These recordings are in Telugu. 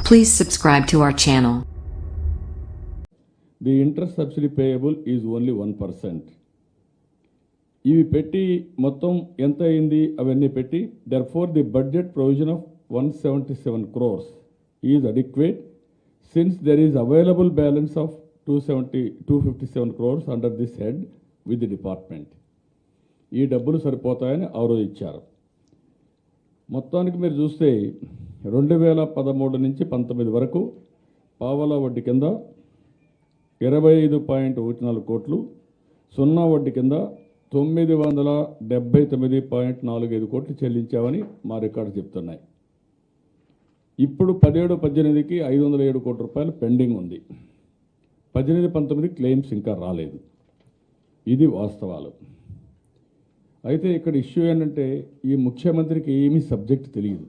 Please subscribe to our channel. The interest subsidy payable is only 1%. ఇవి పెట్టి మొత్తం ఎంత అయింది అవన్నీ పెట్టి therefore the budget provision of 177 crores is adequate since there is available balance of 257 crores under this head with the department. ఈ డబ్బులు సరిపోతాయని ఆ రోజు ఇచ్చారు. మొత్తానికి మీరు చూస్తే 2013 నుంచి 19 వరకు పావలా వడ్డీ కింద 25.14 కోట్లు, సున్నా వడ్డీ కింద 979.45 కోట్లు చెల్లించామని మా రికార్డు చెప్తున్నాయి. ఇప్పుడు 17-18కి 507 కోట్ల రూపాయలు పెండింగ్ ఉంది. 18-19 క్లెయిమ్స్ ఇంకా రాలేదు. ఇది వాస్తవాలు. అయితే ఇక్కడ ఇష్యూ ఏంటంటే ఈ ముఖ్యమంత్రికి ఏమీ సబ్జెక్ట్ తెలియదు,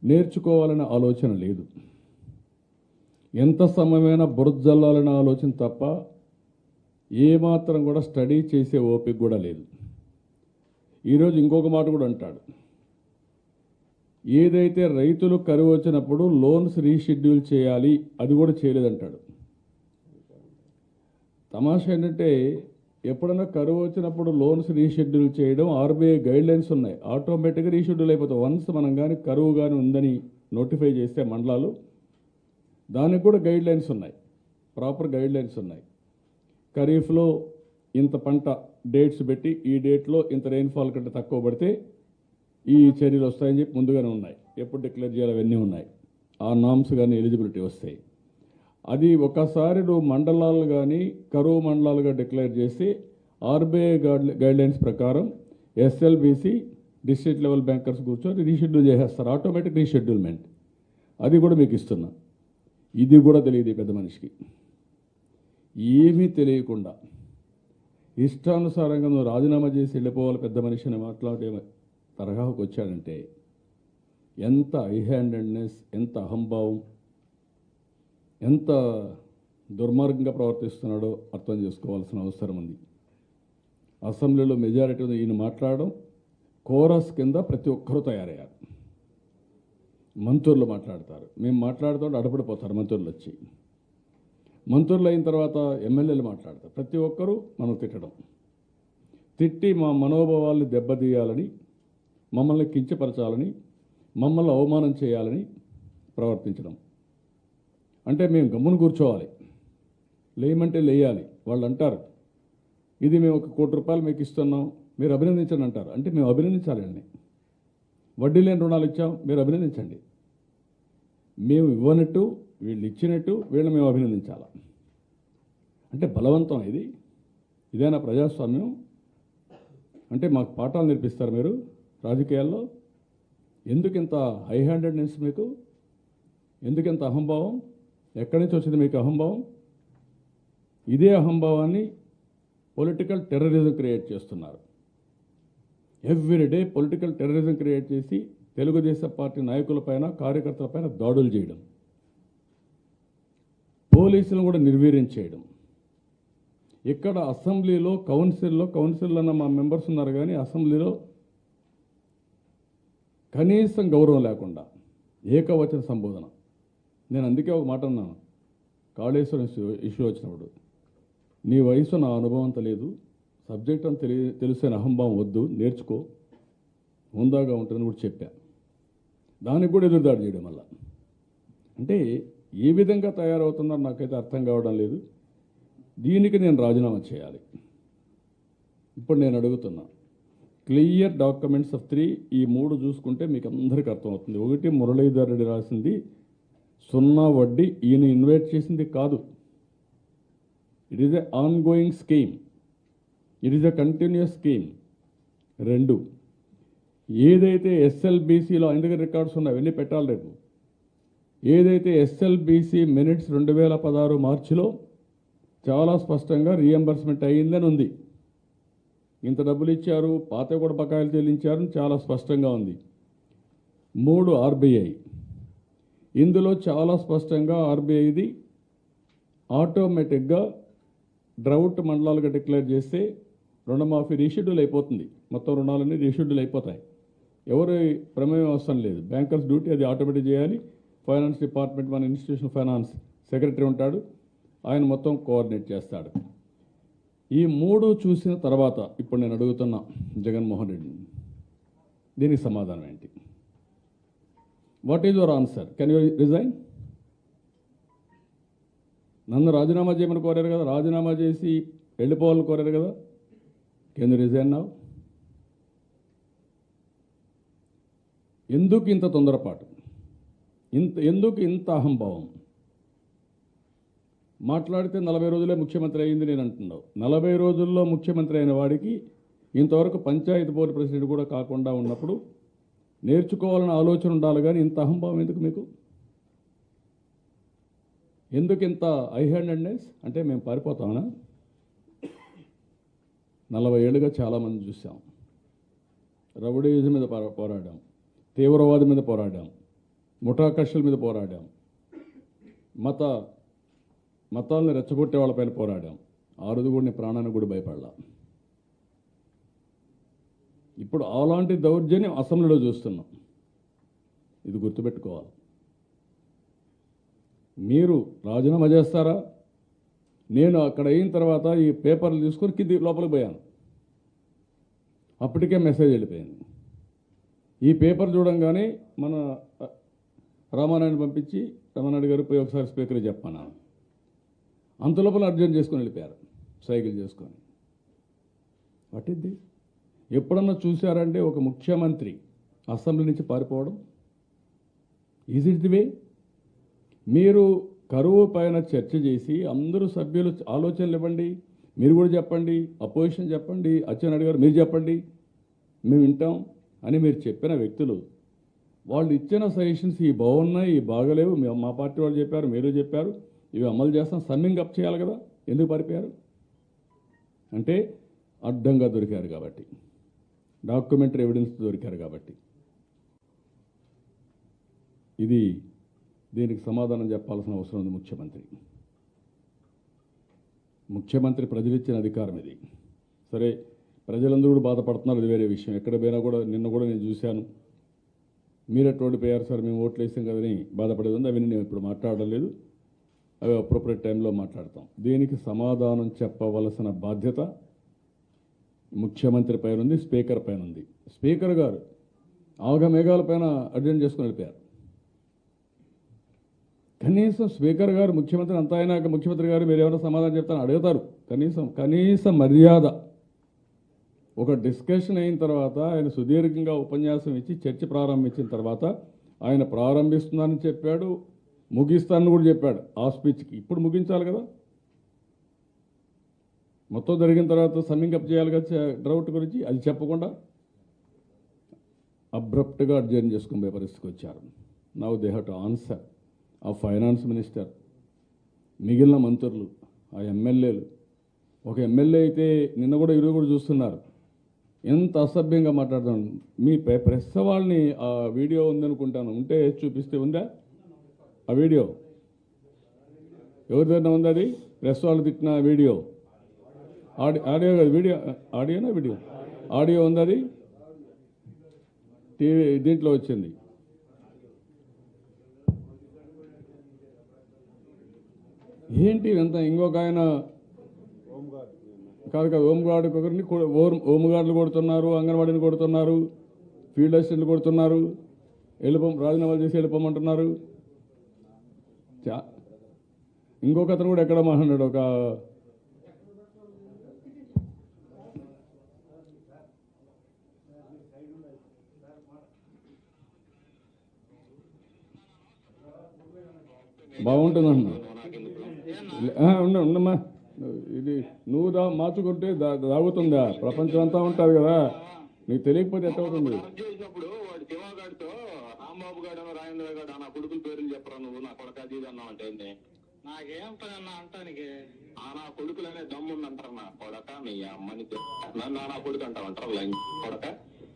నేర్చుకోవాలనే ఆలోచన లేదు, ఎంత సమయమైనా బురజల్లాలనే ఆలోచన తప్ప ఏమాత్రం కూడా స్టడీ చేసే ఓపిక కూడా లేదు. ఈరోజు ఇంకొక మాట కూడా అంటాడు, ఏదైతే రైతులు కరువు వచ్చినప్పుడు లోన్స్ రీషెడ్యూల్ చేయాలి అది కూడా చేయలేదంటాడు. తమాషా ఏంటంటే ఎప్పుడైనా కరువు వచ్చినప్పుడు లోన్స్ రీషెడ్యూల్ చేయడం ఆర్బీఐ గైడ్లైన్స్ ఉన్నాయి, ఆటోమేటిక్గా రీషెడ్యూల్ అయిపోతాయి. వన్స్ మనం కానీ కరువు కానీ ఉందని నోటిఫై చేస్తే మండలాలు దానికి కూడా గైడ్లైన్స్ ఉన్నాయి, ప్రాపర్ గైడ్లైన్స్ ఉన్నాయి. ఖరీఫ్లో ఇంత పంట డేట్స్ పెట్టి ఈ డేట్లో ఇంత రెయిన్ఫాల్ కంటే తక్కువ పడితే ఈ చర్యలు వస్తాయని చెప్పి ముందుగానే ఉన్నాయి, ఎప్పుడు డిక్లేర్ చేయాలి అవన్నీ ఉన్నాయి. ఆ నామ్స్ కానీ ఎలిజిబిలిటీ వస్తాయి. అది ఒకసారి నువ్వు మండలాలు కానీ కరువు మండలాలుగా డిక్లేర్ చేసి ఆర్బీఐ గైడ్లైన్స్ ప్రకారం ఎస్ఎల్బీసీ డిస్ట్రిక్ట్ లెవెల్ బ్యాంకర్స్ కూర్చొని రీషెడ్యూల్ చేసేస్తారు, ఆటోమేటిక్ రీషెడ్యూల్మెంట్. అది కూడా మీకు ఇస్తున్నా. ఇది కూడా తెలియదు పెద్ద మనిషికి. ఏమీ తెలియకుండా ఇష్టానుసారంగా నువ్వు రాజీనామా చేసి వెళ్ళిపోవాలి పెద్ద మనిషిని మాట్లాడే తరహాకు వచ్చాడంటే ఎంత హైహ్యాండెడ్నెస్, ఎంత అహంభావం, ఎంత దుర్మార్గంగా ప్రవర్తిస్తున్నాడో అర్థం చేసుకోవాల్సిన అవసరం ఉంది. అసెంబ్లీలో మెజారిటీ ఈయన మాట్లాడడం కోరస్ కింద ప్రతి ఒక్కరూ తయారయ్యారు. మంత్రులు మాట్లాడతారు, మేము మాట్లాడుతుంటే అడపడిపోతారు మంత్రులు వచ్చి. మంత్రులు అయిన తర్వాత ఎమ్మెల్యేలు మాట్లాడతారు. ప్రతి ఒక్కరూ మనం తిట్టడం, తిట్టి మా మనోభావాల్ని దెబ్బతీయాలని, మమ్మల్ని కించపరచాలని, మమ్మల్ని అవమానం చేయాలని ప్రవర్తించడం. అంటే మేము గమ్మున కూర్చోవాలి, లేయమంటే లేయాలి. వాళ్ళు అంటారు ఇది మేము 1 కోటి రూపాయలు మీకు ఇస్తున్నాం మీరు అభినందించండి అంటారు. అంటే మేము అభినందించాలండి. వడ్డీ లేని రుణాలు ఇచ్చాం మీరు అభినందించండి. మేము ఇవ్వనట్టు వీళ్ళు ఇచ్చినట్టు వీళ్ళని మేము అభినందించాలా? అంటే బలవంతం ఇది. ఇదేనా ప్రజాస్వామ్యం? అంటే మాకు పాఠాలు నేర్పిస్తారు మీరు రాజకీయాల్లో? ఎందుకు ఇంత హై హ్యాండెడ్నెస్ మీకు? ఎందుకు ఇంత అహంభావం? ఎక్కడి నుంచి వచ్చింది మీకు అహంభావం? ఇదే అహంభావాన్ని పొలిటికల్ టెర్రరిజం క్రియేట్ చేస్తున్నారు. ఎవ్రీడే పొలిటికల్ టెర్రరిజం క్రియేట్ చేసి తెలుగుదేశం పార్టీ నాయకులపైన కార్యకర్తలపైన దాడులు చేయడం, పోలీసులను కూడా నిర్వీర్యం చేయడం. ఇక్కడ అసెంబ్లీలో కౌన్సిల్లో మా మెంబర్స్ ఉన్నారు కానీ అసెంబ్లీలో కనీసం గౌరవం లేకుండా ఏకవచన సంబోధన. నేను అందుకే ఒక మాట అన్నాను కాళేశ్వరం ఇష్యూ వచ్చినప్పుడు, నీ వయసు నా అనుభవం అంత లేదు, సబ్జెక్ట్ అని తెలిసిన అహంభావం వద్దు, నేర్చుకో, హుందాగా ఉంటుందని కూడా చెప్పా. దానికి కూడా ఎదురుదాడి చేయడం వల్ల అంటే ఏ విధంగా తయారవుతుందో నాకైతే అర్థం కావడం లేదు. దీనికి నేను రాజీనామా చేయాలి. ఇప్పుడు నేను అడుగుతున్నా, క్లియర్ డాక్యుమెంట్స్ ఆఫ్ 3 ఈ 3 చూసుకుంటే మీకు అందరికీ అర్థమవుతుంది. ఒకటి, మురళీధర్ రెడ్డి రాసింది సున్నా వడ్డీ, ఈయన ఇన్వైట్ చేసింది కాదు. It is a on going scheme, it is a continuous scheme. 2, ఏదైతే ఎస్ఎల్బీసీలో ఎందుకంటే రికార్డ్స్ ఉన్నాయి అవన్నీ పెట్టాలి రేపు. ఏదైతే ఎస్ఎల్బీసీ మినిట్స్ 2016 మార్చిలో చాలా స్పష్టంగా రీఎంబర్స్మెంట్ అయ్యిందని ఉంది. ఇంత డబ్బులు ఇచ్చారు, పాత కూడా బకాయిలు చెల్లించారని చాలా స్పష్టంగా ఉంది. 3, ఆర్బీఐ. ఇందులో చాలా స్పష్టంగా ఆర్బీఐది ఆటోమేటిక్గా డ్రౌట్ మండలాలుగా డిక్లేర్ చేస్తే రుణమాఫీ రీషెడ్యూల్ అయిపోతుంది, మొత్తం రుణాలన్నీ రీషెడ్యూల్ అయిపోతాయి. ఎవరి ప్రమేయం అవసరం లేదు. బ్యాంకర్స్ డ్యూటీ అది ఆటోమేటిక్ చేయాలి. ఫైనాన్స్ డిపార్ట్మెంట్ మన ఇన్స్టిట్యూషన్ ఫైనాన్స్ సెక్రటరీ ఉంటాడు, ఆయన మొత్తం కోఆర్డినేట్ చేస్తాడు. ఈ మూడు చూసిన తర్వాత ఇప్పుడు నేను అడుగుతున్నా జగన్మోహన్ రెడ్డిని, దీనికి సమాధానం ఏంటి? What is your answer? Can you resign? నన్ను రాజీనామా చేయమని కోరారు కదా, రాజీనామా చేసి వెళ్ళిపోవాలని కోరారు కదా, కెన్ యూ రిజైన్ నౌ? ఎందుకు ఇంత తొందరపాటు? ఎందుకు ఇంత అహంభావం? మాట్లాడితే 40 రోజులే ముఖ్యమంత్రి అయింది నేను అంటున్నావు. 40 రోజుల్లో ముఖ్యమంత్రి అయిన వాడికి ఇంతవరకు పంచాయతీ బోర్డు ప్రెసిడెంట్ కూడా కాకుండా ఉన్నప్పుడు నేర్చుకోవాలన్న ఆలోచన ఉండాలి, కానీ ఇంత అహంభావం ఎందుకు మీకు? ఎందుకు ఇంత ఐ హ్యాండెడ్నెస్? అంటే మేము పారిపోతామనా? 40 ఏళ్ళుగా చాలామంది చూసాం. రౌడీయిజం మీద పోరాడాం, తీవ్రవాదం మీద పోరాడాం, ముఠాకక్షల మీద పోరాడాం, మతాలను రెచ్చగొట్టే వాళ్ళపైన పోరాడాం. ఆ రోజు కూడా నీ ప్రాణానికి కూడా భయపడలా. ఇప్పుడు అలాంటి దౌర్జన్యం అసెంబ్లీలో చూస్తున్నాం. ఇది గుర్తుపెట్టుకోవాలి. మీరు రాజీనామా చేస్తారా? నేను అక్కడ అయిన తర్వాత ఈ పేపర్లు తీసుకొని కింది లోపలికి పోయాను. అప్పటికే మెసేజ్ వెళ్ళిపోయింది. ఈ పేపర్ చూడంగానే మన రామానాయుడు పంపించి, రామానాయుడు గారు పోయి ఒకసారి స్పీకర్ చెప్పాను. అంత లోపల అర్జెంట్ చేసుకొని వెళ్ళిపోయారు, సైకిల్ చేసుకొని. పట్టిద్ది. ఎప్పుడన్నా చూశారంటే ఒక ముఖ్యమంత్రి అసెంబ్లీ నుంచి పారిపోవడం? Is it the way? మీరు కరువు పైన చర్చ చేసి అందరూ సభ్యులు ఆలోచనలు ఇవ్వండి, మీరు కూడా చెప్పండి, అపోజిషన్ చెప్పండి, అచ్చెన్నాయుడు గారు మీరు చెప్పండి, మేము వింటాం అని మీరు చెప్పిన వ్యక్తులు వాళ్ళు ఇచ్చిన సజెషన్స్ ఈ బాగున్నాయి, ఈ బాగలేవు, మా పార్టీ వాళ్ళు చెప్పారు, మీరు చెప్పారు, ఇవి అమలు చేస్తాం, సమ్మింగ్ అప్ చేయాలి కదా. ఎందుకు పారిపోయారు? అంటే అడ్డంగా దొరికారు కాబట్టి, డాక్యుమెంటరీ ఎవిడెన్స్ దొరికారు కాబట్టి. దీనికి సమాధానం చెప్పాల్సిన అవసరం ఉంది ముఖ్యమంత్రి ప్రజలు ఇచ్చిన అధికారం ఇది. సరే, ప్రజలందరూ కూడా బాధపడుతున్నారు, అది వేరే విషయం. ఎక్కడ పోయినా కూడా, నిన్న కూడా నేను చూశాను, మీరెట్ ఓడిపోయారు సార్, మేము ఓట్లు వేసాం కదని బాధపడేది ఉంది. అవన్నీ నేను ఇప్పుడు మాట్లాడడం లేదు, అవి అప్రోప్రియట్ టైంలో మాట్లాడతాం. దీనికి సమాధానం చెప్పవలసిన బాధ్యత ముఖ్యమంత్రి పైన ఉంది, స్పీకర్ పైన ఉంది. స్పీకర్ గారు ఆగమేఘాల పైన అడ్జెంట్ చేసుకుని వెళ్ళిపోయారు. కనీసం స్పీకర్ గారు ముఖ్యమంత్రి అంతా అయినాక ముఖ్యమంత్రి గారు మీరు ఏమైనా సమాధానం చెప్తారని అడుగుతారు. కనీస మర్యాద. ఒక డిస్కషన్ అయిన తర్వాత ఆయన సుదీర్ఘంగా ఉపన్యాసం ఇచ్చి చర్చ ప్రారంభించిన తర్వాత ఆయన ప్రారంభిస్తున్నానని చెప్పాడు, ముగిస్తానని కూడా చెప్పాడు ఆ స్పీచ్కి. ఇప్పుడు ముగించాలి కదా, మొత్తం జరిగిన తర్వాత సమ్మింగ్ అప్ చేయాలి కదా డ్రౌట్ గురించి. అది చెప్పకుండా అబ్రప్ట్గా అడ్జర్న్ చేసుకుని పోయే పరిస్థితికి వచ్చారు. Now they have to answer. ఆ ఫైనాన్స్ మినిస్టర్, మిగిలిన మంత్రులు, ఆ ఎమ్మెల్యేలు. ఒక ఎమ్మెల్యే అయితే నిన్న కూడా ఈరోజు కూడా చూస్తున్నారు ఎంత అసభ్యంగా మాట్లాడతాం. మీ ప్రెస్ వాళ్ళని ఆ వీడియో ఉందనుకుంటాను, ఉంటే చూపిస్తే ఉందా ఆ వీడియో? ఎవరి దగ్గర ఉంది అది? ప్రెస్ వాళ్ళు తిట్టిన వీడియో. ఆడియో కాదు, వీడియో. ఆడియోనా వీడియో? ఆడియో ఉంది, అది టీవీ దీంట్లో వచ్చింది. ఏంటి ఇదంతా? ఇంకొక ఆయన కాదు, హోంగార్డు ఒకరిని హోంగార్డులు కొడుతున్నారు, అంగన్వాడీని కొడుతున్నారు, ఫీల్డ్ అసిస్టెంట్లు కొడుతున్నారు, రాజీనామాలు చేసి వెళ్ళిపోమంటున్నారు. ఇంకొక అతను కూడా ఎక్కడ మాట్లాడాడు, ఒక బాగుంటుందన్న. ఉండమ్మా, ఇది నువ్వు మార్చుకుంటే దాగుతుందా? ప్రపంచం అంతా ఉంటుంది కదా, నీకు తెలియకపోతే ఎట్ట అవుతుంది? రాంబాబు గారు, రాజేంద్ర గారు నా కొడుకుల పేర్లు చెప్పరా నువ్వు? నా కొడుకు అది ఇది అన్నావు అంటే నాకేం పని అంటానికి? నా కొడుకులనే దమ్ముందంటారు. నా కొడక నీ అమ్మని నన్ను నా కొడుకు అంటావంటారు కొడక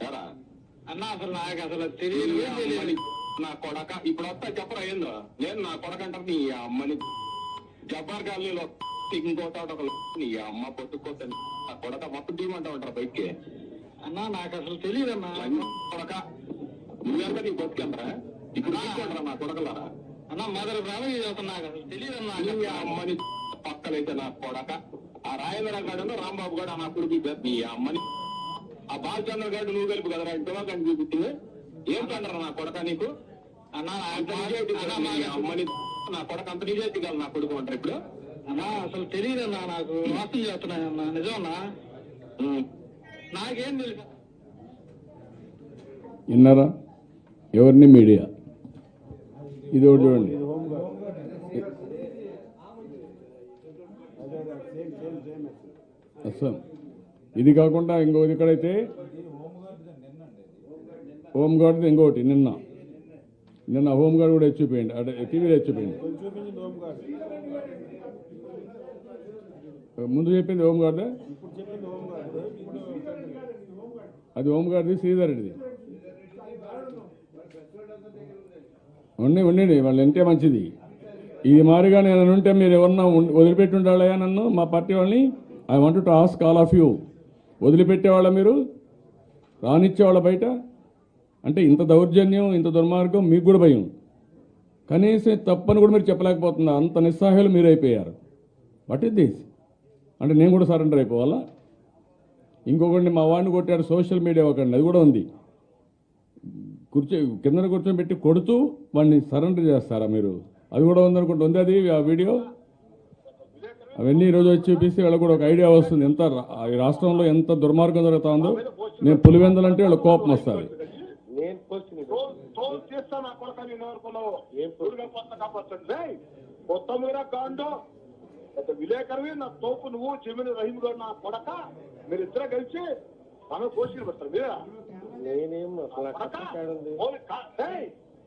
ఎరా అన్న? అసలు నాకు అసలు తెలియదు నా కొడక. ఇప్పుడు వస్తా చెప్పరా ఏందో? నేను నా కొడక అంటారు నీ అమ్మని. జబ్బార్ కాలనీలో ఇంకోట ఒక నీ అమ్మ పొత్తుకోత నా కొడక మొత్తం తీయమంటా ఉంటారు బయటికి. అన్నా నాకు అసలు తెలియదన్నా కొడక. నువ్వెంత నీ బతికెంతరా ఇప్పుడు తీసుకుంటారా నా కొడకలారా అన్న మొదటి ప్రాణం చదువుతున్నా కదా తెలియదన్నా నీ అమ్మని పక్కలైతే నా కొడక ఆ రాజేంద్ర గాడు రాంబాబు గారు నా కొడుకు నీ అమ్మని ఆ బాలచంద్ర గారు నువ్వు కలిపి కదరా ఇంతవా కానీ చూపించింది ఏం తండ్రా నా కొడక నీకు అన్న అంత నిజాయితీ అమ్మని నా కొడక అంత నిజాయితీ కాదు నా కొడుకు అంటారు ఇప్పుడు అన్నా అసలు తెలియదన్నా నాకు మోసం చేస్తున్నాయన్నా నిజమన్నా నాకేం తెలుసు విన్నారా? ఎవరిని మీడియా ఇది ఒకటి చూడండి. అసలు ఇది కాకుండా ఇంకొకటి ఇక్కడైతే హోంగార్డ్ ఇంకొకటి నిన్న హోంగార్డ్ కూడా చూపించండి, అటు టీవీలో చూపించండి. ముందు చెప్పింది హోంగార్డ్, అది హోంగార్డ్ది శ్రీధర్ రెడ్డిది. ఉండండి వాళ్ళు ఎంటే మంచిది. ఇది మారిగా నేను ఉంటే మీరు ఎవరన్నా వదిలిపెట్టి ఉండాలయా నన్ను, మా పార్టీ వాళ్ళని? I want to ask all of you, వదిలిపెట్టేవాళ్ళ మీరు? రానిచ్చేవాళ్ళ బయట? అంటే ఇంత దౌర్జన్యం, ఇంత దుర్మార్గం మీకు కూడా భయం. కనీసం తప్పని కూడా మీరు చెప్పలేకపోతున్నారు, అంత నిస్సహాయాలు మీరు అయిపోయారు. What is this? అంటే నేను కూడా సరెండర్ అయిపోవాలా? ఇంకొకటి మా వాడిని కొట్టాడు సోషల్ మీడియా ఒకటి, అది కూడా ఉంది. కింద కూర్చొని పెట్టి కొడుతూ వాడిని సరెండర్ చేస్తారా మీరు? అది కూడా ఉందనుకుంటా, ఉంది అది ఆ వీడియో. అవన్నీ ఈరోజు వచ్చి చూపిస్తే వీళ్ళకి కూడా ఒక ఐడియా వస్తుంది ఎంత ఈ రాష్ట్రంలో ఎంత దుర్మార్గం జరుగుతా ఉందో. నేను పులివెందులంటే వాళ్ళ కోపం వస్తుంది. విలేకరువి నా తోపు నువ్వు చెమిని రహీం గారు నా కొడక మీరిద్దరే కలిసి ఆమె కోసి పెడతారు మీరా?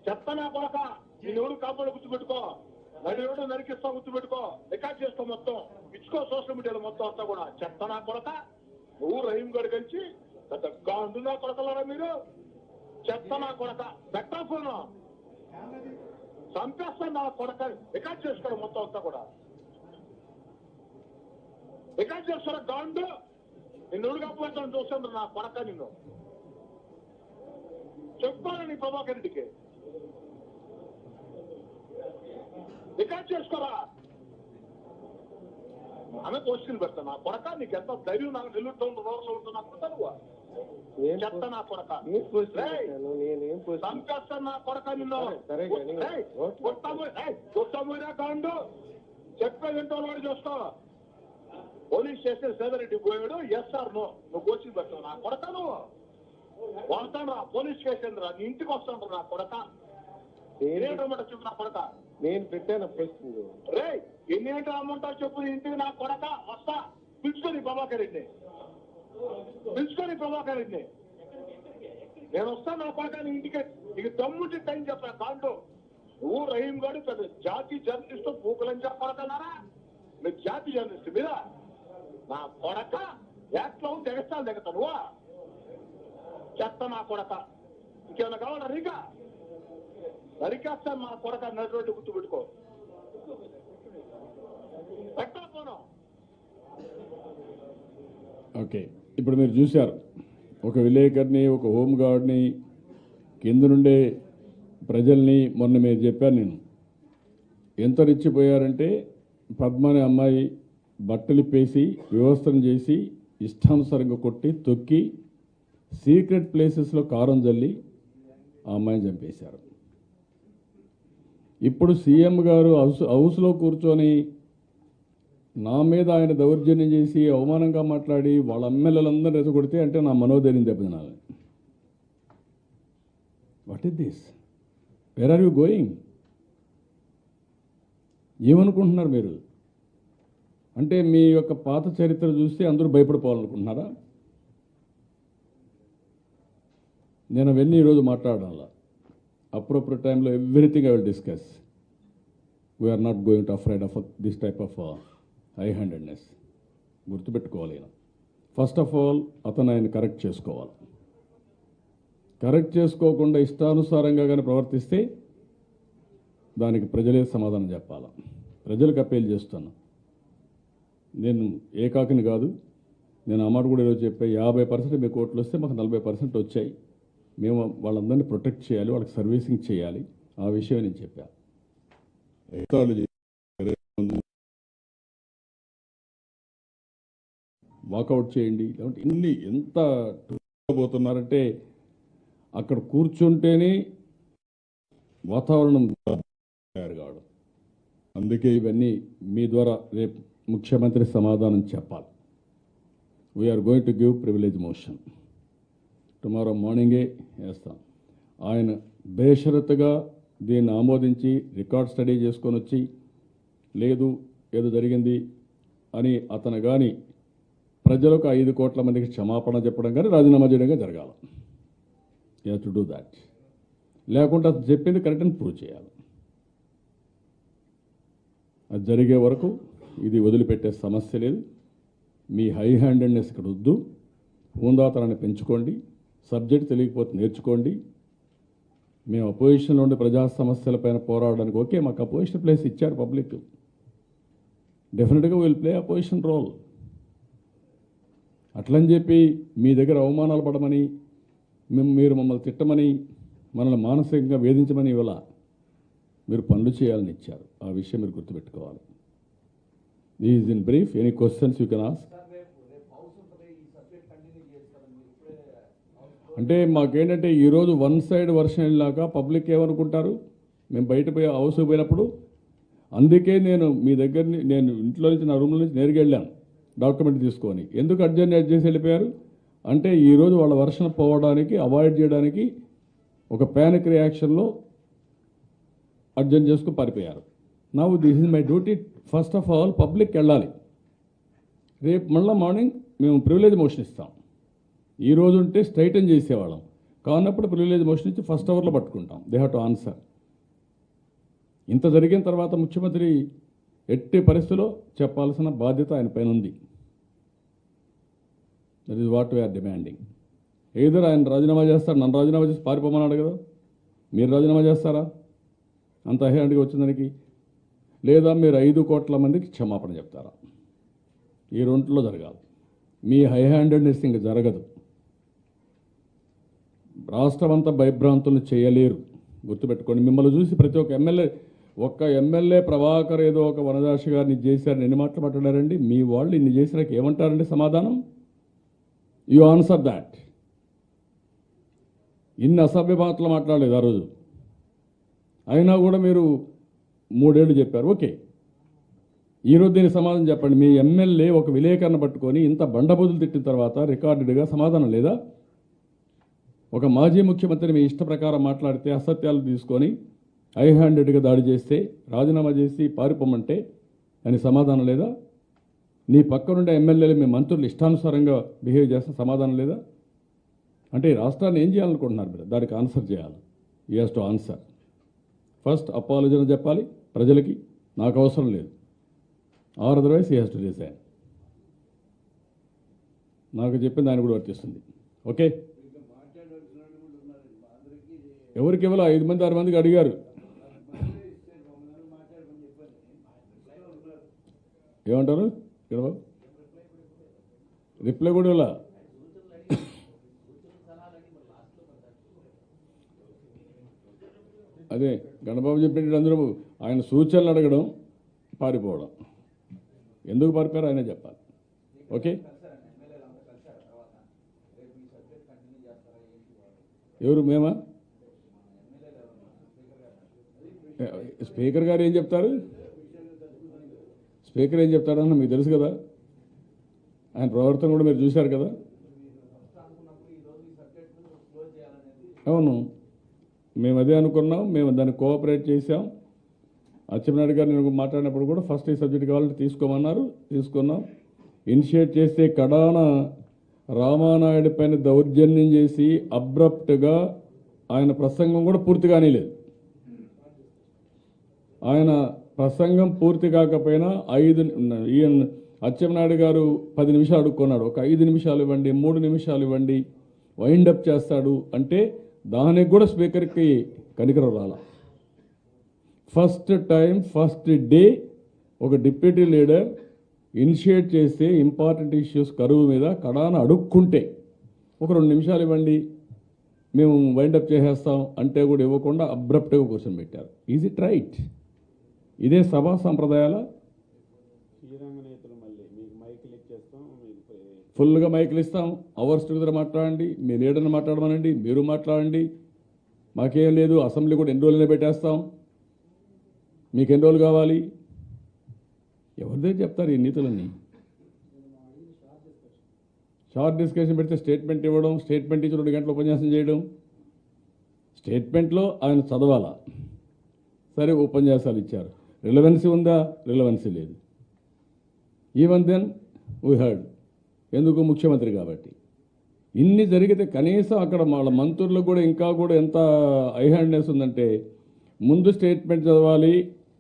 చెత్త నా కొడక నేను ఎవరు కాపాడు గుర్తుపెట్టుకో, నడిరోడు నరికిస్తా గుర్తుపెట్టుకో, రికార్డ్ చేసుకో మొత్తం ఇచ్చుకో సోషల్ మీడియాలో మొత్తం అంతా కూడా. చెత్త నా కొడక నువ్వు రహీం గారు కలిసి పెద్ద గాండు నా కొడకలారా మీరు. చెత్త నా కొడక పెట్టా ఫోన్ చంపేస్తాను నా కొడక. రికార్డ్ చేసుకోవడం మొత్తం అంతా కూడా రికార్డ్ చేస్తారా గాండు? నిన్ను ఎవరు కాపాడుతాను చూస్తాను నా కొడక. నిన్ను చెప్పాలి నీ ప్రభాకర్ రెడ్డికి రికార్డ్ చేసుకోరా. ఆమె క్వశ్చన్ పెడతా నా కొడక. నీకు ఎంత ధైర్యం నాకు నెల్లూరు రోజులు ఉంటున్నా కొడతాను చెత్త నా కొడక. చంపేస్తాను నా కొడక నిన్ను. కొట్టబోయినా కాండు చెప్పేది ఏంటో వాడు చూస్తా. పోలీస్ స్టేషన్ సేదరెడ్డి పోయాడు, ఎస్ఆర్ నో నువ్వు కోచింగ్ పెడతావు నా కొడక. నువ్వు వస్తాను రా పోలీస్ స్టేషన్ రా, నీ ఇంటికి వస్తాను నా కొడక. ఏంటమ్మంటా చెప్పు నా కొడక. నేను పెట్టాను రే ఎన్ని ఏంటో అమ్మంటావు చెప్పు ఇంటికి నా కొడక. వస్తా పిలుచుకొని ప్రభాకర్ రెడ్డిని, పిలుచుకొని ప్రభాకర్ రెడ్డిని. నేను వస్తాను నా కొడక నీ ఇంటికి. నీకు దమ్ముంటే టైం చెప్పా దాంట్లో. నువ్వు రహీం గారు పెద్ద జాతి జర్నలిస్టు పూకులని చెప్పడకన్నారా? మీరు జాతి జర్నలిస్టు మీద నా కొడక. యాక్ట్లో తెగస్తాను తెగతా నువ్వా? చెత్త నా కొడక. ఇంకేమైనా కావాలా? రీగా నరికేస్తాను మా కొడక. నడిరోడ్డు గుర్తు పెట్టుకో. పెట్టా పోను. ఓకే, ఇప్పుడు మీరు చూశారు ఒక విలేకరిని, ఒక హోంగార్డ్ని, కింద నుండే ప్రజల్ని. మొన్న మీరు చెప్పాను నేను ఎంత రెచ్చిపోయారంటే, పద్మ అనే అమ్మాయి బట్టలు పేసి వ్యవస్థను చేసి ఇష్టానుసారంగా కొట్టి తొక్కి సీక్రెట్ ప్లేసెస్లో కారం జల్లి ఆ అమ్మాయిని చంపేశారు. ఇప్పుడు సీఎం గారు హౌస్లో కూర్చొని నా మీద ఆయన దౌర్జన్యం చేసి అవమానంగా మాట్లాడి వాళ్ళ ఎమ్మెల్యేలందరూ రెచ్చగొడితే అంటే నా మనోధైర్యం దెబ్బతినాలి. What is this? Where are you going? ఏమనుకుంటున్నారు మీరు? అంటే మీ యొక్క పాత చరిత్ర చూస్తే అందరూ భయపడిపోవాలనుకుంటున్నారా? నేను అవన్నీ ఈరోజు మాట్లాడాలా. అప్రోప్రియట్ టైంలో everything I will discuss. We are not going to afraid of this type of high handedness. గుర్తుపెట్టుకోవాలి. ఫస్ట్ ఆఫ్ ఆల్ అతను ఆయన కరెక్ట్ చేసుకోవాలి. కరెక్ట్ చేసుకోకుండా ఇష్టానుసారంగా కానీ ప్రవర్తిస్తే దానికి ప్రజలే సమాధానం చెప్పాలి. ప్రజలకు అప్పీల్ చేస్తాను. నేను ఏకాకిని కాదు, నేను అమ్మాట కూడా ఈరోజు చెప్పే 50% మీకు ఓట్లు వస్తే మాకు 40% వచ్చాయి. మేము వాళ్ళందరినీ ప్రొటెక్ట్ చేయాలి, వాళ్ళకి సర్వీసింగ్ చేయాలి. ఆ విషయం నేను చెప్పాను. వాకౌట్ చేయండి, లేదంటే ఇన్ని ఎంత పోతున్నారంటే అక్కడ కూర్చుంటేనే వాతావరణం తయారు కావడం. అందుకే ఇవన్నీ మీ ద్వారా రేపు ముఖ్యమంత్రి సమాధానం చెప్పాలి. We are going to give privilege motion. Tomorrow మార్నింగే వేస్తాం. ఆయన బేషరతుగా దీన్ని ఆమోదించి రికార్డ్ స్టడీ చేసుకొని వచ్చి లేదు ఏదో జరిగింది అని అతను కానీ ప్రజలకు 5 కోట్ల మందికి క్షమాపణ చెప్పడం కానీ రాజీనామా చేయడం కానీ జరగాలి. You to do that. లేకుంటే అది చెప్పింది కరెక్ట్ అని ప్రూవ్ చేయాలి. అది జరిగే వరకు ఇది వదిలిపెట్టే సమస్య లేదు. మీ హై హ్యాండెడ్నెస్ ఇక్కడ వద్దు. హుందాతనాన్ని పెంచుకోండి. సబ్జెక్ట్ తెలియకపోతే నేర్చుకోండి. మేము అపోజిషన్లో ఉండే ప్రజా సమస్యలపైన పోరాడడానికి ఓకే, మాకు అపోజిషన్ ప్లేస్ ఇచ్చారు పబ్లిక్. డెఫినెట్గా విల్ ప్లే అపోజిషన్ రోల్. అట్లని చెప్పి మీ దగ్గర అవమానాలు పడమని, మీరు మమ్మల్ని తిట్టమని, మనల్ని మానసికంగా వేధించమని ఇవాళ మీరు పనులు చేయాలని ఇచ్చారు. ఆ విషయం మీరు గుర్తుపెట్టుకోవాలి. Is in brief. Any questions you can ask. అంటే మాకేంటంటే ఈరోజు వన్ సైడ్ వర్షన్ వెళ్ళాక పబ్లిక్ ఏమనుకుంటారు, మేము బయట పోయి హౌస్ పోయినప్పుడు. అందుకే నేను మీ దగ్గరని నేను ఇంట్లో నుంచి నా రూమ్లో నుంచి నేరుగా వెళ్ళాను డాక్యుమెంట్ తీసుకొని. ఎందుకు అడ్జర్న్ చేసి వెళ్ళిపోయారు అంటే ఈరోజు వాళ్ళ వర్షం పోవడానికి అవాయిడ్ చేయడానికి ఒక ప్యానిక్ రియాక్షన్లో అడ్జర్న్ చేసుకుని పారిపోయారు. Now this is my duty. First of all public వెళ్ళాలి. రేపు మళ్ళీ మార్నింగ్ మేము ప్రివిలేజ్ మోషన్ ఇస్తాం. ఈ రోజు ఉంటే స్ట్రైటన్ చేసేవాళ్ళం, కానప్పుడు ప్రివిలేజ్ మోషన్ ఇచ్చి ఫస్ట్ అవర్లో పట్టుకుంటాం. They have to answer. ఇంత జరిగిన తర్వాత ముఖ్యమంత్రి ఎట్టి పరిస్థితిలో చెప్పాల్సిన బాధ్యత ఆయన పైన ఉంది. That is what we are demanding. ఏదో ఆయన రాజీనామా చేస్తాడు, నన్ను రాజీనామా చేసి పారిపోమన్నాడు కదా, మీరు రాజీనామా చేస్తారా అంత హ్యాండ్గా వచ్చిందానికి? లేదా మీరు 5 కోట్ల మందికి క్షమాపణ చెప్తారా? ఈ రెంట్లో జరగాలి. మీ హై హ్యాండెడ్నెస్ ఇంకా జరగదు. రాష్ట్రం అంతా భయభ్రాంతులను చేయలేరు, గుర్తుపెట్టుకోండి. మిమ్మల్ని చూసి ప్రతి ఒక్క ఎమ్మెల్యే ప్రభాకర్ ఏదో ఒక వనదాసి గారిని చేశారని ఎన్ని మాటలు మాట్లాడారండి? మీ వాళ్ళు ఇన్ని చేసినాక ఏమంటారండి సమాధానం? You answer that. ఇన్ని అసభ్య మాటలు మాట్లాడలేదు ఆ రోజు. అయినా కూడా మీరు 3 ఏళ్ళు చెప్పారు. ఓకే, ఈరోజు దీనికి సమాధానం చెప్పండి. మీ ఎమ్మెల్యే ఒక విలేకరణ పట్టుకొని ఇంత బండబూతులు తిట్టిన తర్వాత రికార్డెడ్గా సమాధానం లేదా? ఒక మాజీ ముఖ్యమంత్రి మీ ఇష్ట ప్రకారం మాట్లాడితే అసత్యాలు తీసుకొని హై హ్యాండెడ్గా దాడి చేస్తే రాజీనామా చేసి పారిపోమంటే అని సమాధానం లేదా? నీ పక్కనుండే ఎమ్మెల్యేలు మీ మంత్రులు ఇష్టానుసారంగా బిహేవ్ చేస్తే సమాధానం లేదా? అంటే ఈ రాష్ట్రాన్ని ఏం చేయాలనుకుంటున్నారు మీరు? దానికి ఆన్సర్ చేయాలి. You has to answer. First apology చెప్పాలి ప్రజలకి, నాకు అవసరం లేదు. Or otherwise he has to resign. నాకు చెప్పింది ఆయన కూడా వర్తిస్తుంది. ఓకే, ఎవరికి ఇవ్వాలో 5 మంది 6 మందికి అడిగారు. ఏమంటారు? ఇక్కడ రిప్లై కూడా ఇలా అదే గణబాబు చెప్పినట్టు అందరూ ఆయన సూచనలు అడగడం, పారిపోవడం. ఎందుకు పారిపోయారో ఆయన చెప్పాలి. ఓకే, ఎవరు? మేమా? స్పీకర్ గారు ఏం చెప్తారు? స్పీకర్ ఏం చెప్తాడన్న మీకు తెలుసు కదా, ఆయన ప్రవర్తన కూడా మీరు చూశారు కదా. అవును, మేము అదే అనుకున్నాం, మేము దాన్ని కోఆపరేట్ చేశాం. అచ్చెన్నాయుడు గారు నేను మాట్లాడినప్పుడు కూడా ఫస్ట్ ఈ సబ్జెక్ట్ కావాలంటే తీసుకోమన్నారు, తీసుకున్నాం. ఇనిషియేట్ చేస్తే కడాన రామానాయుడు పైన దౌర్జన్యం చేసి అబ్రప్ట్గా ఆయన ప్రసంగం కూడా పూర్తి కానీలేదు. ఆయన ప్రసంగం పూర్తి కాకపోయినా ఈయన అచ్చెన్నాయుడు గారు 10 నిమిషాలు అడుక్కున్నాడు. ఒక 5 నిమిషాలు ఇవ్వండి, 3 నిమిషాలు ఇవ్వండి, వైండప్ చేస్తాడు అంటే దానికి కూడా స్పీకర్కి కనికరం రాల. ఫస్ట్ టైం ఫస్ట్ డే ఒక డిప్యూటీ లీడర్ ఇనిషియేట్ చేస్తే ఇంపార్టెంట్ ఇష్యూస్ కరువు మీద కడాన అడుక్కుంటే ఒక 2 నిమిషాలు ఇవ్వండి, మేము వైండప్ చేసేస్తాం అంటే కూడా ఇవ్వకుండా అబ్రప్ట్గా కూర్చొని ఈజ్ ఇట్ రైట్? ఇదే సభా సంప్రదాయాల? శ్రీరంగ నేతలు మళ్ళీ మీకు మైకులు ఇచ్చేస్తాం, మీకు ఫుల్గా మైకులు ఇస్తాం, అవర్స్ టుగెదర్ మాట్లాడండి, మీ లీడర్ని మాట్లాడమనండి, మీరు మాట్లాడండి, మాకేం లేదు, అసెంబ్లీ కూడా ఎన్ని రోజులనే పెట్టేస్తాం, మీకు ఎన్ని రోజులు కావాలి? ఎవరిదే చెప్తారు ఈ నీతులన్నీ? షార్ట్ డిస్కషన్ పెడితే స్టేట్మెంట్ ఇవ్వడం, స్టేట్మెంట్ ఇచ్చి 2 గంటలు ఉపన్యాసం చేయడం, స్టేట్మెంట్లో ఆయన చదవాలా, సరే ఉపన్యాసాలు ఇచ్చారు, రిలవెన్సీ ఉందా? రిలవెన్సీ లేదు. ఈవెన్ దెన్ వీ హర్డ్, ఎందుకు? ముఖ్యమంత్రి కాబట్టి. ఇన్ని జరిగితే కనీసం అక్కడ వాళ్ళ మంత్రులకు కూడా ఇంకా కూడా ఎంత ఐహ్యాండ్నెస్ ఉందంటే, ముందు స్టేట్మెంట్ చదవాలి,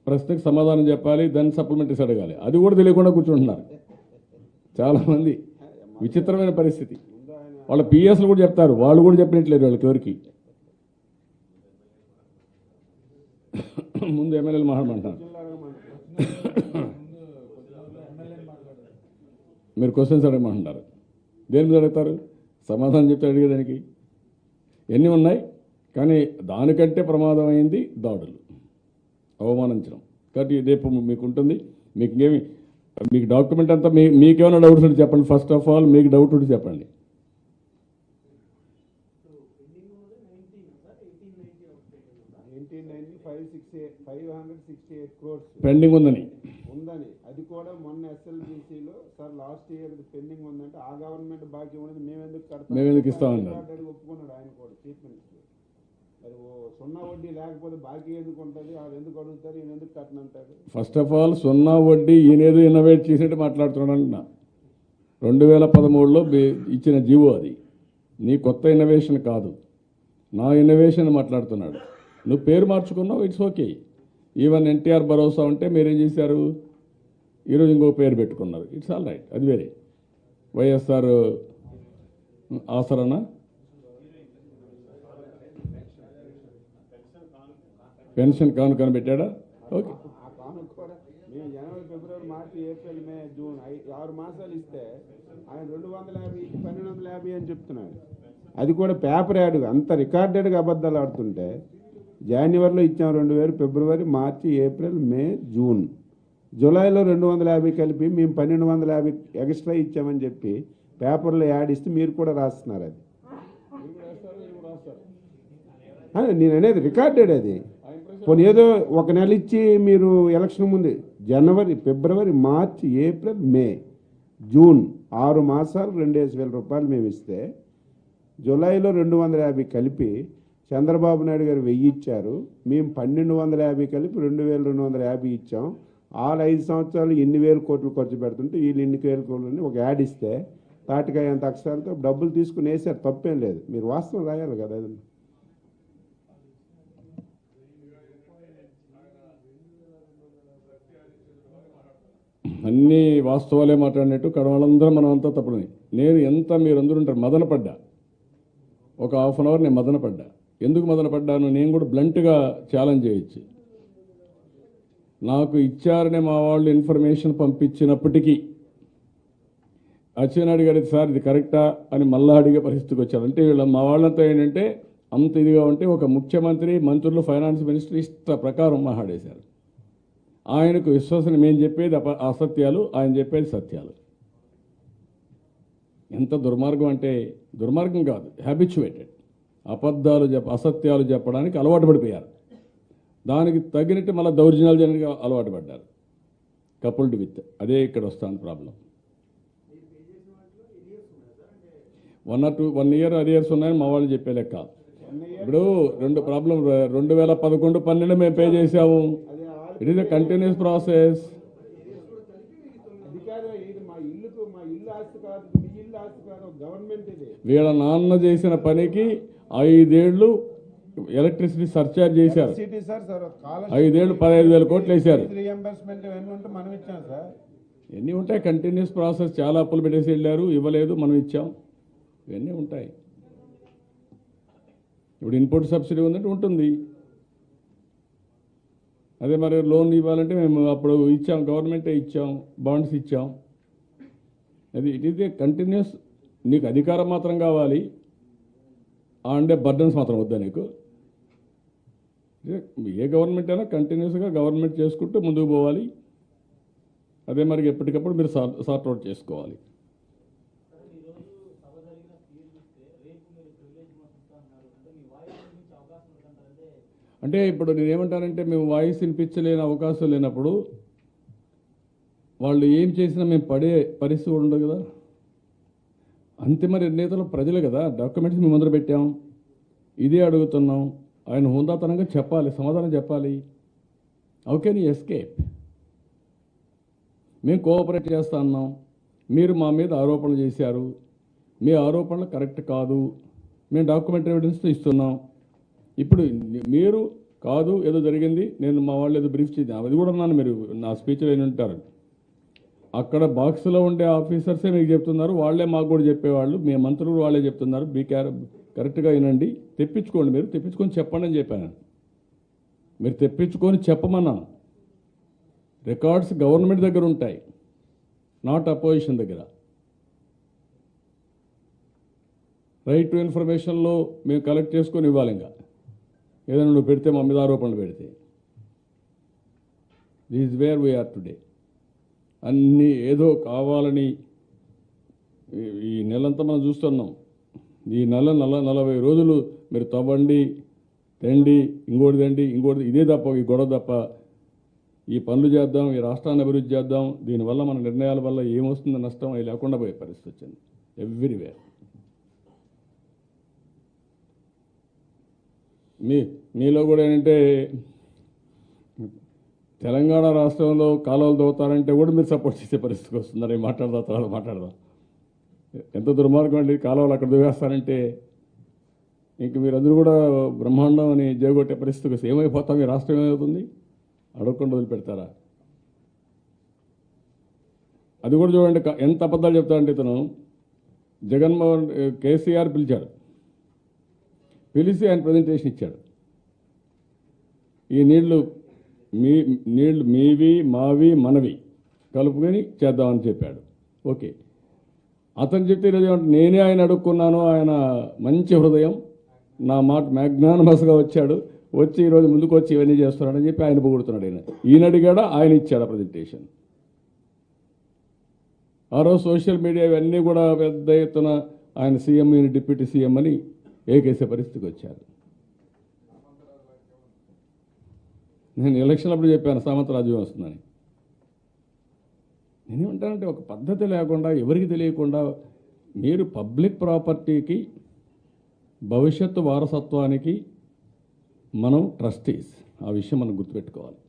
ప్రశ్నకు సమాధానం చెప్పాలి, దాన్ని సప్లిమెంటరీస్ అడగాలి, అది కూడా తెలియకుండా కూర్చుంటున్నారు చాలామంది. విచిత్రమైన పరిస్థితి. వాళ్ళ పిఎస్లు కూడా చెప్తారు, వాళ్ళు కూడా చెప్పినట్లేదు వాళ్ళకి ఎవరికి. ముందు ఎమ్మెల్యేలు మాట్లాడమంటారు, మీరు క్వశ్చన్స్ అడగమంటారు. దేని మీద అడుగుతారు? సమాధానం చెప్తే అడిగేదానికి ఎన్ని ఉన్నాయి. కానీ దానికంటే ప్రమాదమైంది దాడులు, అవమానించడం. కాబట్టి రేపు మీకు ఉంటుంది. మీకు ఇంకేమి, మీకు డాక్యుమెంట్ అంతా మీకేమైనా డౌట్స్ ఉంటే చెప్పండి. ఫస్ట్ ఆఫ్ ఆల్ మీకు డౌట్ ఉంటే చెప్పండి. 568 crores పెండింగ్ ఉందని అది కూడా మొన్న SLBCలో సార్ లాస్ట్ ఇయర్ పెండింగ్ ఉందంటే ఆ గవర్నమెంట్ బాకీ ఉన్నది మేము ఎందుకు ఇస్తామన్నారు. ఒప్పుకున్నాడు ఆయన కూడా, చీఫ్ మినిస్టర్. మరి సున్నా వడ్డీ లేకపోతే బాకీ ఎందుకు ఉంటుంది, వాళ్ళు ఎందుకు అడుగుతారు, ఈయన ఎందుకు కట్టనంటాడు? ఫస్ట్ ఆఫ్ ఆల్ సున్నా వడ్డీ ఈయనేదో ఇన్నోవేట్ చేసినట్టు మాట్లాడుతున్నాడు. 2013లో ఇచ్చిన జీవో అది, నీ కొత్త ఇన్నోవేషన్ కాదు, నా ఇన్నోవేషన్ మాట్లాడుతున్నాడు. నువ్వు పేరు మార్చుకున్నావు, ఇట్స్ ఓకే. ఈవెన్ ఎన్టీఆర్ భరోసా ఉంటే మీరేం చేశారు, ఈరోజు ఇంకో పేరు పెట్టుకున్నారు, ఇట్స్ ఆల్ రైట్, అది వేరే. వైఎస్ఆర్ ఆసరణ పెన్షన్ కానుక పెట్టాడా? ఓకే. ఆ కానుక కూడా మేము జనవరి, ఫిబ్రవరి, మార్చి, ఏప్రిల్, మే, జూన్ 6 మాసాలు ఇస్తే ఆయన 250 1250 అని చెప్తున్నాడు. అది కూడా పేపర్ యాడ్, అంత రికార్డెడ్గా అబద్ధాలు ఆడుతుంటే జనవరిలో ఇచ్చాం 2000, ఫిబ్రవరి, మార్చి, ఏప్రిల్, మే, జూన్, జూలైలో 250 కలిపి మేము 1250 ఎక్స్ట్రా ఇచ్చామని చెప్పి పేపర్లో యాడ్ ఇస్తే మీరు కూడా రాస్తున్నారు. అది నేను అనేది రికార్డెడ్. అది పోనీ ఏదో ఒక నెల ఇచ్చి మీరు ఎలక్షన్ ముందు జనవరి, ఫిబ్రవరి, మార్చి, ఏప్రిల్, మే, జూన్ 6 మాసాలు 2,000 రూపాయలు మేము ఇస్తే జూలైలో 250 కలిపి చంద్రబాబు నాయుడు గారు 1000 ఇచ్చారు, మేము 1250 కలిపి 2250 ఇచ్చాం. 5 సంవత్సరాలు ఎన్ని వేల కోట్లు ఖర్చు పెడుతుంటే వీళ్ళు ఎన్ని వేల కోట్లని ఒక యాడ్ ఇస్తే తాటికాయ అంత అక్షరాలతో డబ్బులు తీసుకుని వేసారు, తప్పేం లేదు. మీరు వాస్తవం రాయాలి కదా. అన్నీ వాస్తవాలే మాట్లాడినట్టు కడవాళ్ళందరం మనం అంతా తప్పుడుని. నేను ఎంత మీరందరూ ఉంటారు మదనపడ్డా, ఒక హాఫ్ అన్ అవర్ నేను మదనపడ్డా. ఎందుకు మదనపడ్డాను? నేను కూడా బ్లంట్గా ఛాలెంజ్ చేయొచ్చు. నాకు ఇచ్చారనే మా వాళ్ళు ఇన్ఫర్మేషన్ పంపించినప్పటికీ అచ్చెన్నాయుడు గారి సార్ ఇది కరెక్టా అని మళ్ళా అడిగే పరిస్థితికి వచ్చారు. అంటే వీళ్ళ మా వాళ్ళంతా ఏంటంటే అంత ఇదిగా ఉంటే ఒక ముఖ్యమంత్రి, మంత్రులు, ఫైనాన్స్ మినిస్టర్ ఇష్ట ప్రకారం మాట్లాడేశారు. ఆయనకు విశ్వాసం, మేము చెప్పేది అసత్యాలు, ఆయన చెప్పేది సత్యాలు. ఎంత దుర్మార్గం అంటే, దుర్మార్గం కాదు, హ్యాబిచ్యువేటెడ్. అసత్యాలు చెప్పడానికి అలవాటు పడిపోయారు. దానికి తగినట్టు మళ్ళీ దౌర్జన్యాలు చేయడానికి అలవాటు పడ్డారు. కపుల్డ్ విత్ అదే ఇక్కడ వస్తాను ప్రాబ్లం. 1 year అరియర్స్ ఉన్నాయని మా వాళ్ళు చెప్పే లెక్క. ఇప్పుడు 2 ప్రాబ్లం, 2011, 12 మేము పే చేసాము. It is a continuous process. వీళ్ళ నాన్న చేసిన పనికి 5 ఏళ్ళు ఎలక్ట్రిసిటీ సర్చార్జ్ చేశారు. 5 ఏళ్ళు 15,000 కోట్లు వేశారు. ఎన్ని ఉంటాయి? Continuous process. చాలా అప్పులు పెట్టేసి వెళ్ళారు, ఇవ్వలేదు, మనం ఇచ్చాం, ఇవన్నీ ఉంటాయి. ఇప్పుడు ఇన్పుట్ సబ్సిడీ ఉందంటే ఉంటుంది. అదే మరి లోన్ ఇవ్వాలంటే మేము అప్పుడు ఇచ్చాం, గవర్నమెంటే ఇచ్చాం, బాండ్స్ ఇచ్చాం. అది ఇట్ ఈస్ ఏ కంటిన్యూస్. నీకు అధికారం మాత్రం కావాలి, ఆ ఉండే బర్డన్స్ మాత్రం వద్దా నీకు? ఏ గవర్నమెంట్ అయినా కంటిన్యూస్గా గవర్నమెంట్ చేసుకుంటూ ముందుకు పోవాలి. అదే మరి ఎప్పటికప్పుడు మీరు సార్ట్అవుట్ చేసుకోవాలి. అంటే ఇప్పుడు నేనేమంటానంటే మేము వాయిస్ వినిపించలేని అవకాశం లేనప్పుడు వాళ్ళు ఏం చేసినా మేము పడే పరిస్థితి ఉండదు కదా. అంతిమ నిర్ణేతలు ప్రజలు కదా. డాక్యుమెంట్స్ మేము ముందర పెట్టాం, ఇదే అడుగుతున్నాం. ఆయన హుందాతనంగా చెప్పాలి, సమాధానం చెప్పాలి. How can you escape? మేము కోఆపరేట్ చేస్తా అన్నాం, మీరు మా మీద ఆరోపణలు చేశారు, మీ ఆరోపణలు కరెక్ట్ కాదు, మేము డాక్యుమెంటరీ ఎవిడెన్స్తో ఇస్తున్నాం. ఇప్పుడు మీరు కాదు ఏదో జరిగింది, నేను మా వాళ్ళు ఏదో బ్రీఫ్ చేద్దాం, అది కూడా అన్నాను. మీరు నా స్పీచ్లో ఏమి ఉంటారు, అక్కడ బాక్స్లో ఉండే ఆఫీసర్సే మీకు చెప్తున్నారు, వాళ్ళే మాకు కూడా చెప్పేవాళ్ళు, మీ మంత్రులు వాళ్ళే చెప్తున్నారు. కరెక్ట్గా వినండి, తెప్పించుకోండి, మీరు తెప్పించుకొని చెప్పండి అని చెప్పాను. మీరు తెప్పించుకొని చెప్పమన్నాను. రికార్డ్స్ గవర్నమెంట్ దగ్గర ఉంటాయి, నాట్ అపోజిషన్ దగ్గర. రైట్ టు ఇన్ఫర్మేషన్లో మేము కలెక్ట్ చేసుకొని ఇవ్వాలి. ఇంకా ఏదైనా నువ్వు పెడితే మా మీద ఆరోపణలు పెడితే, this is where we are today. అన్నీ ఏదో కావాలని ఈ నెలంతా మనం చూస్తున్నాం. ఈ 40 రోజులు మీరు తవ్వండి, తెండి, ఇంకోటి తండి, ఇంకోటి, ఇదే తప్ప, ఈ గొడవ తప్ప. ఈ పనులు చేద్దాం, ఈ రాష్ట్రాన్ని అభివృద్ధి చేద్దాం, దీనివల్ల మన నిర్ణయాల వల్ల ఏమొస్తుందో నష్టం, అవి లేకుండా పోయే పరిస్థితి వచ్చింది ఎవ్రీవేర్. మీలో కూడా ఏంటంటే తెలంగాణ రాష్ట్రంలో కాలువలు తవ్వుతారంటే కూడా మీరు సపోర్ట్ చేసే పరిస్థితికి వస్తున్నారు. మాట్లాడదాం, తర్వాత మాట్లాడదాం. ఎంత దుర్మార్గం అండి, కాలువలు అక్కడ దువ్వేస్తారంటే ఇంక మీరందరూ కూడా బ్రహ్మాండం అని జయగొట్టే పరిస్థితికి వస్తే ఏమైపోతాం? మీ రాష్ట్రం ఏమవుతుంది? అడగకుండా వదిలిపెడతారా? అది కూడా చూడండి, ఎంత అబద్ధాలు చెప్తారంటే ఇతను. జగన్మోహన్ కేసీఆర్ పిలిచాడు, పిలిచి ఆయన ప్రజెంటేషన్ ఇచ్చాడు. ఈ నీళ్లు మీవి, మావి, మనవి కలుపుకొని చేద్దామని చెప్పాడు. ఓకే, అతను చెప్తే ఈరోజు నేనే ఆయన అడుక్కున్నాను, ఆయన మంచి హృదయం, నా మాట మ్యాగ్నానమస్గా వచ్చాడు, వచ్చి ఈరోజు ముందుకు వచ్చి ఇవన్నీ చేస్తున్నాడని చెప్పి ఆయన పొగుడుతున్నాడు. ఈయన అడిగాడా, ఆయన ఇచ్చాడు ప్రజెంటేషన్. ఆ రోజు సోషల్ మీడియా ఇవన్నీ కూడా పెద్ద ఎత్తున ఆయన సీఎం, ఈయన డిప్యూటీ సీఎం అని ఏకేసే పరిస్థితికి వచ్చారు. నేను ఎలక్షన్ అప్పుడు చెప్పాను సామంత రాజ్యం వస్తుందని. నేనేమంటానంటే ఒక పద్ధతి లేకుండా, ఎవరికి తెలియకుండా మీరు పబ్లిక్ ప్రాపర్టీకి, భవిష్యత్తు వారసత్వానికి మనం ట్రస్టీస్. ఆ విషయం మనం గుర్తుపెట్టుకోవాలి.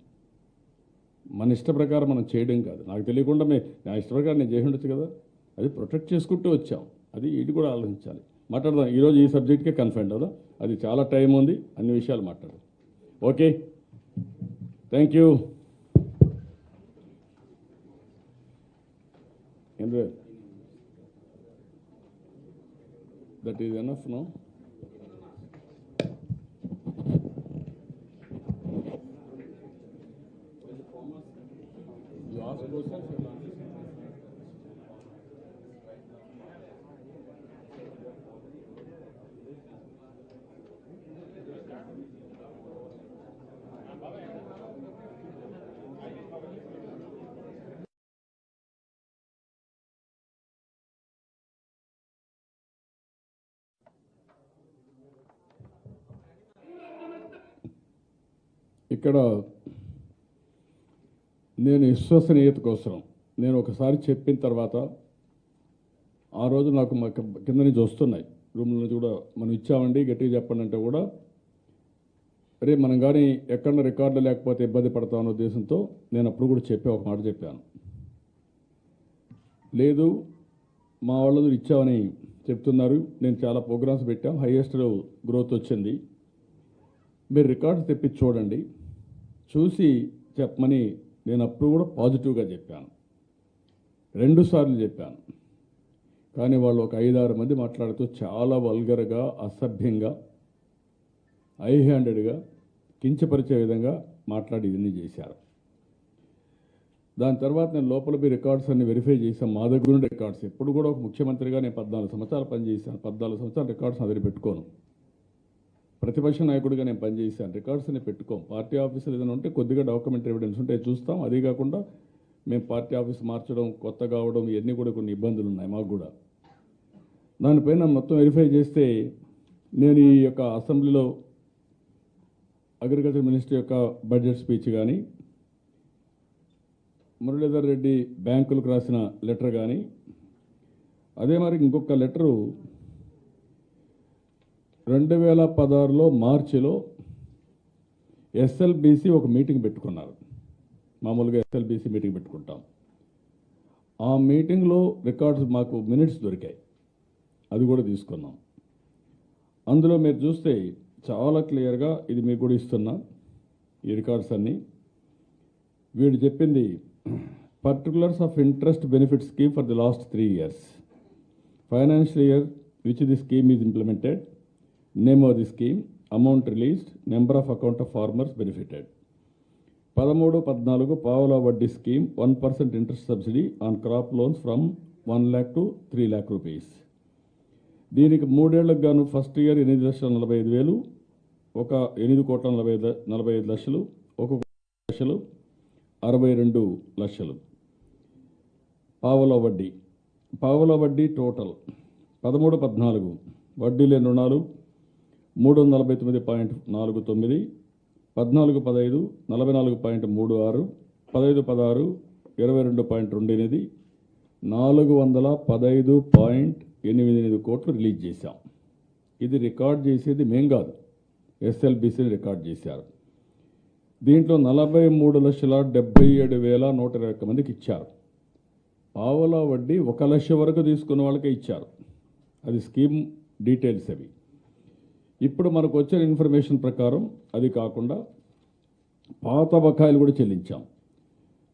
మన ఇష్ట ప్రకారం మనం చేయడం కాదు. నాకు తెలియకుండా నా ఇష్ట ప్రకారం నేను చేసి ఉండొచ్చు కదా, అది ప్రొటెక్ట్ చేసుకుంటూ వచ్చాం. అది ఇది కూడా ఆలోచించాలి. మాట్లాడదాం. ఈరోజు ఈ సబ్జెక్ట్కే కన్ఫైన్ అవుదా, అది చాలా టైం ఉంది, అన్ని విషయాలు మాట్లాడదాం. Okay, thank you. That is enough, no? You ask questions, you answer. ఇక్కడ నేను విశ్వసనీయత కోసం నేను ఒకసారి చెప్పిన తర్వాత ఆ రోజు నాకు కింద నుంచి వస్తున్నాయి, రూమ్ల నుంచి కూడా, మనం ఇచ్చామండి గట్టిగా చెప్పండి అంటే కూడా, రేపు మనం కానీ ఎక్కడ రికార్డులు లేకపోతే ఇబ్బంది పడతామన్న ఉద్దేశంతో నేను అప్పుడు కూడా ఒక మాట చెప్పాను. లేదు మా వాళ్ళు ఇచ్చామని చెప్తున్నారు, నేను చాలా ప్రోగ్రామ్స్ పెట్టాం, హైయెస్ట్ గ్రోత్ వచ్చింది, మీరు రికార్డ్స్ తెప్పించి చూడండి, చూసి చెప్పమని నేను అప్పుడు కూడా పాజిటివ్గా చెప్పాను. 2 సార్లు చెప్పాను. కానీ వాళ్ళు ఒక 5-6 మంది మాట్లాడుతూ చాలా వల్గర్గా, అసభ్యంగా, హ్యాండెడ్గా, కించపరిచే విధంగా మాట్లాడి ఇవన్నీ చేశారు. దాని తర్వాత నేను లోపల మీ రికార్డ్స్ అన్ని వెరిఫై చేశాను. మా దగ్గర ఉండే రికార్డ్స్ ఎప్పుడు కూడా ఒక ముఖ్యమంత్రిగా నేను 14 సంవత్సరాలు పనిచేశాను. 14 సంవత్సరాల రికార్డ్స్ అదిరి పెట్టుకోను. ప్రతిపక్ష నాయకుడిగా నేను పనిచేశాను. రికార్డ్స్ అని పెట్టుకోం. పార్టీ ఆఫీసులు ఏదైనా ఉంటే కొద్దిగా డాక్యుమెంటరీ ఎవిడెన్స్ ఉంటే చూస్తాం. అదే కాకుండా మేము పార్టీ ఆఫీస్ మార్చడం, కొత్త కావడం, ఇవన్నీ కూడా కొన్ని ఇబ్బందులు ఉన్నాయి మాకు కూడా. దానిపైన మొత్తం వెరిఫై చేస్తే నేను ఈ యొక్క అసెంబ్లీలో అగ్రికల్చర్ మినిస్టర్ యొక్క బడ్జెట్ స్పీచ్ కానీ, మురళీధర్ రెడ్డి బ్యాంకులకు రాసిన లెటర్ కానీ, అదే మరి ఇంకొక లెటరు 2016లో మార్చిలో ఎస్ఎల్బిసి ఒక మీటింగ్ పెట్టుకున్నారు. మామూలుగా ఎస్ఎల్బిసి మీటింగ్ పెట్టుకుంటాం. ఆ మీటింగ్లో రికార్డ్స్ మాకు మినిట్స్ దొరికాయి. అది కూడా తీసుకున్నాం. అందులో మీరు చూస్తే చాలా క్లియర్గా ఇది మీకు కూడా ఇస్తున్నా ఈ రికార్డ్స్ అన్నీ. వీడు చెప్పింది particulars of interest benefit scheme for the last 3 years, financial year which the scheme is implemented, name of the scheme, amount released, number of account of farmers benefited. 13-14 పావలా వడ్డీ scheme 1% interest subsidy on crop loans from 1 lakh to 3 lakh rupees. దీనికి 3 ఏళ్లకు గాను ఫస్ట్ ఇయర్ 8,45,000, ఒక 8,45,00,000, 1,00,00,000, 62 లక్షలు. పావలా వడ్డీ టోటల్ 13-14 వడ్డీ లేని రుణాలు 349.49, 14-15 44.36, 15-16 22.28, 415.88 కోట్లు రిలీజ్ చేశాం. ఇది రికార్డ్ చేసేది మేం కాదు, ఎస్ఎల్బిసిని రికార్డ్ చేశారు. దీంట్లో 43,77,121 మందికి ఇచ్చారు. పావలా వడ్డీ 1 లక్ష వరకు తీసుకున్న వాళ్ళకే ఇచ్చారు. అది స్కీమ్ డీటెయిల్స్ అవి. ఇప్పుడు మనకు వచ్చిన ఇన్ఫర్మేషన్ ప్రకారం అది కాకుండా పాత బకాయిలు కూడా చెల్లించాం.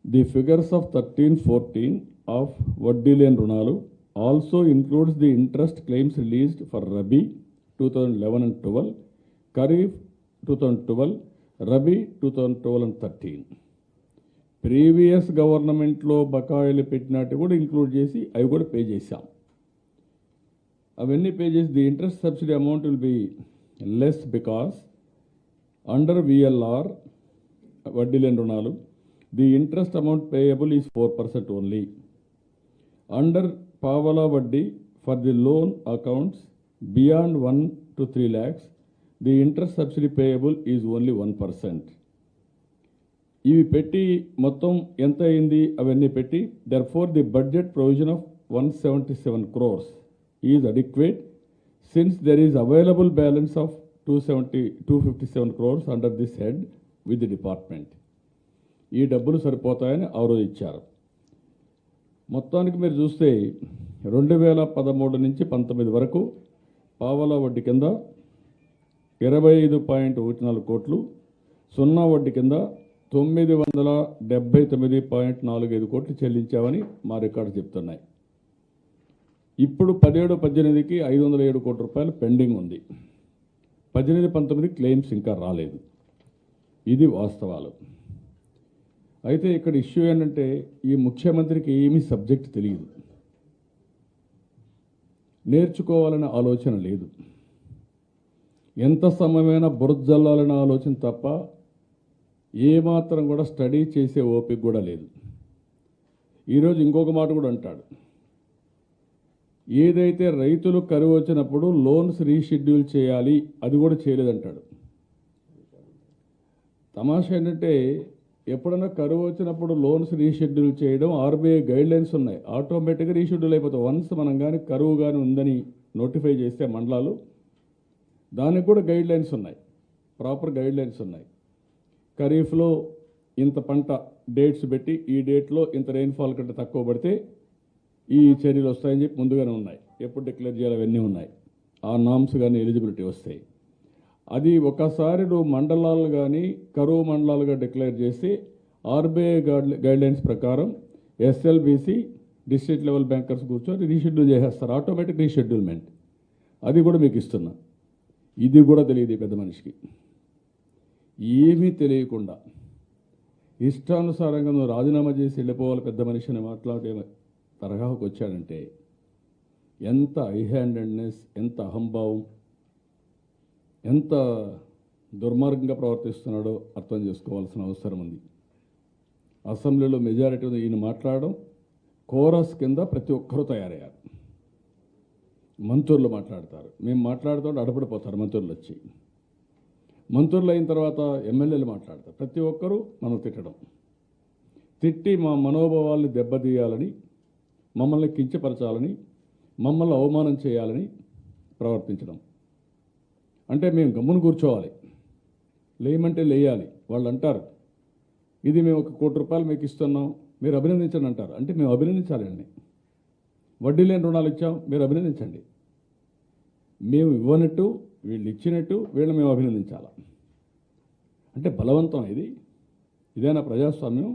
ది ఫిగర్స్ ఆఫ్ 13-14 ఆఫ్ వడ్డీ లేని రుణాలు also includes the interest claims released for rabi 2011 and 12, kharif 2012, rabi 2012 and 13. Previous గవర్నమెంట్లో బకాయిలు పెట్టినట్టు కూడా ఇంక్లూడ్ చేసి అవి కూడా పే చేశాం. అవన్నీ పే చేసి the interest subsidy amount will be less because under VLR వడ్డీ లేని రుణాలు the interest amount payable is 4% only. Under పావలా వడ్డీ for the loan accounts beyond 1 to 3 lakhs the interest subsidy payable is only 1%. ఇవి పెట్టి మొత్తం ఎంత అయింది అవన్నీ పెట్టి therefore the budget provision of 177 crores is adequate since there is available balance of 257 crores under this head with the department. ఈ డబ్బులు సరిపోతాయని ఆ రోజు ఇచ్చారు. మొత్తానికి మీరు చూస్తే 2013 నుంచి 19 వరకు పావలా వడ్డీ కింద 25.14 కోట్లు, సున్నా వడ్డీ కింద 979.45 కోట్లు చెల్లించామని మా రికార్డు చెప్తున్నాయి. ఇప్పుడు 17-18కి 507 కోట్ల రూపాయలు పెండింగ్ ఉంది. 18-19 క్లెయిమ్స్ ఇంకా రాలేదు. ఇది వాస్తవాలు. అయితే ఇక్కడ ఇష్యూ ఏంటంటే ఈ ముఖ్యమంత్రికి ఏమీ సబ్జెక్ట్ తెలియదు, నేర్చుకోవాలనే ఆలోచన లేదు, ఎంత సమయమైనా బురజల్లాలనే ఆలోచన తప్ప ఏమాత్రం కూడా స్టడీ చేసే ఓపిక కూడా లేదు. ఈరోజు ఇంకొక మాట కూడా అంటాడు, ఏదైతే రైతులు కరువు వచ్చినప్పుడు లోన్స్ రీషెడ్యూల్ చేయాలి అది కూడా చేయలేదంటాడు. తమాషా ఏంటంటే ఎప్పుడైనా కరువు వచ్చినప్పుడు లోన్స్ రీషెడ్యూల్ చేయడం ఆర్బీఐ గైడ్లైన్స్ ఉన్నాయి, ఆటోమేటిక్గా రీషెడ్యూల్ అయిపోతాయి. వన్స్ మనం కానీ కరువు కానీ ఉందని నోటిఫై చేస్తే మండలాలు దానికి కూడా గైడ్లైన్స్ ఉన్నాయి, ప్రాపర్ గైడ్లైన్స్ ఉన్నాయి. ఖరీఫ్లో ఇంత పంట డేట్స్ పెట్టి ఈ డేట్లో ఇంత రెయిన్ఫాల్ కంటే తక్కువ పడితే ఈ చర్యలు వస్తాయని చెప్పి ముందుగానే ఉన్నాయి. ఎప్పుడు డిక్లేర్ చేయాలి అవన్నీ ఉన్నాయి. ఆ నామ్స్ కానీ ఎలిజిబిలిటీ వస్తాయి. అది ఒకసారి నువ్వు మండలాలు కానీ కరువు మండలాలుగా డిక్లేర్ చేసి ఆర్బీఐ గైడ్లైన్స్ ప్రకారం ఎస్ఎల్బిసి డిస్ట్రిక్ట్ లెవెల్ బ్యాంకర్స్ కూర్చొని రీషెడ్యూల్ చేసేస్తారు, ఆటోమేటిక్ రీషెడ్యూల్మెంట్. అది కూడా మీకు ఇస్తున్నా. ఇది కూడా తెలియదు ఈ పెద్ద మనిషికి. ఏమీ తెలియకుండా ఇష్టానుసారంగా నువ్వు రాజీనామా చేసి వెళ్ళిపోవాలి పెద్ద మనిషిని మాట్లాడే తరహాకు వచ్చాడంటే ఎంత హై హ్యాండెడ్నెస్, ఎంత అహంభావం. ఎంత దుర్మార్గంగా ప్రవర్తిస్తున్నాడో అర్థం చేసుకోవాల్సిన అవసరం ఉంది. అసెంబ్లీలో మెజారిటీ ఉంది, ఈయన మాట్లాడడం కోరస్ కింద ప్రతి ఒక్కరూ తయారయ్యారు. మంత్రులు మాట్లాడతారు, మేము మాట్లాడుతుంటే అడపడిపోతారు మంత్రులు వచ్చి. మంత్రులు అయిన తర్వాత ఎమ్మెల్యేలు మాట్లాడతారు, ప్రతి ఒక్కరూ మనం తిట్టి మా మనోభావాల్ని దెబ్బతీయాలని, మమ్మల్ని కించపరచాలని, మమ్మల్ని అవమానం చేయాలని ప్రవర్తించడం. అంటే మేము గమ్మున కూర్చోవాలి, లేయమంటే లేయాలి. వాళ్ళు అంటారు ఇది మేము 1 కోటి రూపాయలు మీకు ఇస్తున్నాం, మీరు అభినందించండి అంటారు. అంటే మేము అభినందించాలండి. వడ్డీ లేని రుణాలు ఇచ్చాం, మీరు అభినందించండి. మేము ఇవ్వనట్టు వీళ్ళు ఇచ్చినట్టు వీళ్ళు మేము అభినందించాలా? అంటే బలవంతం ఇది? ఇదేనా ప్రజాస్వామ్యం?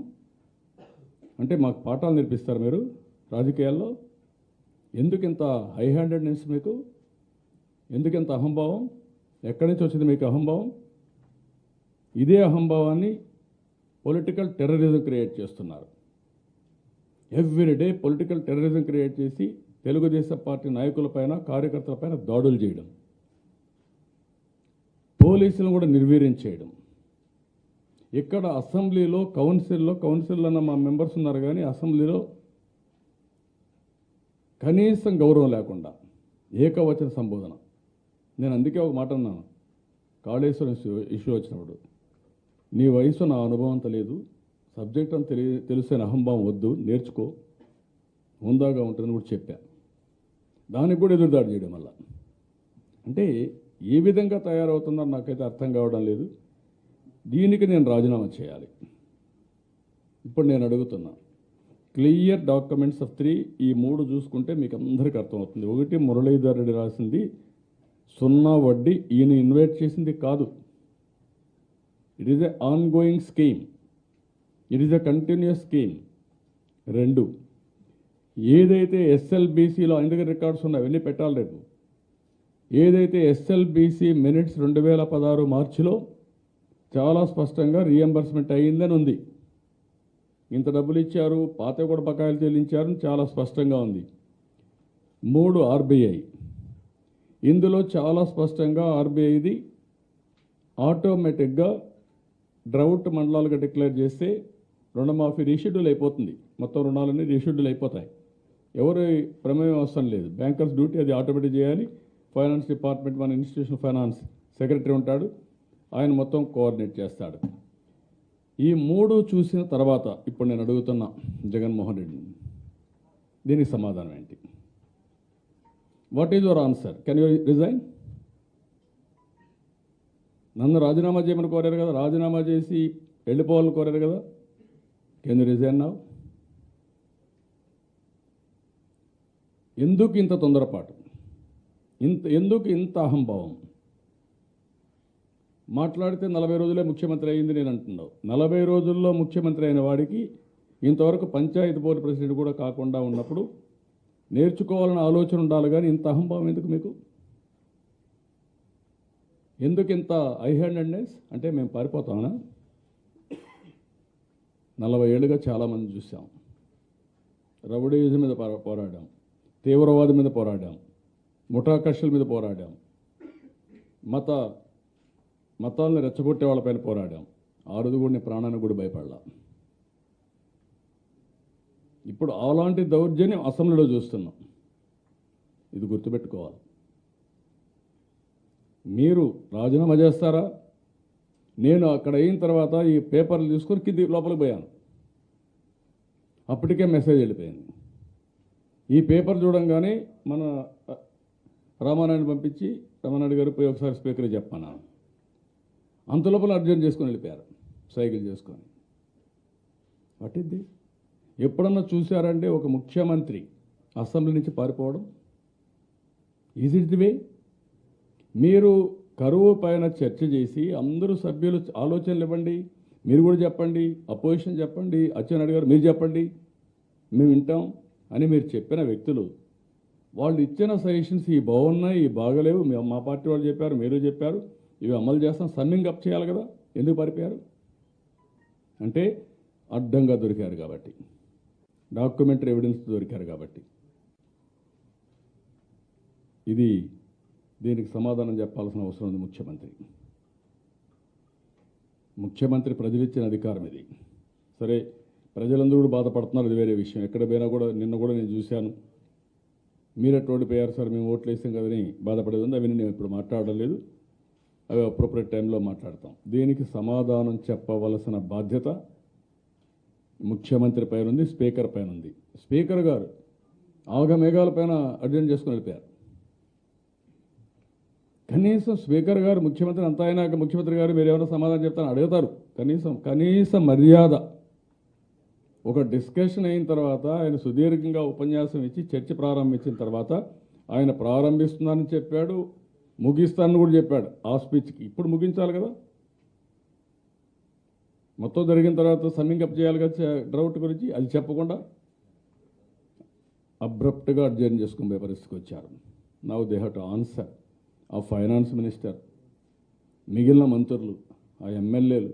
అంటే మాకు పాఠాలు నేర్పిస్తారు మీరు రాజకీయాల్లో? ఎందుకు ఇంత హై హ్యాండెడ్నెస్ మీకు? ఎందుకు ఇంత అహంభావం? ఎక్కడి నుంచి వచ్చింది మీకు అహంభావం? ఇదే అహంభావాన్ని పొలిటికల్ టెర్రరిజం క్రియేట్ చేస్తున్నారు. ఎవ్రీడే పొలిటికల్ టెర్రరిజం క్రియేట్ చేసి తెలుగుదేశం పార్టీ నాయకులపైన, కార్యకర్తలపైన దాడులు చేయడం, పోలీసులను కూడా నిర్వీర్యం చేయడం. ఇక్కడ అసెంబ్లీలో కౌన్సిల్ అన్న మా మెంబర్స్ ఉన్నారు, కానీ అసెంబ్లీలో కనీసం గౌరవం లేకుండా ఏకవచన సంబోధన. నేను అందుకే ఒక మాట అన్నాను, కాళేశ్వరం ఇష్యూ వచ్చినప్పుడు, నీ వయసు నా అనుభవం అంత లేదు, సబ్జెక్ట్ అని తెలిసిన అహంభావం వద్దు, నేర్చుకో, హుందాగా ఉంటుందని కూడా చెప్పా. దానికి కూడా ఎదురుదాడి చేయడం వల్ల అంటే ఏ విధంగా తయారవుతుందో నాకైతే అర్థం కావడం లేదు. దీనికి నేను రాజీనామా చేయాలి. ఇప్పుడు నేను అడుగుతున్నా, క్లియర్ డాక్యుమెంట్స్ ఆఫ్ 3, ఈ 3 చూసుకుంటే మీకు అందరికీ అర్థమవుతుంది. 1, మురళీధర్ రెడ్డి రాసింది 0 వడ్డీ, ఈయన ఇన్వైట్ చేసింది కాదు. It is a on going scheme, it is a continuous scheme. 2, ఏదైతే ఎస్ఎల్బీసీలో అందుకే రికార్డ్స్ ఉన్నాయి, అవన్నీ పెట్టాలి రేపు. ఏదైతే ఎస్ఎల్బీసీ మినిట్స్ 2016 మార్చిలో చాలా స్పష్టంగా రీఎంబర్స్మెంట్ అయ్యిందని ఉంది. ఇంత డబ్బులు ఇచ్చారు, పాత కూడా బకాయిలు చెల్లించారు, చాలా స్పష్టంగా ఉంది. 3, ఆర్బీఐ, ఇందులో చాలా స్పష్టంగా ఆర్బీఐది ఆటోమేటిక్గా డ్రౌట్ మండలాలుగా డిక్లేర్ చేస్తే రుణమాఫీ రీషెడ్యూల్ అయిపోతుంది. మొత్తం రుణాలన్నీ రీషెడ్యూల్ అయిపోతాయి. ఎవరి ప్రమేయం అవసరం లేదు. బ్యాంకర్స్ డ్యూటీ అది ఆటోమేటిక్ చేయాలి. ఫైనాన్స్ డిపార్ట్మెంట్, మన ఇన్స్టిట్యూషన్ ఫైనాన్స్ సెక్రటరీ ఉంటాడు, ఆయన మొత్తం కోఆర్డినేట్ చేస్తాడు. ఈ 3 చూసిన తర్వాత ఇప్పుడు నేను అడుగుతున్నా జగన్మోహన్ రెడ్డిని, దీనికి సమాధానం ఏంటి? What is your answer? Can you resign? నన్ను రాజీనామా చేయమని కోరారు కదా, రాజీనామా చేసి వెళ్ళిపోవాలని కోరారు కదా, కెన్ యూ రిజైన్ నౌ? ఎందుకు ఇంత తొందరపాటు? ఎందుకు ఇంత అహంభావం? మాట్లాడితే 40 రోజులే ముఖ్యమంత్రి అయ్యింది నేను అంటున్నావు. 40 రోజుల్లో ముఖ్యమంత్రి అయిన వాడికి ఇంతవరకు పంచాయతీ బోర్డు ప్రెసిడెంట్ కూడా కాకుండా ఉన్నప్పుడు నేర్చుకోవాలన్న ఆలోచన ఉండాలి, కానీ ఇంత అహంభావం ఎందుకు మీకు? ఎందుకు ఇంత హై హ్యాండెడ్నెస్? అంటే మేము పారిపోతామనా? 40 ఏళ్ళుగా చాలామంది చూసాం. రౌడీయిజం మీద పోరాడాం, తీవ్రవాదం మీద పోరాడాం, ముఠాకర్షల మీద పోరాడాం, మతాలను రెచ్చగొట్టే వాళ్ళపైన పోరాడాం. ఆ రోజు కూడా నేను ప్రాణానికి కూడా భయపడలా. ఇప్పుడు అలాంటి దౌర్జన్యం అసెంబ్లీలో చూస్తున్నాం. ఇది గుర్తుపెట్టుకోవాలి. మీరు రాజీనామా చేస్తారా? నేను అక్కడ అయిన తర్వాత ఈ పేపర్లు తీసుకొని కింది లోపలికి పోయాను. అప్పటికే మెసేజ్ వెళ్ళిపోయింది. ఈ పేపర్ చూడంగానే మన రామానాయుడు పంపించి, రామానాయుడు గారు పోయి ఒకసారి స్పీకర్ చెప్పమన్నాను. అంత లోపల అర్జెంట్ చేసుకొని వెళ్ళిపోయారు, సైకిల్ చేసుకొని. పట్టిద్ది. ఎప్పుడన్నా చూశారంటే ఒక ముఖ్యమంత్రి అసెంబ్లీ నుంచి పారిపోవడం? Is it the way? మీరు కరువు పైన చర్చ చేసి అందరూ సభ్యులు ఆలోచనలు ఇవ్వండి, మీరు కూడా చెప్పండి, అపోజిషన్ చెప్పండి, అచ్చెన్నాయుడు గారు మీరు చెప్పండి, మేము వింటాం అని మీరు చెప్పిన వ్యక్తులు, వాళ్ళు ఇచ్చిన సజెషన్స్ ఈ బాగున్నాయి, ఈ బాగలేవు, మా పార్టీ వాళ్ళు చెప్పారు, మీరు చెప్పారు, ఇవి అమలు చేస్తాం, సమ్మింగ్ అప్ చేయాలి కదా, ఎందుకు పారిపోయారు? అంటే అడ్డంగా దొరికారు కాబట్టి, డాక్యుమెంటరీ ఎవిడెన్స్ దొరికారు కాబట్టి. ఇది దీనికి సమాధానం చెప్పాల్సిన అవసరం ఉంది ముఖ్యమంత్రి ప్రజలిచ్చిన అధికారం ఇది. సరే, ప్రజలందరూ కూడా బాధపడుతున్నారు, అది వేరే విషయం. ఎక్కడ పోయినా కూడా నిన్న కూడా నేను చూశాను, మీరెట్ ఓడిపోయారు సార్, మేము ఓట్లు వేసాం కదని బాధపడేది ఉంది. అవన్నీ నేను ఇప్పుడు మాట్లాడడం లేదు, అవి అప్రోప్రియట్ టైంలో మాట్లాడతాం. దీనికి సమాధానం చెప్పవలసిన బాధ్యత ముఖ్యమంత్రి పైన ఉంది, స్పీకర్ పైన ఉంది. స్పీకర్ గారు ఆగమేఘాల పైన అడ్జెంట్ చేసుకుని వెళ్ళిపోయారు. కనీసం స్పీకర్ గారు ముఖ్యమంత్రి అంతా అయినాక ముఖ్యమంత్రి గారు మీరు ఏమైనా సమాధానం చెప్తారని అడుగుతారు. కనీస మర్యాద. ఒక డిస్కషన్ అయిన తర్వాత ఆయన సుదీర్ఘంగా ఉపన్యాసం ఇచ్చి చర్చ ప్రారంభించిన తర్వాత ఆయన ప్రారంభిస్తున్నానని చెప్పాడు, ముగిస్తానని కూడా చెప్పాడు ఆ స్పీచ్కి. ఇప్పుడు ముగించాలి కదా, మొత్తం జరిగిన తర్వాత సమ్మింగ్ అప్ చేయాలి కదా డ్రౌట్ గురించి. అది చెప్పకుండా అబ్రప్ట్గా అడ్జర్న్ చేసుకుని పోయే పరిస్థితికి వచ్చారు. Now they have to answer. ఆ ఫైనాన్స్ మినిస్టర్, మిగిలిన మంత్రులు, ఆ ఎమ్మెల్యేలు.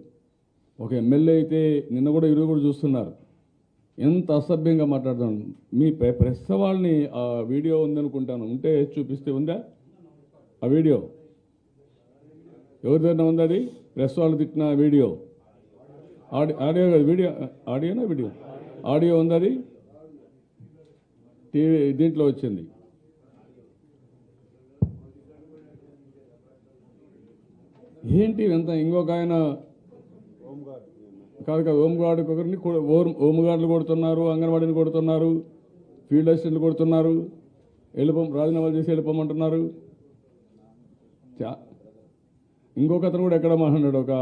ఒక ఎమ్మెల్యే అయితే నిన్న కూడా ఈరోజు కూడా చూస్తున్నారు ఎంత అసభ్యంగా మాట్లాడతాను. మీ ప్రెస్ వాళ్ళని ఆ వీడియో ఉందనుకుంటాను, ఉంటే చూపిస్తే ఉందా ఆ వీడియో? ఎవరి దగ్గర ఉంది అది? ప్రెస్ వాళ్ళు తిట్టిన వీడియో. ఆడియో కదా, వీడియో. ఆడియోనా వీడియో? ఆడియో ఉంది, అది టీవీ దీంట్లో వచ్చింది. ఏంటి ఎంత? ఇంకొక ఆయన కాదు హోంగార్డ్ ఒకరిని హోంగార్డులు కొడుతున్నారు, అంగన్వాడీని కొడుతున్నారు, ఫీల్డ్ అసిస్టెంట్లు కొడుతున్నారు, రాజీనామాలు చేసి వెళ్ళిపోమంటున్నారు. ఇంకొక అతను కూడా ఎక్కడ మాట్లాడాడు, ఒక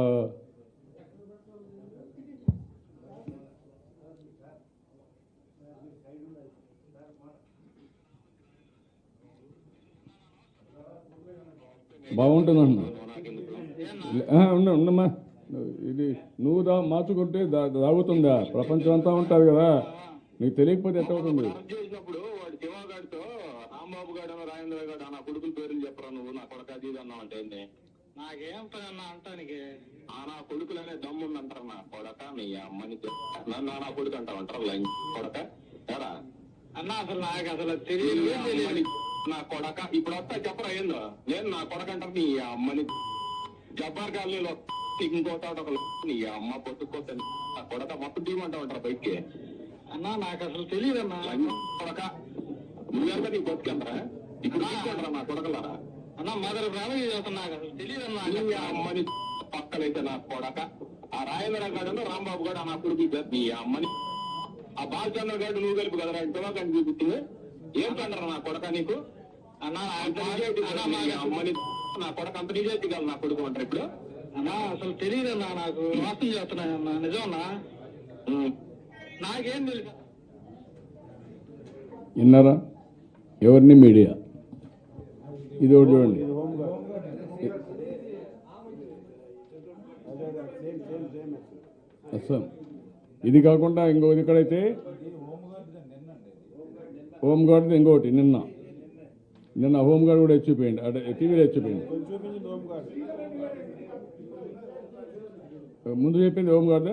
బాగుంటుందన్న. ఉండమ్మా, ఇది నువ్వు మార్చుకుంటే దాగుతుందా? ప్రపంచం అంతా ఉంటుంది కదా, నీకు తెలియకపోతే ఎట్ట అవుతుంది? చేసినప్పుడు వాడు శివగాడితో రాంబాబు గాడు రాజేంద్ర గాడు నా కొడుకుల పేర్లు చెప్పరా నువ్వు, నా కొడక అది అన్నావు అంటే నాకేంటన్నా అంటానికి నా కొడుకులనే దమ్ముందంటారు. నా కొడక నీ అమ్మని నన్ను నా కొడుకు అంటావంటారు కొడక ఎరా అన్నా. అసలు నాకు అసలు తెలియదు నా కొడక. ఇప్పుడు వస్తా చెప్పరా ఏందో, నేను నా కొడక అంటారు నీ అమ్మని. జబ్బార్ కాలనీలో ఇంకోట నీ అమ్మ పొట్టుకోత నా కొడక మొత్తం తీయమంటా ఉంటారు బయటికి. అన్నా నాకు అసలు తెలియదన్నా. కొడక నువ్వెంత నీ బతికెంతరా? ఇప్పుడు తీసుకుంటారా నా కొడకలారా? అన్నా మదర్ ప్రాణం చేస్తున్నా, నాకు అసలు తెలియదన్నా. నీ అమ్మని పక్కలైతే నా కొడక. ఆ రాజేంద్ర గాడు రాంబాబు గాడు నా కొడుకు నీ అమ్మని. ఆ బాలచంద్ర గారు నువ్వు కలిపి కదరా ఇంట్లో కానీ చూపిస్తుంది. ఏం తండ్రా నా కొడక నీకు? అన్నా అమ్మని నా కొడక అంత నిజాయితీ కాదు నా కొడుకు అంటారు ఇప్పుడు. అన్నా అసలు తెలియదన్నా, నాకు వాస్తవం చేస్తున్నాయన్నా. నిజమన్నా, నాకేం తెలుసు. విన్నారా? ఎవరిని? మీడియా. ఇది ఒకటి చూడండి. అసలు ఇది కాకుండా ఇంకొకటి ఇక్కడైతే హోంగార్డ్ ఇంకొకటి నిన్న హోంగార్డ్ కూడా చూపించండి, అంటే టీవీలో చూపించండి. ముందు చెప్పింది హోంగార్డ్,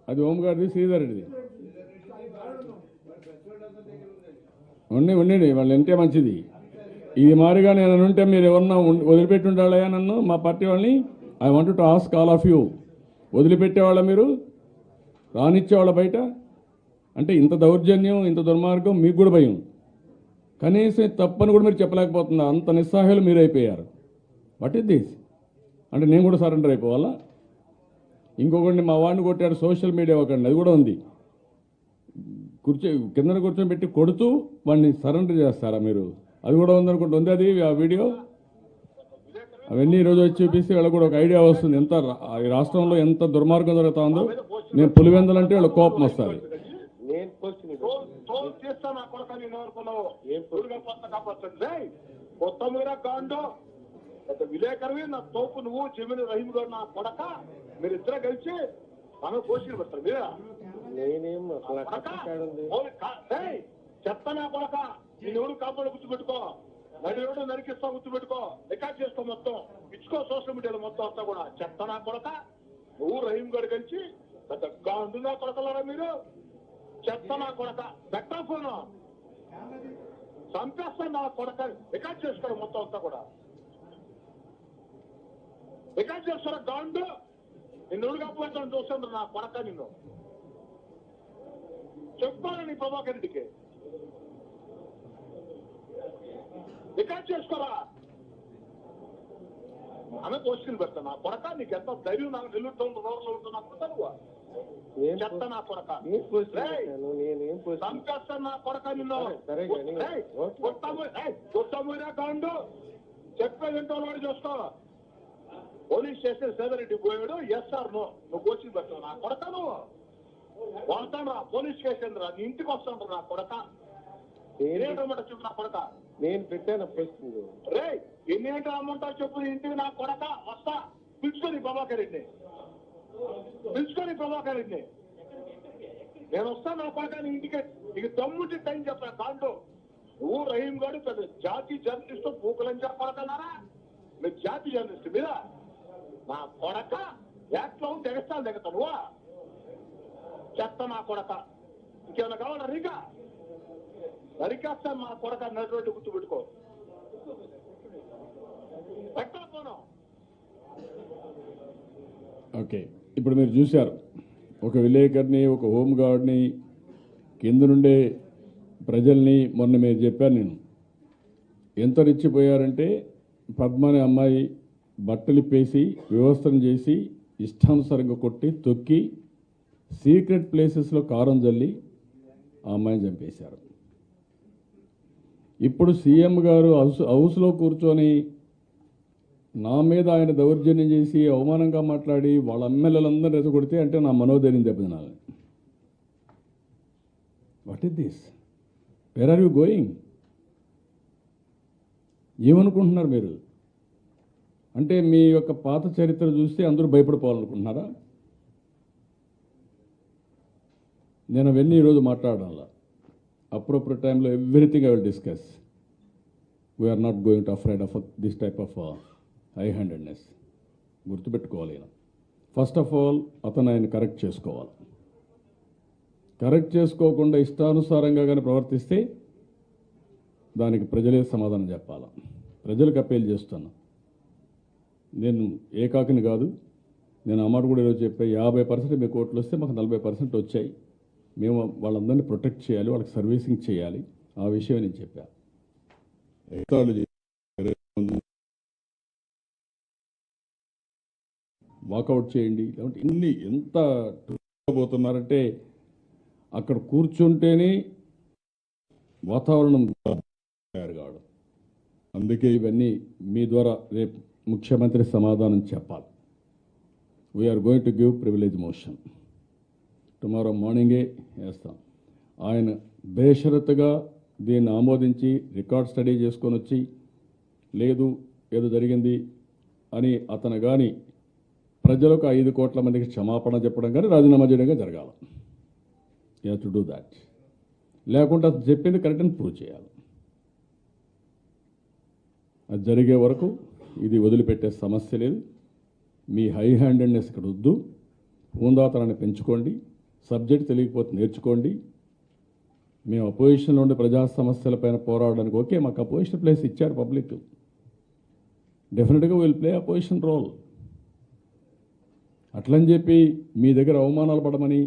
అది హోంగార్డ్ది శ్రీధర్ రెడ్డిది. ఉండండి, వాళ్ళు ఎంటే మంచిది. ఇది మారిగా నేను ఉంటే మీరు ఎవరన్నా వదిలిపెట్టి ఉండాలయా నన్ను, మా పార్టీ వాళ్ళని? I want to ask all of you. వదిలిపెట్టేవాళ్ళ మీరు? రానిచ్చేవాళ్ళ బయట? అంటే ఇంత దౌర్జన్యం, ఇంత దుర్మార్గం మీకు కూడా భయం. కనీసం తప్పని కూడా మీరు చెప్పలేకపోతున్నారు, అంత నిస్సహాయాలు మీరు అయిపోయారు. What is this? అంటే నేను కూడా సరెండర్ అయిపోవాలా? ఇంకొకటి మా వాడిని కొట్టాడు, సోషల్ మీడియా ఒకటి, అది కూడా ఉంది. కింద కూర్చొని కొడుతూ వాడిని సరెండర్ చేస్తారా మీరు? అది కూడా ఉందనుకుంటే ఉంది అది ఆ వీడియో. అవన్నీ ఈరోజు వచ్చి చూపిస్తే వాళ్ళకి కూడా ఒక ఐడియా వస్తుంది ఎంత ఈ రాష్ట్రంలో ఎంత దుర్మార్గం జరుగుతా ఉందో. నేను పులివెందులంటే వాళ్ళకి కోపం వస్తుంది. విలేకరవి నా తోపు నువ్వు జమీన్ రహీం గారు నా కొడక, మీరిద్దరు కలిసి మనం కోసి పడతారు మీరా? చెత్త నా కొడక, నేను ఎవరు కాపాడు గుర్తుపెట్టుకో, నడిరోడు నరికిస్తా గుర్తుపెట్టుకో, రికార్డ్ చేసుకో మొత్తం, ఇచ్చుకో సోషల్ మీడియాలో మొత్తం అంతా కూడా. చెత్త నా కొడక, నువ్వు రహీం గారు కలిసి పెద్ద గాండు నా కొడకలారా మీరు. చెత్త నా కొడక, పెట్టా ఫోను చంపేస్తాను నా కొడక. రికార్డ్ చేసుకోవడం మొత్తం అంతా కూడా రికార్డ్ చేస్తారా గాండు? నిన్ను ఉడికపోతాను చూస్తాను నా కొడక. నిన్ను చెప్తాను నీ ప్రభాకర్ రెడ్డికి. రికార్డ్ చేసుకోరా. ఆమె క్వశ్చన్ పెడతాను నా కొడక. నీకు ఎంత ధైర్యం నాకు నిలుగుతూ రోడ్లో ఉంటున్నా నువ్వు చెప్తా నా కొడక. చంపేస్తాను నా కొడక నిన్ను. కొట్టమోరా గాండు. చెప్పేది ఏంటో వాడు చూసుకో. పోలీస్ స్టేషన్ సేదరెడ్డి పోయాడు. SR no. నువ్వు కోచింగ్ పెడతావు నా కొడక. నువ్వు వస్తాను రా పోలీస్ స్టేషన్ రా. నీ ఇంటికి వస్తాను నా కొడక. నేనేటమాట చెప్పు నా కొడక. నేను పెట్టాను ప్రశ్న. రే ఎన్ని ఏంటో అమ్మంటావు చెప్పు నీ ఇంటికి నా కొడక. వస్తా. పిలుచుకొని ప్రభాకర్ రెడ్డిని. పిలుచుకొని ప్రభాకర్ రెడ్డిని. నేను వస్తాను నా కొడక నీ ఇంటికి. నీకు దమ్ముంటే టైం చెప్పా దాంట్లో. నువ్వు రహీం గారు పెద్ద జాతి జర్నలిస్ట్ పూకలని చెప్పడకన్నారా? మీరు జాతి జర్నలిస్ట్ మీద నా కొడక. యాక్ట్లో తెగస్తాను దిగతా నువ్వా చెత్త నా కొడక. ఇంకేమైనా కావాలా? రీగా నరికేస్తాను నా కొడక. నటువంటి గుర్తు పెట్టుకో. పెట్టకపోను. ఓకే, ఇప్పుడు మీరు చూశారు ఒక విలేకరిని, ఒక హోంగార్డ్ని, కింద నుండే ప్రజల్ని. మొన్న మీరు చెప్పాను నేను ఎంత రెచ్చిపోయారంటే పద్మ అనే అమ్మాయి బట్టలిప్పేసి వ్యవస్థను చేసి ఇష్టానుసారంగా కొట్టి తొక్కి సీక్రెట్ ప్లేసెస్లో కారం జల్లి ఆ అమ్మాయిని చంపేశారు. ఇప్పుడు సీఎం గారు హౌస్లో కూర్చొని నా మీద ఆయన దౌర్జన్యం చేసి అవమానంగా మాట్లాడి వాళ్ళ ఎమ్మెల్యేలందరూ రెచ్చగొడితే అంటే నా మనోధైర్యం దెబ్బతినాలి. What is this? Where are you going? ఏమనుకుంటున్నారు మీరు? అంటే మీ యొక్క పాత చరిత్ర చూస్తే అందరూ భయపడిపోవాలనుకుంటున్నారా? నేను అవన్నీ ఈరోజు మాట్లాడాలా. అప్రోప్రియట్ టైంలో everything I will discuss. We are not going to afraid of this type of high handedness. గుర్తుపెట్టుకోవాలి. ఫస్ట్ ఆఫ్ ఆల్ అతను ఆయన కరెక్ట్ చేసుకోవాలి. కరెక్ట్ చేసుకోకుండా ఇష్టానుసారంగా కానీ ప్రవర్తిస్తే దానికి ప్రజలే సమాధానం చెప్పాలి. ప్రజలకు అప్పీల్ చేస్తున్నా. నేను ఏకాకిని కాదు. నేను అమ్మాట కూడా ఈరోజు చెప్పా, 50% మీ కోట్లు వస్తే మాకు 40% వచ్చాయి. మేము వాళ్ళందరినీ ప్రొటెక్ట్ చేయాలి, వాళ్ళకి సర్వీసింగ్ చేయాలి. ఆ విషయం నేను చెప్పా. వాకౌట్ చేయండి. లేకుంటే ఇన్ని ఎంత పోతున్నారంటే అక్కడ కూర్చుంటేనే వాతావరణం తయారు కావడం. అందుకే ఇవన్నీ మీ ద్వారా రేపు ముఖ్యమంత్రి సమాధానం చెప్పాలి. We are going to give privilege motion. Tomorrow మార్నింగే వేస్తాం. ఆయన బేషరతుగా దీన్ని ఆమోదించి రికార్డ్ స్టడీ చేసుకొని వచ్చి లేదు ఏదో జరిగింది అని అతను కానీ ప్రజలకు 5 కోట్ల మందికి క్షమాపణ చెప్పడం కానీ రాజీనామా చేయడం జరగాలి. You to do that. లేకుంటే అది చెప్పింది కరెక్ట్ అని ప్రూవ్ చేయాలి. అది జరిగే వరకు ఇది వదిలిపెట్టే సమస్య లేదు. మీ హై హ్యాండెడ్నెస్ ఇక్కడ వద్దు. హోందాతనాన్ని పెంచుకోండి. సబ్జెక్ట్ తెలియకపోతే నేర్చుకోండి. మేము అపోజిషన్లో ఉండే ప్రజా సమస్యలపైన పోరాడడానికి ఓకే, మాకు అపోజిషన్ ప్లేస్ ఇచ్చారు పబ్లిక్. డెఫినెట్గా విల్ ప్లే అపోజిషన్ రోల్. అట్లని చెప్పి మీ దగ్గర అవమానాలు పడమని,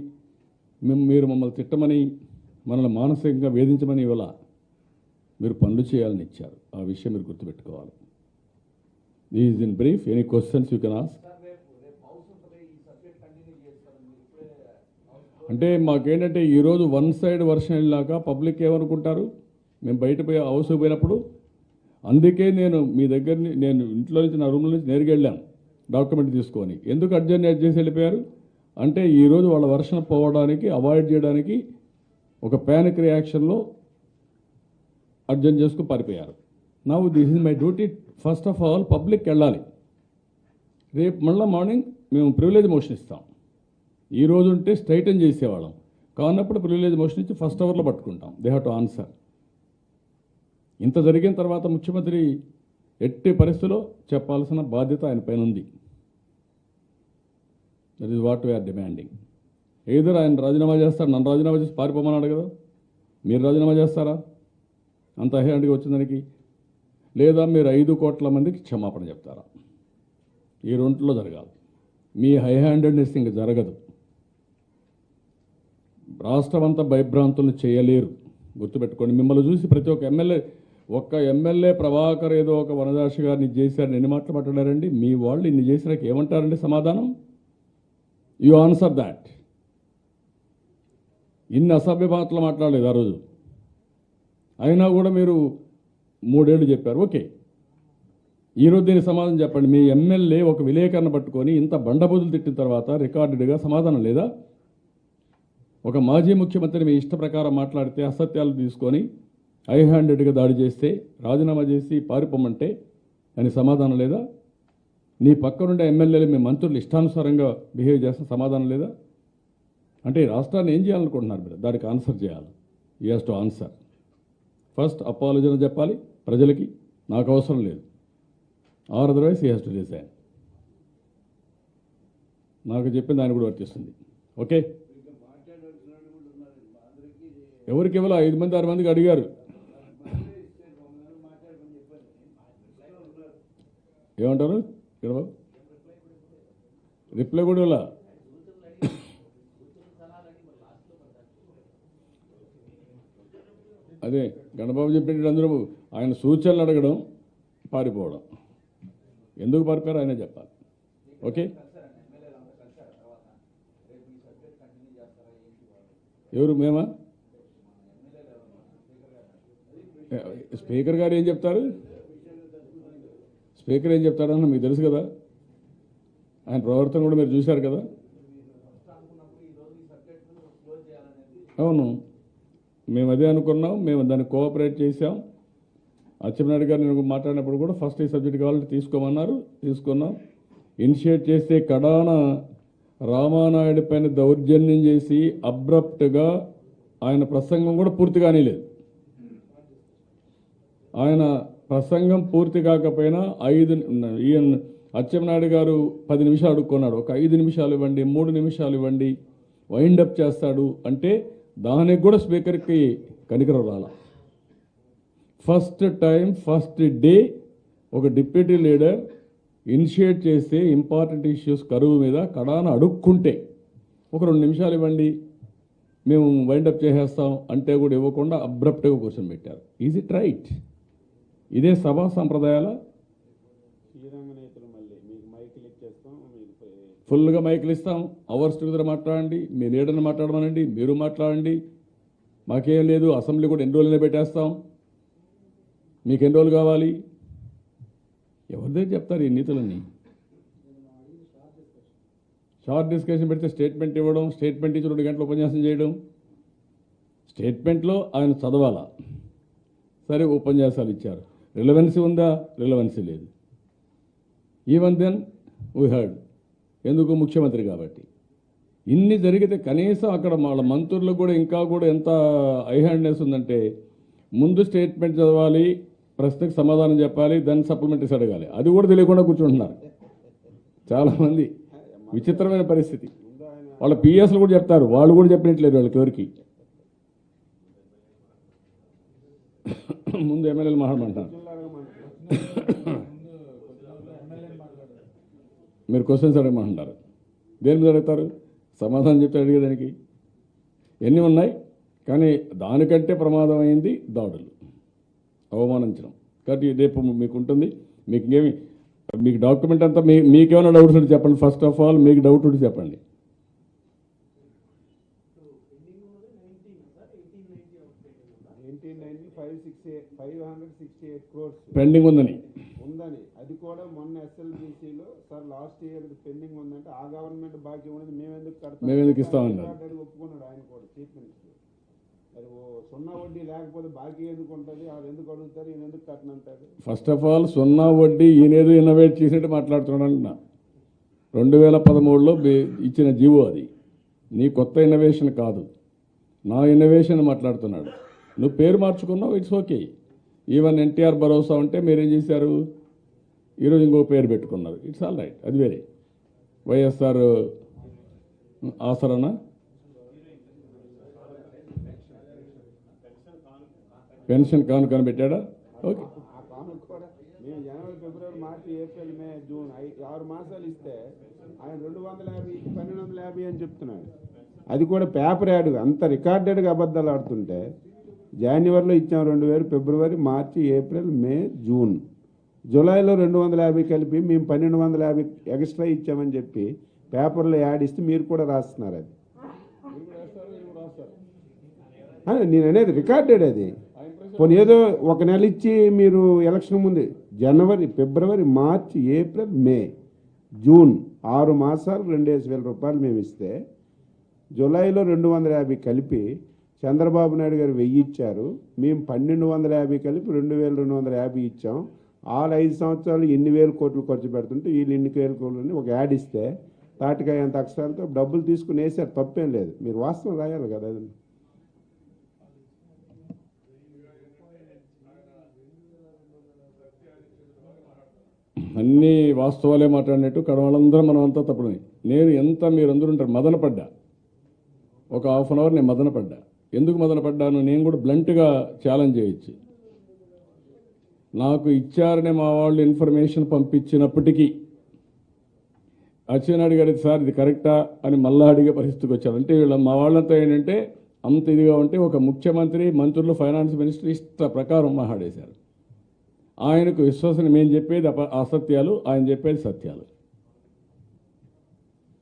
మీరు మమ్మల్ని తిట్టమని, మనల్ని మానసికంగా వేధించమని ఇవాళ మీరు పనులు చేయాలని ఇచ్చారు. ఆ విషయం మీరు గుర్తుపెట్టుకోవాలి. This is in brief. Any questions you can ask. అంటే మాకేంటంటే ఈరోజు వన్ సైడ్ వర్షన్ వెళ్ళాక పబ్లిక్ ఏమనుకుంటారు, మేము బయట పోయి హౌస్ పోయినప్పుడు. అందుకే నేను మీ దగ్గరని నేను ఇంట్లో నుంచి నా రూమ్లో నుంచి నేరుగా వెళ్ళాను డాక్యుమెంట్ తీసుకొని. ఎందుకు అర్జెంట్ చేసి వెళ్ళిపోయారు అంటే ఈరోజు వాళ్ళ వర్షం పోవడానికి అవాయిడ్ చేయడానికి ఒక ప్యానిక్ రియాక్షన్లో అర్జెంట్ చేసుకుని పారిపోయారు. Now this is my duty. First of all public వెళ్ళాలి. రేపు మళ్ళీ మార్నింగ్ మేము ప్రివిలేజ్ మోషన్ ఇస్తాం. ఈ రోజు ఉంటే స్ట్రైటన్ చేసేవాళ్ళం, కానప్పుడు ప్రివిలేజ్ మోషన్ ఇచ్చి ఫస్ట్ అవర్లో పట్టుకుంటాం. They have to answer. ఇంత జరిగిన తర్వాత ముఖ్యమంత్రి ఎట్టి పరిస్థితిలో చెప్పాల్సిన బాధ్యత ఆయన పైన ఉంది. That is what we are demanding. ఏదో ఆయన రాజీనామా చేస్తాడు, నన్ను రాజీనామా చేసి పారిపోమన్నాడు కదా, మీరు రాజీనామా చేస్తారా? అంత హై హ్యాండ్గా వచ్చిన దానికి? లేదా మీరు 5 కోట్ల మందికి క్షమాపణ చెప్తారా? ఈ రెంట్లో జరగాలి. మీ హై హ్యాండెడ్నెస్ ఇంక జరగదు. రాష్ట్రం అంతా భయభ్రాంతులను చేయలేరు, గుర్తుపెట్టుకోండి. మిమ్మల్ని చూసి ప్రతి ఒక్క ఎమ్మెల్యే ప్రభాకర్ ఏదో ఒక వనదాసి గారిని చేశారని ఎన్ని మాటలు మాట్లాడారండి? మీ వాళ్ళు ఇన్ని చేసినాక ఏమంటారండి సమాధానం? You answer that. ఇన్ని అసభ్య మాటలు మాట్లాడలేదు ఆ రోజు, అయినా కూడా మీరు 3 ఏళ్ళు చెప్పారు. ఓకే, ఈరోజు దీనికి సమాధానం చెప్పండి. మీ ఎమ్మెల్యే ఒక విలేకరణ పట్టుకొని ఇంత బండబూతులు తిట్టిన తర్వాత రికార్డెడ్గా సమాధానం లేదా? ఒక మాజీ ముఖ్యమంత్రి మీ ఇష్ట ప్రకారం మాట్లాడితే అసత్యాలు తీసుకొని హై హ్యాండెడ్గా దాడి చేస్తే రాజీనామా చేసి పారిపోమంటే అని సమాధానం లేదా? నీ పక్కనుండే ఎమ్మెల్యేలు మీ మంత్రులు ఇష్టానుసారంగా బిహేవ్ చేస్తే సమాధానం లేదా? అంటే ఈ రాష్ట్రాన్ని ఏం చేయాలనుకుంటున్నారు మీరు? దానికి ఆన్సర్ చేయాలి. You has to answer. First apology చెప్పాలి ప్రజలకి, నాకు అవసరం లేదు. Or otherwise he has to resign. నాకు చెప్పింది ఆయన కూడా వర్తిస్తుంది. ఓకే, ఎవరికి ఇవ్వాలో 5 మంది 6 మందికి అడిగారు. ఏమంటారు ఇక్కడ? రిప్లై కూడా ఇలా అదే గణబాబు చెప్పినట్టు అందరూ ఆయన సూచనలు అడగడం, పారిపోవడం. ఎందుకు పారిపోయారో ఆయన చెప్పాలి. ఓకే, ఎవరు? మేమా? స్పీకర్ గారు ఏం చెప్తారు? స్పీకర్ ఏం చెప్తాడన్న మీకు తెలుసు కదా, ఆయన ప్రవర్తన కూడా మీరు చూశారు కదా. అవును, మేము అదే అనుకున్నాం, మేము దాన్ని కోఆపరేట్ చేశాం. అచ్చెన్నాయుడు గారు నేను మాట్లాడినప్పుడు కూడా ఫస్ట్ ఈ సబ్జెక్ట్ కావాలంటే తీసుకోమన్నారు, తీసుకున్నాం. ఇనిషియేట్ చేస్తే కడాన రామానాయుడు పైన దౌర్జన్యం చేసి అబ్రప్ట్గా ఆయన ప్రసంగం కూడా పూర్తి కానీలేదు. ఆయన ప్రసంగం పూర్తి కాకపోయినా ఈయన అచ్చెన్నాయుడు గారు 10 నిమిషాలు అడుక్కున్నాడు. ఒక 5 నిమిషాలు ఇవ్వండి, 3 నిమిషాలు ఇవ్వండి, వైండప్ చేస్తాడు అంటే దానికి కూడా స్పీకర్కి కనికరం రాల. ఫస్ట్ టైం ఫస్ట్ డే ఒక డిప్యూటీ లీడర్ ఇనిషియేట్ చేస్తే ఇంపార్టెంట్ ఇష్యూస్ కరువు మీద కడాన అడుక్కుంటే ఒక 2 నిమిషాలు ఇవ్వండి మేము వైండప్ చేసేస్తాం అంటే కూడా ఇవ్వకుండా అబ్రప్ట్గా కూర్చొని ఈజ్ ఇట్ రైట్? ఇదే సభా సంప్రదాయాల? ఫుల్గా మైకులు ఇస్తాం, అవర్స్ టుగెదర్ మాట్లాడండి, మీ లీడర్ని మాట్లాడమనండి, మీరు మాట్లాడండి, మాకేం లేదు, అసెంబ్లీ కూడా ఎన్ని రోజులనే పెట్టేస్తాం, మీకు ఎన్ని రోజులు కావాలి? ఎవరిదే చెప్తారు ఈ నీతులన్నీ? షార్ట్ డిస్కషన్ పెడితే స్టేట్మెంట్ ఇవ్వడం, స్టేట్మెంట్ ఇచ్చి 2 గంటలు ఉపన్యాసం చేయడం. స్టేట్మెంట్లో ఆయన చదవాలా, సరే ఉపన్యాసాలు ఇచ్చారు, రిలవెన్సీ ఉందా? రిలవెన్సీ లేదు. ఈవెన్ దెన్ వీ హర్డ్, ఎందుకు? ముఖ్యమంత్రి కాబట్టి. ఇన్ని జరిగితే కనీసం అక్కడ వాళ్ళ మంత్రులకు కూడా ఇంకా కూడా ఎంత హై హ్యాండ్నెస్ ఉందంటే ముందు స్టేట్మెంట్ చదవాలి, ప్రశ్నకు సమాధానం చెప్పాలి, దాన్ని సప్లిమెంటరీస్ అడగాలి. అది కూడా తెలియకుండా కూర్చుంటున్నారు చాలామంది. విచిత్రమైన పరిస్థితి. వాళ్ళ పిఎస్లు కూడా చెప్తారు, వాళ్ళు కూడా చెప్పినట్లేదు వాళ్ళకి ఎవరికి. ముందు ఎమ్మెల్యేలు మాట్లాడమంటారు, మీరు క్వశ్చన్స్ అడగమంటారు. దేని మీద అడుగుతారు? సమాధానం చెప్తే అడిగేదానికి ఎన్ని ఉన్నాయి. కానీ దానికంటే ప్రమాదం అయింది దాడులు, అవమానించడం. కాబట్టి రేపు మీకు ఉంటుంది. మీకు ఇంకేమి మీకు డాక్యుమెంట్ అంతా మీకేమైనా డౌట్స్ ఉంటే చెప్పండి. ఫస్ట్ ఆఫ్ ఆల్ మీకు డౌట్ ఉంటే చెప్పండి. పెండింగ్ ఉందని అది కూడా మొన్న SLBCలో సార్ లాస్ట్ ఇయర్ పెండింగ్ ఉందంటే ఆ గవర్నమెంట్ బాకీ ఉన్నది మేము ఎందుకు ఇస్తామన్నారు. ఒప్పుకున్నాడు ఆయన కూడా, చీఫ్ మినిస్టర్. మరి సున్నా వడ్డీ లేకపోతే బాకీ ఎందుకు ఉంటుంది, అది ఎందుకు అడుగుతారు, ఈయన ఎందుకు కట్టనంటారు? ఫస్ట్ ఆఫ్ ఆల్ సున్నా వడ్డీ ఈయనేదో ఇన్నోవేట్ చేసినట్టు మాట్లాడుతున్నాడు. 2013లో ఇచ్చిన జీవో అది, నీ కొత్త ఇన్నోవేషన్ కాదు, నా ఇన్నోవేషన్ మాట్లాడుతున్నాడు. నువ్వు పేరు మార్చుకున్నావు, ఇట్స్ ఓకే. ఈవెన్ ఎన్టీఆర్ భరోసా ఉంటే మీరేం చేశారు? ఈరోజు ఇంకో పేరు పెట్టుకున్నారు, ఇట్స్ ఆల్ రైట్, అది వేరే. వైఎస్ఆర్ ఆసరానా పెన్షన్ కానుక పెట్టాడా? ఓకే, ఆ కామెంట్ కూడా మేము జనవరి, ఫిబ్రవరి, మార్చి, ఏప్రిల్, మే, జూన్ 6 మాసాలు ఇస్తే ఆయన 250 1250 అని చెప్తున్నాడు. అది కూడా పేపర్ యాడ్, అంత రికార్డెడ్గా అబద్ధాలు ఆడుతుంటే జనవరిలో ఇచ్చాం 2000, ఫిబ్రవరి, మార్చి, ఏప్రిల్, మే, జూన్, జూలైలో 250 కలిపి మేము 1250 ఎక్స్ట్రా ఇచ్చామని చెప్పి పేపర్లో యాడ్ ఇస్తే మీరు కూడా రాస్తున్నారు. అది నేను అనేది రికార్డెడ్. అది పోనీ ఏదో ఒక నెల ఇచ్చి మీరు ఎలక్షన్ ముందు జనవరి, ఫిబ్రవరి, మార్చి, ఏప్రిల్, మే, జూన్ 6 మాసాలు 2,000 రూపాయలు మేము ఇస్తే జూలైలో 250 కలిపి చంద్రబాబు నాయుడు గారు 1000 ఇచ్చారు. మేము 1250 కలిపి 2250 ఇచ్చాం. 5 సంవత్సరాలు ఎన్ని వేల కోట్లు ఖర్చు పెడుతుంటే వీళ్ళు ఎన్ని వేల కోట్లు ఒక యాడ్ ఇస్తే తాటికాయ అంత అక్షరాలతో డబ్బులు తీసుకుని వేసారు. తప్పేం లేదు, మీరు వాస్తవం రాయాలి కదా. అది అన్నీ వాస్తవాలే మాట్లాడినట్టు కడవాళ్ళందరం మనం అంతా తప్పుడున్నాయి. నేను ఎంత మీరందరూ ఉంటారు మదన పడ్డా, ఒక హాఫ్ అన్ అవర్ నేను మదన పడ్డా. ఎందుకు మదన పడ్డాను? నేను కూడా బ్లంట్గా ఛాలెంజ్ చేయొచ్చు. నాకు ఇచ్చారనే మా వాళ్ళు ఇన్ఫర్మేషన్ పంపించినప్పటికీ అచ్చెన్నాయుడు గారి సార్ ఇది కరెక్టా అని మళ్ళా అడిగే పరిస్థితికి వచ్చారు. అంటే వీళ్ళ మా వాళ్ళంతా ఏంటంటే అంత ఇదిగా ఉంటే ఒక ముఖ్యమంత్రి, మంత్రులు, ఫైనాన్స్ మినిస్టర్ ఇష్ట ప్రకారం మాట్లాడేశారు. ఆయనకు విశ్వాసం, మేము చెప్పేది అసత్యాలు, ఆయన చెప్పేది సత్యాలు.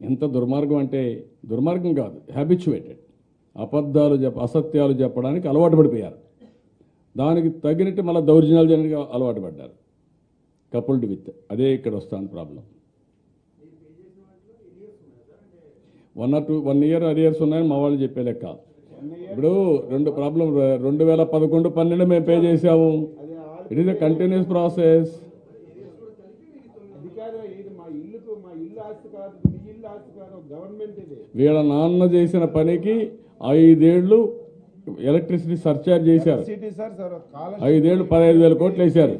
ఎంత దుర్మార్గం అంటే, దుర్మార్గం కాదు, హ్యాబిచ్యువేటెడ్. అసత్యాలు చెప్పడానికి అలవాటు పడిపోయారు. దానికి తగినట్టు మళ్ళీ దౌర్జన్యాలు చేయడానికి అలవాటు పడ్డారు. కపుల్డ్ విత్ అదే ఇక్కడ వస్తుంది ప్రాబ్లం. 1 year అరియర్స్ ఉన్నాయని మా వాళ్ళు చెప్పే లెక్క. ఇప్పుడు 2 ప్రాబ్లం 2011, 12 మేము పే చేసాము. It is a continuous process. వీళ్ళ నాన్న చేసిన పనికి 5 ఏళ్ళు ఎలక్ట్రిసిటీ సర్చార్జ్ చేశారు. 5 ఏళ్ళు 15,000 కోట్లు వేశారు.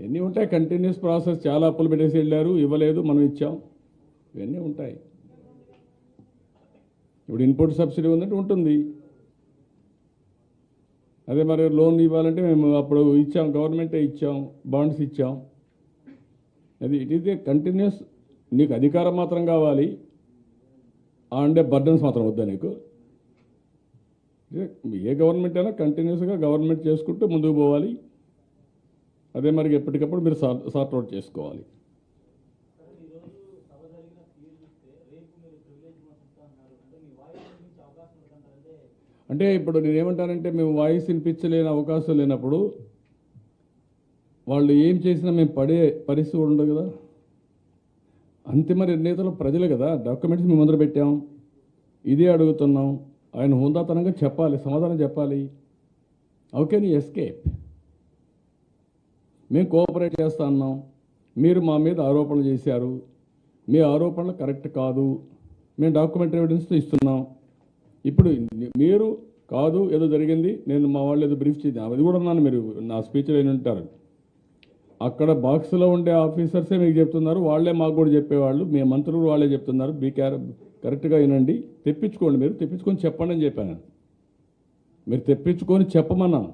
ఎన్ని ఉంటాయి? Continuous process. చాలా అప్పులు పెట్టేసి వెళ్ళారు, ఇవ్వలేదు, మనం ఇచ్చాం, ఇవన్నీ ఉంటాయి. ఇప్పుడు ఇన్పుట్ సబ్సిడీ ఉందంటే ఉంటుంది. అదే మరి లోన్ ఇవ్వాలంటే మేము అప్పుడు ఇచ్చాం, గవర్నమెంటే ఇచ్చాం, బాండ్స్ ఇచ్చాం. అది ఇట్ ఈస్ ఏ కంటిన్యూస్. నీకు అధికారం మాత్రం కావాలి, అంటే బర్డన్స్ మాత్రం వద్దా నీకు? ఏ గవర్నమెంట్ అయినా కంటిన్యూస్గా గవర్నమెంట్ చేసుకుంటూ ముందుకు పోవాలి. అదే మరి ఎప్పటికప్పుడు మీరు సార్ట్అవుట్ చేసుకోవాలి. అంటే ఇప్పుడు నేనేమంటానంటే, మేము వాయిస్ వినిపించలేని అవకాశం లేనప్పుడు వాళ్ళు ఏం చేసినా మేము పడే పరిస్థితి ఉండదు కదా. అంతిమ నిర్ణేతలు ప్రజలు కదా. డాక్యుమెంట్స్ మేము ముందర పెట్టాం, ఇదే అడుగుతున్నాం. ఆయన హుందాతనంగా చెప్పాలి, సమాధానం చెప్పాలి. How can you escape? మేము కోఆపరేట్ చేస్తా అన్నాం, మీరు మా మీద ఆరోపణలు చేశారు, మీ ఆరోపణలు కరెక్ట్ కాదు, మేము డాక్యుమెంటరీ ఎవిడెన్స్తో ఇస్తున్నాం. ఇప్పుడు మీరు కాదు ఏదో జరిగింది, నేను మా వాళ్ళు ఏదో బ్రీఫ్ చేద్దాం, అది కూడా ఉన్నాను. మీరు నా స్పీచ్లో ఏమి ఉంటారు, అక్కడ బాక్స్లో ఉండే ఆఫీసర్సే మీకు చెప్తున్నారు, వాళ్ళే మాకు కూడా చెప్పేవాళ్ళు, మీ మంత్రులు వాళ్ళే చెప్తున్నారు. కరెక్ట్గా వినండి, తెప్పించుకోండి, మీరు తెప్పించుకొని చెప్పండి అని చెప్పాను. మీరు తెప్పించుకొని చెప్పమన్నాను.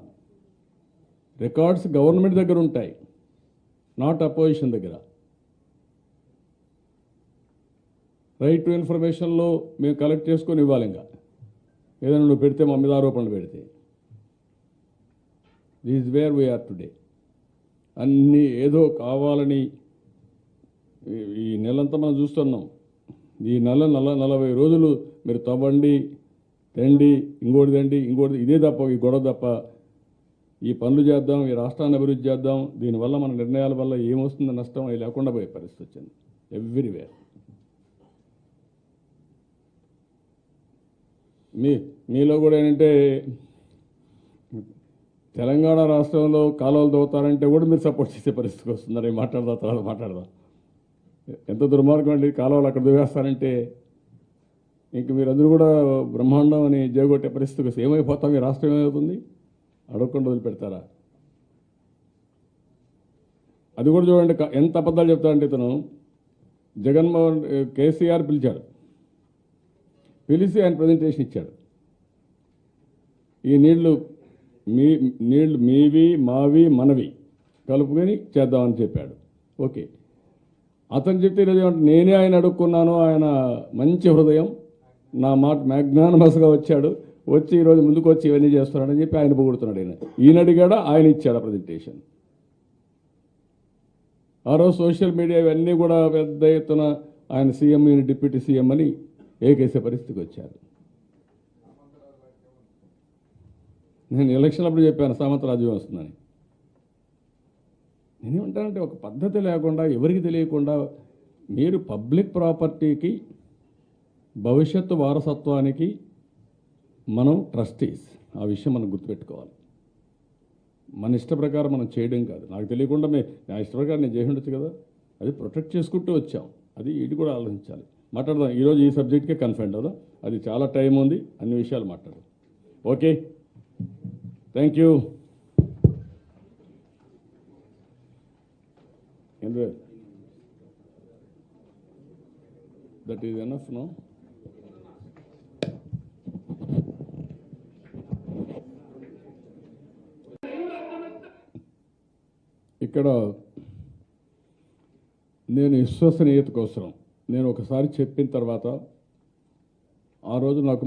రికార్డ్స్ గవర్నమెంట్ దగ్గర ఉంటాయి, నాట్ అపోజిషన్ దగ్గర. రైట్ టు ఇన్ఫర్మేషన్లో మేము కలెక్ట్ చేసుకొని ఇవ్వాలి. ఇంకా ఏదైనా నువ్వు పెడితే మా మీద ఆరోపణలు పెడితే, this is where we are today. అన్నీ ఏదో కావాలని ఈ నెలంతా మనం చూస్తున్నాం. ఈ 40 రోజులు మీరు తవ్వండి, తెండి, ఇంకోటి తండి, ఇంకోటి, ఇదే తప్ప, ఈ గొడవ తప్ప. ఈ పనులు చేద్దాం, ఈ రాష్ట్రాన్ని అభివృద్ధి చేద్దాం, దీనివల్ల మన నిర్ణయాల వల్ల ఏమొస్తుందో నష్టం, అవి లేకుండా పోయే పరిస్థితి వచ్చింది ఎవ్రీవేర్. మీలో కూడా ఏంటంటే, తెలంగాణ రాష్ట్రంలో కాలువలు తవ్వుతారంటే కూడా మీరు సపోర్ట్ చేసే పరిస్థితికి వస్తున్నారు. తర్వాత మాట్లాడదాం. ఎంత దుర్మార్గం అండి, కాలువలు అక్కడ దువ్వేస్తారంటే ఇంక మీరందరూ కూడా బ్రహ్మాండం అని జయగొట్టే పరిస్థితికి వస్తే ఏమైపోతాం? మీ రాష్ట్రం ఏమవుతుంది? అడగకుండా వదిలిపెడతారా? అది కూడా చూడండి, ఎంత అబద్ధాలు చెప్తారంటే, ఇతను జగన్మోహన్ కేసీఆర్ పిలిచాడు, పిలిచి ఆయన ప్రజెంటేషన్ ఇచ్చాడు. ఈ నీళ్లు మీవి మావి మనవి కలుపుకొని చేద్దామని చెప్పాడు. ఓకే, అతను చెప్తే ఈరోజు నేనే ఆయన అడుక్కున్నాను, ఆయన మంచి హృదయం, నా మాట మ్యాగ్నానమస్గా వచ్చాడు, వచ్చి ఈరోజు ముందుకు వచ్చి ఇవన్నీ చేస్తున్నాడని చెప్పి ఆయన పొగుడుతున్నాడు. ఈయన అడిగాడా, ఆయన ఇచ్చాడు ప్రజెంటేషన్. ఆ రోజు సోషల్ మీడియా ఇవన్నీ కూడా పెద్ద ఎత్తున ఆయన సీఎం, ఈయన డిప్యూటీ సీఎం అని ఏకేసే పరిస్థితికి వచ్చారు. నేను ఎలక్షన్ అప్పుడు చెప్పాను సామంతరాజ్యం వస్తుందని. నేనేమంటానంటే ఒక పద్ధతి లేకుండా, ఎవరికి తెలియకుండా మీరు పబ్లిక్ ప్రాపర్టీకి, భవిష్యత్తు వారసత్వానికి మనం ట్రస్టీస్. ఆ విషయం మనం గుర్తుపెట్టుకోవాలి. మన ఇష్ట ప్రకారం మనం చేయడం కాదు. నాకు తెలియకుండా నా ఇష్ట ప్రకారం నేను చేసి ఉండొచ్చు కదా, అది ప్రొటెక్ట్ చేసుకుంటూ వచ్చాం. అది ఇది కూడా ఆలోచించాలి. మాట్లాడదాం. ఈరోజు ఈ సబ్జెక్ట్కే కన్ఫైండ్ అవుదాం. అది చాలా టైం ఉంది, అన్ని విషయాలు మాట్లాడదాం. Okay, thank you. That is enough no. ఇక్కడ నేను విశ్వసనీయత కోసం నేను ఒకసారి చెప్పిన తర్వాత ఆ రోజు నాకు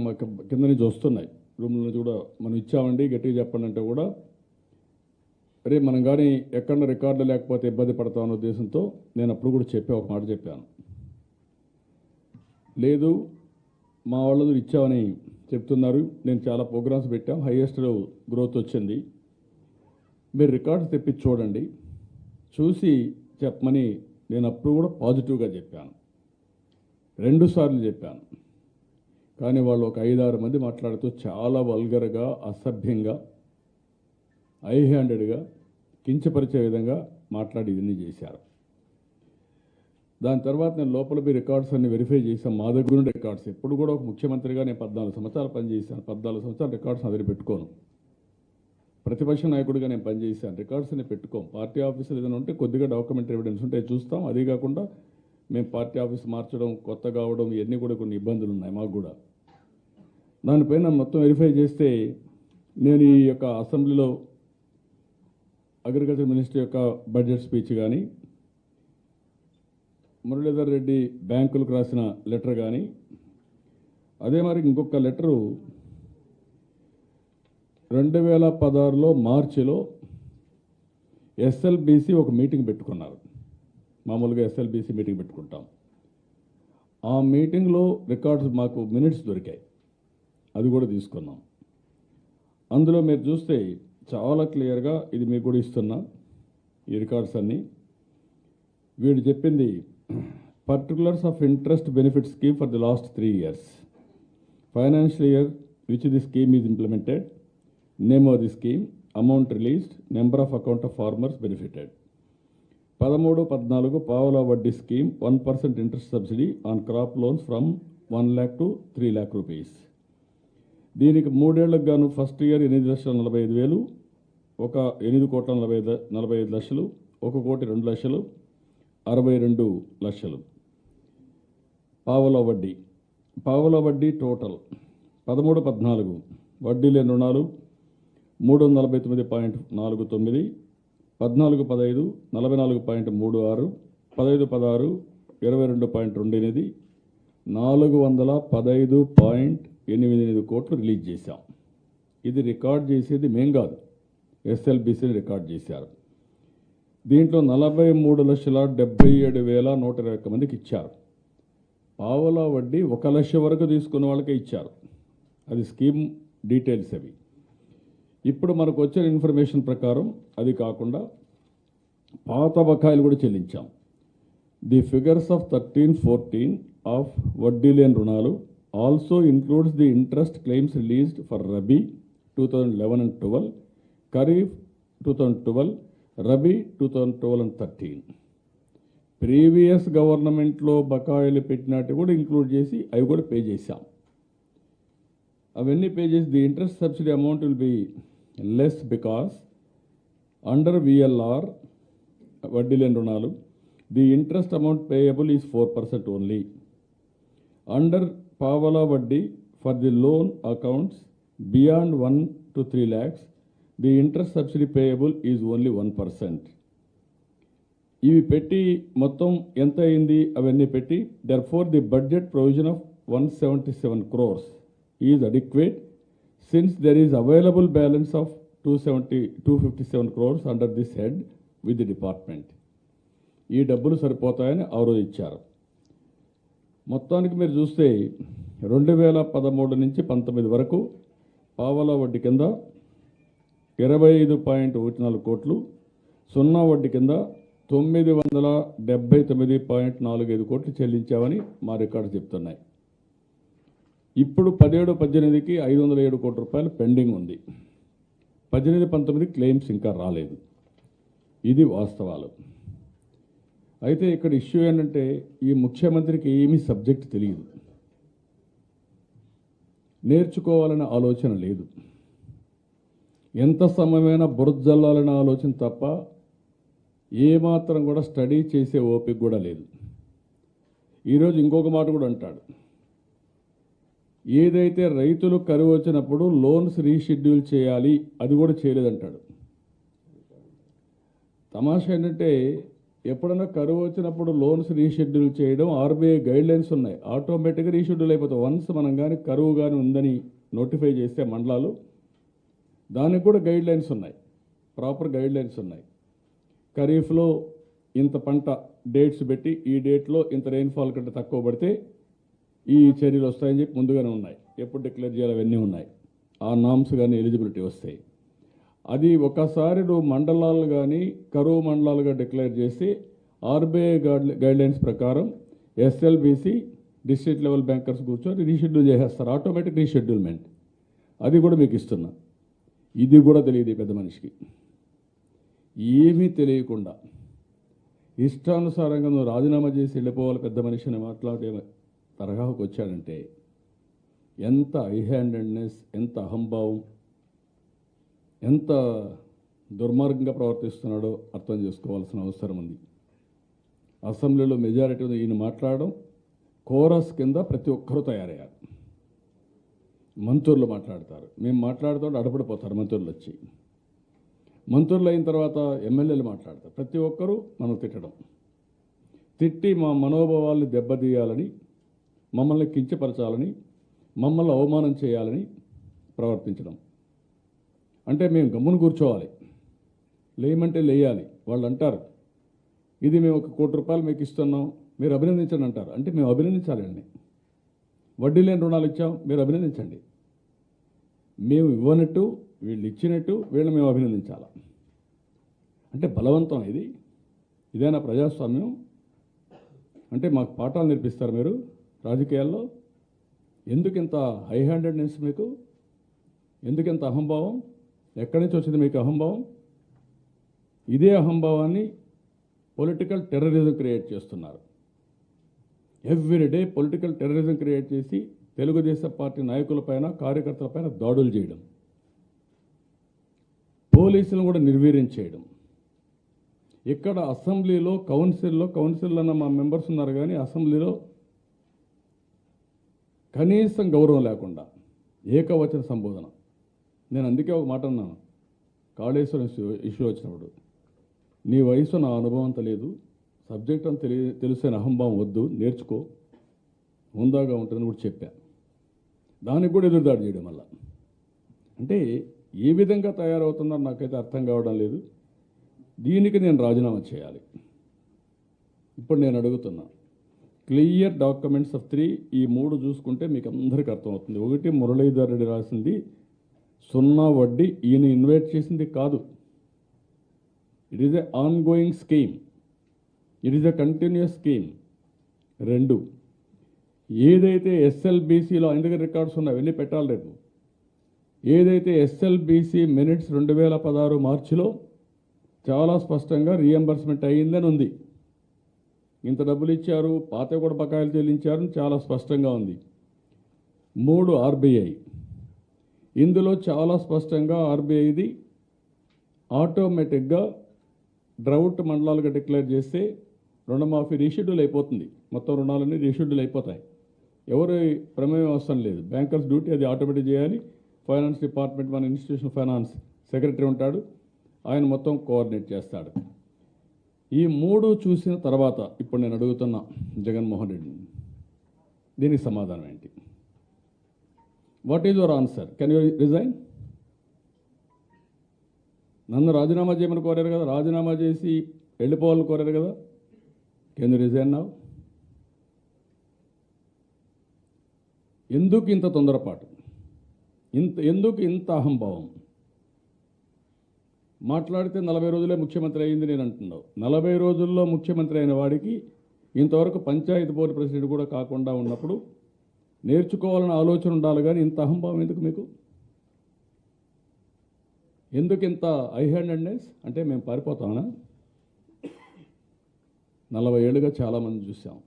కింద నుంచి వస్తున్నాయి, రూమ్ల నుంచి కూడా, మనం ఇచ్చామండి గట్టిగా చెప్పండి అంటే కూడా, అరే మనం కానీ ఎక్కడ రికార్డులు లేకపోతే ఇబ్బంది పడతామన్న ఉద్దేశంతో నేను అప్పుడు కూడా ఒక మాట చెప్పాను. లేదు మా వాళ్ళు ఇచ్చామని చెప్తున్నారు, నేను చాలా ప్రోగ్రామ్స్ పెట్టాం, హైయెస్ట్ గ్రోత్ వచ్చింది, మీరు రికార్డ్స్ తెప్పించి చూడండి, చూసి చెప్పమని నేను అప్పుడు కూడా పాజిటివ్గా చెప్పాను. 2 సార్లు చెప్పాను. కానీ వాళ్ళు ఒక 5-6 మంది మాట్లాడుతూ చాలా వల్గర్గా, అసభ్యంగా, హ్యాండెడ్గా, కించపరిచే విధంగా మాట్లాడి ఇవన్నీ చేశారు. దాని తర్వాత నేను లోపల మీ రికార్డ్స్ అన్ని వెరిఫై చేశాను. మా దగ్గర ఉన్న రికార్డ్స్ ఎప్పుడు కూడా ఒక ముఖ్యమంత్రిగా నేను 14 సంవత్సరాలు పనిచేశాను. 14 సంవత్సరాలు రికార్డ్స్ అదిరి పెట్టుకోను. ప్రతిపక్ష నాయకుడిగా నేను పనిచేశాను. రికార్డ్స్ అని పెట్టుకోం. పార్టీ ఆఫీసులు ఏదైనా ఉంటే కొద్దిగా డాక్యుమెంటరీ ఎవిడెన్స్ ఉంటే చూస్తాం. అదే కాకుండా మేము పార్టీ ఆఫీస్ మార్చడం, కొత్త కావడం, ఇవన్నీ కూడా కొన్ని ఇబ్బందులు ఉన్నాయి మాకు కూడా. దానిపైన మొత్తం వెరిఫై చేస్తే నేను ఈ యొక్క అసెంబ్లీలో అగ్రికల్చర్ మినిస్టర్ యొక్క బడ్జెట్ స్పీచ్ కానీ, మురళీధర్ రెడ్డి బ్యాంకులకు రాసిన లెటర్ కానీ, అదే మరి ఇంకొక లెటరు 2016లో మార్చిలో ఎస్ఎల్బీసీ ఒక మీటింగ్ పెట్టుకున్నారు. మామూలుగా ఎస్ఎల్బీసీ మీటింగ్ పెట్టుకుంటాం. ఆ మీటింగ్లో రికార్డ్స్ మాకు మినిట్స్ దొరికాయి, అది కూడా తీసుకున్నాం. అందులో మీరు చూస్తే చాలా క్లియర్గా, ఇది మీకు కూడా ఇస్తున్నా ఈ రికార్డ్స్ అన్నీ. వీడు చెప్పింది particulars of interest benefit scheme for the last 3 years, financial year which the scheme is implemented, name of the scheme, amount released, number of account of farmers benefited. 13-14 పావలా వడ్డీ scheme, 1% interest subsidy on crop loans from 1 lakh to 3 lakh rupees. దీనికి 3 ఏళ్లకు గాను ఫస్ట్ ఇయర్ 8,45,000, ఒక 8,45,00,000, 1,02,00,000, 62 లక్షలు పావలా వడ్డీ టోటల్ 13-14 వడ్డీ లేని రుణాలు 349.49, 14-15 44.36, 15-16 22.28, 415.88 కోట్లు రిలీజ్ చేశాం. ఇది రికార్డ్ చేసేది మేం కాదు, ఎస్ఎల్బీసీని రికార్డ్ చేశారు. దీంట్లో 43,77,121 మందికి ఇచ్చారు. పావలా వడ్డీ 1 లక్ష వరకు తీసుకున్న వాళ్ళకే ఇచ్చారు. అది స్కీమ్ డీటెయిల్స్ అవి. ఇప్పుడు మనకు వచ్చిన ఇన్ఫర్మేషన్ ప్రకారం అది కాకుండా పాత బకాయిలు కూడా చెల్లించాం. ది ఫిగర్స్ ఆఫ్ 13-14 ఆఫ్ వడ్డీ లేని రుణాలు also includes the interest claims released for rabi 2011 and 12, kharif 2012, rabi 2012 and 13. Previous గవర్నమెంట్లో బకాయిలు పెట్టినట్టు కూడా ఇంక్లూడ్ చేసి అవి కూడా పే చేశాం. అవన్నీ పే చేసి the interest subsidy amount will be less because under VLR వడ్డీ లేని రుణాలు the interest amount payable is 4% only. Under పావలా వడ్డీ for the loan accounts Beyond 1 to 3 lakhs, the interest subsidy payable is only 1%. ఇవి పెట్టి మొత్తం ఎంత అయింది అవన్నీ పెట్టి therefore the budget provision of 177 crores is adequate since there is available balance of 257 crores under this head with the department. ఈ డబ్బులు సరిపోతాయని ఆ రోజు ఇచ్చారు. మొత్తానికి మీరు చూస్తే 2013 నుంచి 19 వరకు పావలా వడ్డీ కింద 25.14 కోట్లు, సున్నా వడ్డీ కింద 979.45 కోట్లు చెల్లించామని మా రికార్డు చెప్తున్నాయి. ఇప్పుడు 17-18కి 507 కోట్ల రూపాయలు పెండింగ్ ఉంది. 18-19 క్లెయిమ్స్ ఇంకా రాలేదు. ఇది వాస్తవాలు. అయితే ఇక్కడ ఇష్యూ ఏంటంటే ఈ ముఖ్యమంత్రికి ఏమీ సబ్జెక్ట్ తెలియదు, నేర్చుకోవాలనే ఆలోచన లేదు, ఎంత సమయమైనా బురజల్లాలనే ఆలోచన తప్ప ఏమాత్రం కూడా స్టడీ చేసే ఓపిక కూడా లేదు. ఈరోజు ఇంకొక మాట కూడా అంటాడు, ఏదైతే రైతులు కరువు వచ్చినప్పుడు లోన్స్ రీషెడ్యూల్ చేయాలి అది కూడా చేయలేదంటాడు. తమాషా ఏంటంటే ఎప్పుడైనా కరువు వచ్చినప్పుడు లోన్స్ రీషెడ్యూల్ చేయడం ఆర్బీఐ గైడ్లైన్స్ ఉన్నాయి, ఆటోమేటిక్గా రీషెడ్యూల్ అయిపోతాయి. వన్స్ మనం కానీ కరువు కానీ ఉందని నోటిఫై చేస్తే మండలాలు, దానికి కూడా గైడ్లైన్స్ ఉన్నాయి, ప్రాపర్ గైడ్లైన్స్ ఉన్నాయి. ఖరీఫ్లో ఇంత పంట డేట్స్ పెట్టి ఈ డేట్లో ఇంత రెయిన్ఫాల్ కంటే తక్కువ పడితే ఈ చర్యలు వస్తాయని చెప్పి ముందుగానే ఉన్నాయి, ఎప్పుడు డిక్లేర్ చేయాలి అవన్నీ ఉన్నాయి. ఆ నామ్స్ కానీ ఎలిజిబిలిటీ వస్తాయి. అది ఒకసారి నువ్వు మండలాలు కానీ కరువు మండలాలుగా డిక్లేర్ చేసి ఆర్బీఐ గైడ్లైన్స్ ప్రకారం ఎస్ఎల్బీసీ డిస్ట్రిక్ట్ లెవెల్ బ్యాంకర్స్ కూర్చొని రీషెడ్యూల్ చేసేస్తారు, ఆటోమేటిక్ రీషెడ్యూల్మెంట్. అది కూడా మీకు ఇస్తున్నా. ఇది కూడా తెలియదు ఈ పెద్ద మనిషికి. ఏమీ తెలియకుండా ఇష్టానుసారంగా నువ్వు రాజీనామా చేసి వెళ్ళిపోవాలి పెద్ద మనిషిని మాట్లాడే తరహాకు వచ్చాడంటే ఎంత ఐహ్యాండెడ్నెస్, ఎంత అహంభావం, ఎంత దుర్మార్గంగా ప్రవర్తిస్తున్నాడో అర్థం చేసుకోవాల్సిన అవసరం ఉంది. అసెంబ్లీలో మెజారిటీ ఈయన మాట్లాడడం కోరస్ కింద ప్రతి ఒక్కరూ తయారయ్యారు. మంత్రులు మాట్లాడతారు, మేము మాట్లాడుతుంటే అడపడిపోతారు మంత్రులు వచ్చి. మంత్రులు అయిన తర్వాత ఎమ్మెల్యేలు మాట్లాడతారు, ప్రతి ఒక్కరూ మనం తిట్టి మా మనోభావాల్ని దెబ్బతీయాలని, మమ్మల్ని కించపరచాలని, మమ్మల్ని అవమానం చేయాలని ప్రవర్తించడం. అంటే మేము గమ్మున కూర్చోవాలి, లేయమంటే లేయాలి. వాళ్ళు అంటారు ఇది మేము 1 కోటి రూపాయలు మీకు ఇస్తున్నాం మీరు అభినందించండి అంటారు. అంటే మేము అభినందించాలండి. వడ్డీ లేని రుణాలు ఇచ్చాం మీరు అభినందించండి. మేము ఇవ్వనట్టు వీళ్ళు ఇచ్చినట్టు వీళ్ళు మేము అభినందించాలి. అంటే బలవంతం ఇది. ఇదేనా ప్రజాస్వామ్యం? అంటే మాకు పాఠాలు నేర్పిస్తారు మీరు రాజకీయాల్లో? ఎందుకింత హై హ్యాండెడ్నెస్ మీకు? ఎందుకింత అహంభావం? ఎక్కడి నుంచి వచ్చింది మీకు అహంభావం? ఇదే అహంభావాన్ని పొలిటికల్ టెర్రరిజం క్రియేట్ చేస్తున్నారు. ఎవ్రీడే పొలిటికల్ టెర్రరిజం క్రియేట్ చేసి తెలుగుదేశం పార్టీ నాయకులపైన కార్యకర్తలపైన దాడులు చేయడం, పోలీసులను కూడా నిర్వీర్యం చేయడం. ఇక్కడ అసెంబ్లీలో కౌన్సిల్లో అన్న మా మెంబర్స్ ఉన్నారు, కానీ అసెంబ్లీలో కనీసం గౌరవం లేకుండా ఏకవచన సంబోధన. నేను అందుకే ఒక మాట అన్నాను, కాళేశ్వరం ఇష్యూ వచ్చినప్పుడు, నీ వయసు నా అనుభవం అంత లేదు, సబ్జెక్ట్ అని తెలిసిన అహంభావం వద్దు, నేర్చుకో, హుందాగా ఉంటుందని కూడా చెప్పా. దానికి కూడా ఎదురుదాడి చేయడం వల్ల అంటే ఏ విధంగా తయారవుతున్నారో నాకైతే అర్థం కావడం లేదు. దీనికి నేను రాజీనామా చేయాలి. ఇప్పుడు నేను అడుగుతున్నా, క్లియర్ డాక్యుమెంట్స్ ఆఫ్ 3, ఈ 3 చూసుకుంటే మీకు అందరికీ అర్థమవుతుంది. ఒకటి, మురళీధర్ రెడ్డి రాసింది సున్నా వడ్డీ, ఈయన ఇన్వైట్ చేసింది కాదు. It is a on going scheme, it is a continuous scheme. 2, ఏదైతే ఎస్ఎల్బీసీలో ఆయన దగ్గర రికార్డ్స్ ఉన్నాయి, అవన్నీ పెట్టాలి రేపు. ఏదైతే ఎస్ఎల్బీసీ మినిట్స్ 2016 మార్చిలో చాలా స్పష్టంగా రీఎంబర్స్మెంట్ అయ్యిందని ఉంది. ఇంత డబ్బులు ఇచ్చారు, పాత కూడా బకాయిలు చెల్లించారు చాలా స్పష్టంగా ఉంది. 3, ఆర్బీఐ, ఇందులో చాలా స్పష్టంగా ఆర్బీఐది ఆటోమేటిక్గా డ్రౌట్ మండలాలుగా డిక్లేర్ చేస్తే రుణమాఫీ రీషెడ్యూల్ అయిపోతుంది, మొత్తం రుణాలన్నీ రీషెడ్యూల్ అయిపోతాయి. ఎవరు ప్రమేయం అవసరం లేదు, బ్యాంకర్స్ డ్యూటీ అది ఆటోమేటిక్ చేయాలి. ఫైనాన్స్ డిపార్ట్మెంట్ మన ఇన్స్టిట్యూషన్ ఫైనాన్స్ సెక్రటరీ ఉంటాడు, ఆయన మొత్తం కోఆర్డినేట్ చేస్తాడు. ఈ 3 చూసిన తర్వాత ఇప్పుడు నేను అడుగుతున్నా జగన్మోహన్ రెడ్డిని, దీనికి సమాధానం ఏంటి? What is your answer? Can you resign? నన్ను రాజీనామా చేయమని కోరారు కదా, రాజీనామా చేసి వెళ్ళిపోవాలని కోరారు కదా, కెన్ యూ రిజైన్ నౌ? ఎందుకు ఇంత తొందరపాటు? ఎందుకు ఇంత అహంభావం? మాట్లాడితే 40 రోజులే ముఖ్యమంత్రి అయ్యింది నేను అంటున్నావు. 40 రోజుల్లో ముఖ్యమంత్రి అయిన వాడికి ఇంతవరకు పంచాయతీ బోర్డు ప్రెసిడెంట్ కూడా కాకుండా ఉన్నప్పుడు నేర్చుకోవాలని ఆలోచన ఉండాలి, కానీ ఇంత అహంభావం ఎందుకు మీకు? ఎందుకు ఇంత ఐ హ్యాండెడ్నెస్? అంటే మేము పారిపోతామనా? 40 ఏళ్ళుగా చాలామంది చూసాం.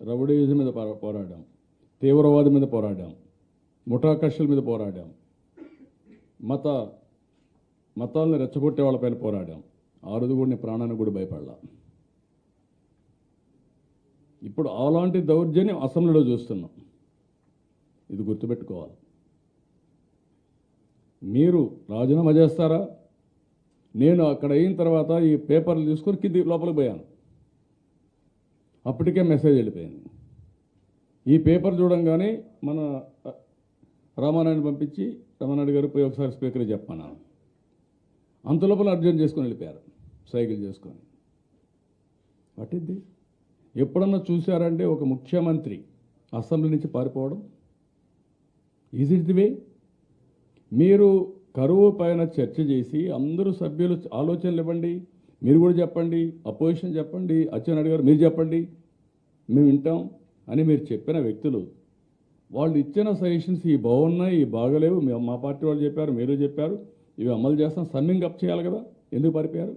రౌడీయిజం మీద పోరాడాం, తీవ్రవాదం మీద పోరాడాం, ముఠాకర్షల మీద పోరాడాం, మతాలను రెచ్చగొట్టే వాళ్ళపైన పోరాడాం. ఆ రోజు కూడా నేను ప్రాణానికి కూడా భయపడలా. ఇప్పుడు అలాంటి దౌర్జన్యం అసెంబ్లీలో చూస్తున్నాం. ఇది గుర్తుపెట్టుకోవాలి. మీరు రాజీనామా చేస్తారా? నేను అక్కడ అయిన తర్వాత ఈ పేపర్లు తీసుకొని కింది లోపలికి పోయాను. అప్పటికే మెసేజ్ వెళ్ళిపోయింది. ఈ పేపర్ చూడంగానే మన రామానాయుడు పంపించి, రామానాయుడు గారు పోయి ఒకసారి స్పీకర్ చెప్పాను. అంతలోపల అర్జెంట్ చేసుకొని వెళ్ళిపోయారు సైకిల్ చేసుకొని. పట్టిద్ది. ఎప్పుడన్నా చూశారంటే ఒక ముఖ్యమంత్రి అసెంబ్లీ నుంచి పారిపోవడం? Is it the way? మీరు కరువు పైన చర్చ చేసి అందరూ సభ్యులు ఆలోచనలు ఇవ్వండి, మీరు కూడా చెప్పండి, అపోజిషన్ చెప్పండి, అచ్చెన్నాయుడు గారు మీరు చెప్పండి, మేము వింటాం అని మీరు చెప్పిన వ్యక్తులు వాళ్ళు ఇచ్చిన సజెషన్స్ ఈ బాగున్నాయి, ఈ బాగలేవు, మా పార్టీ వాళ్ళు చెప్పారు, మీరు చెప్పారు, ఇవి అమలు చేస్తాం, సమ్మింగ్ అప్ చేయాలి కదా, ఎందుకు పారిపోయారు?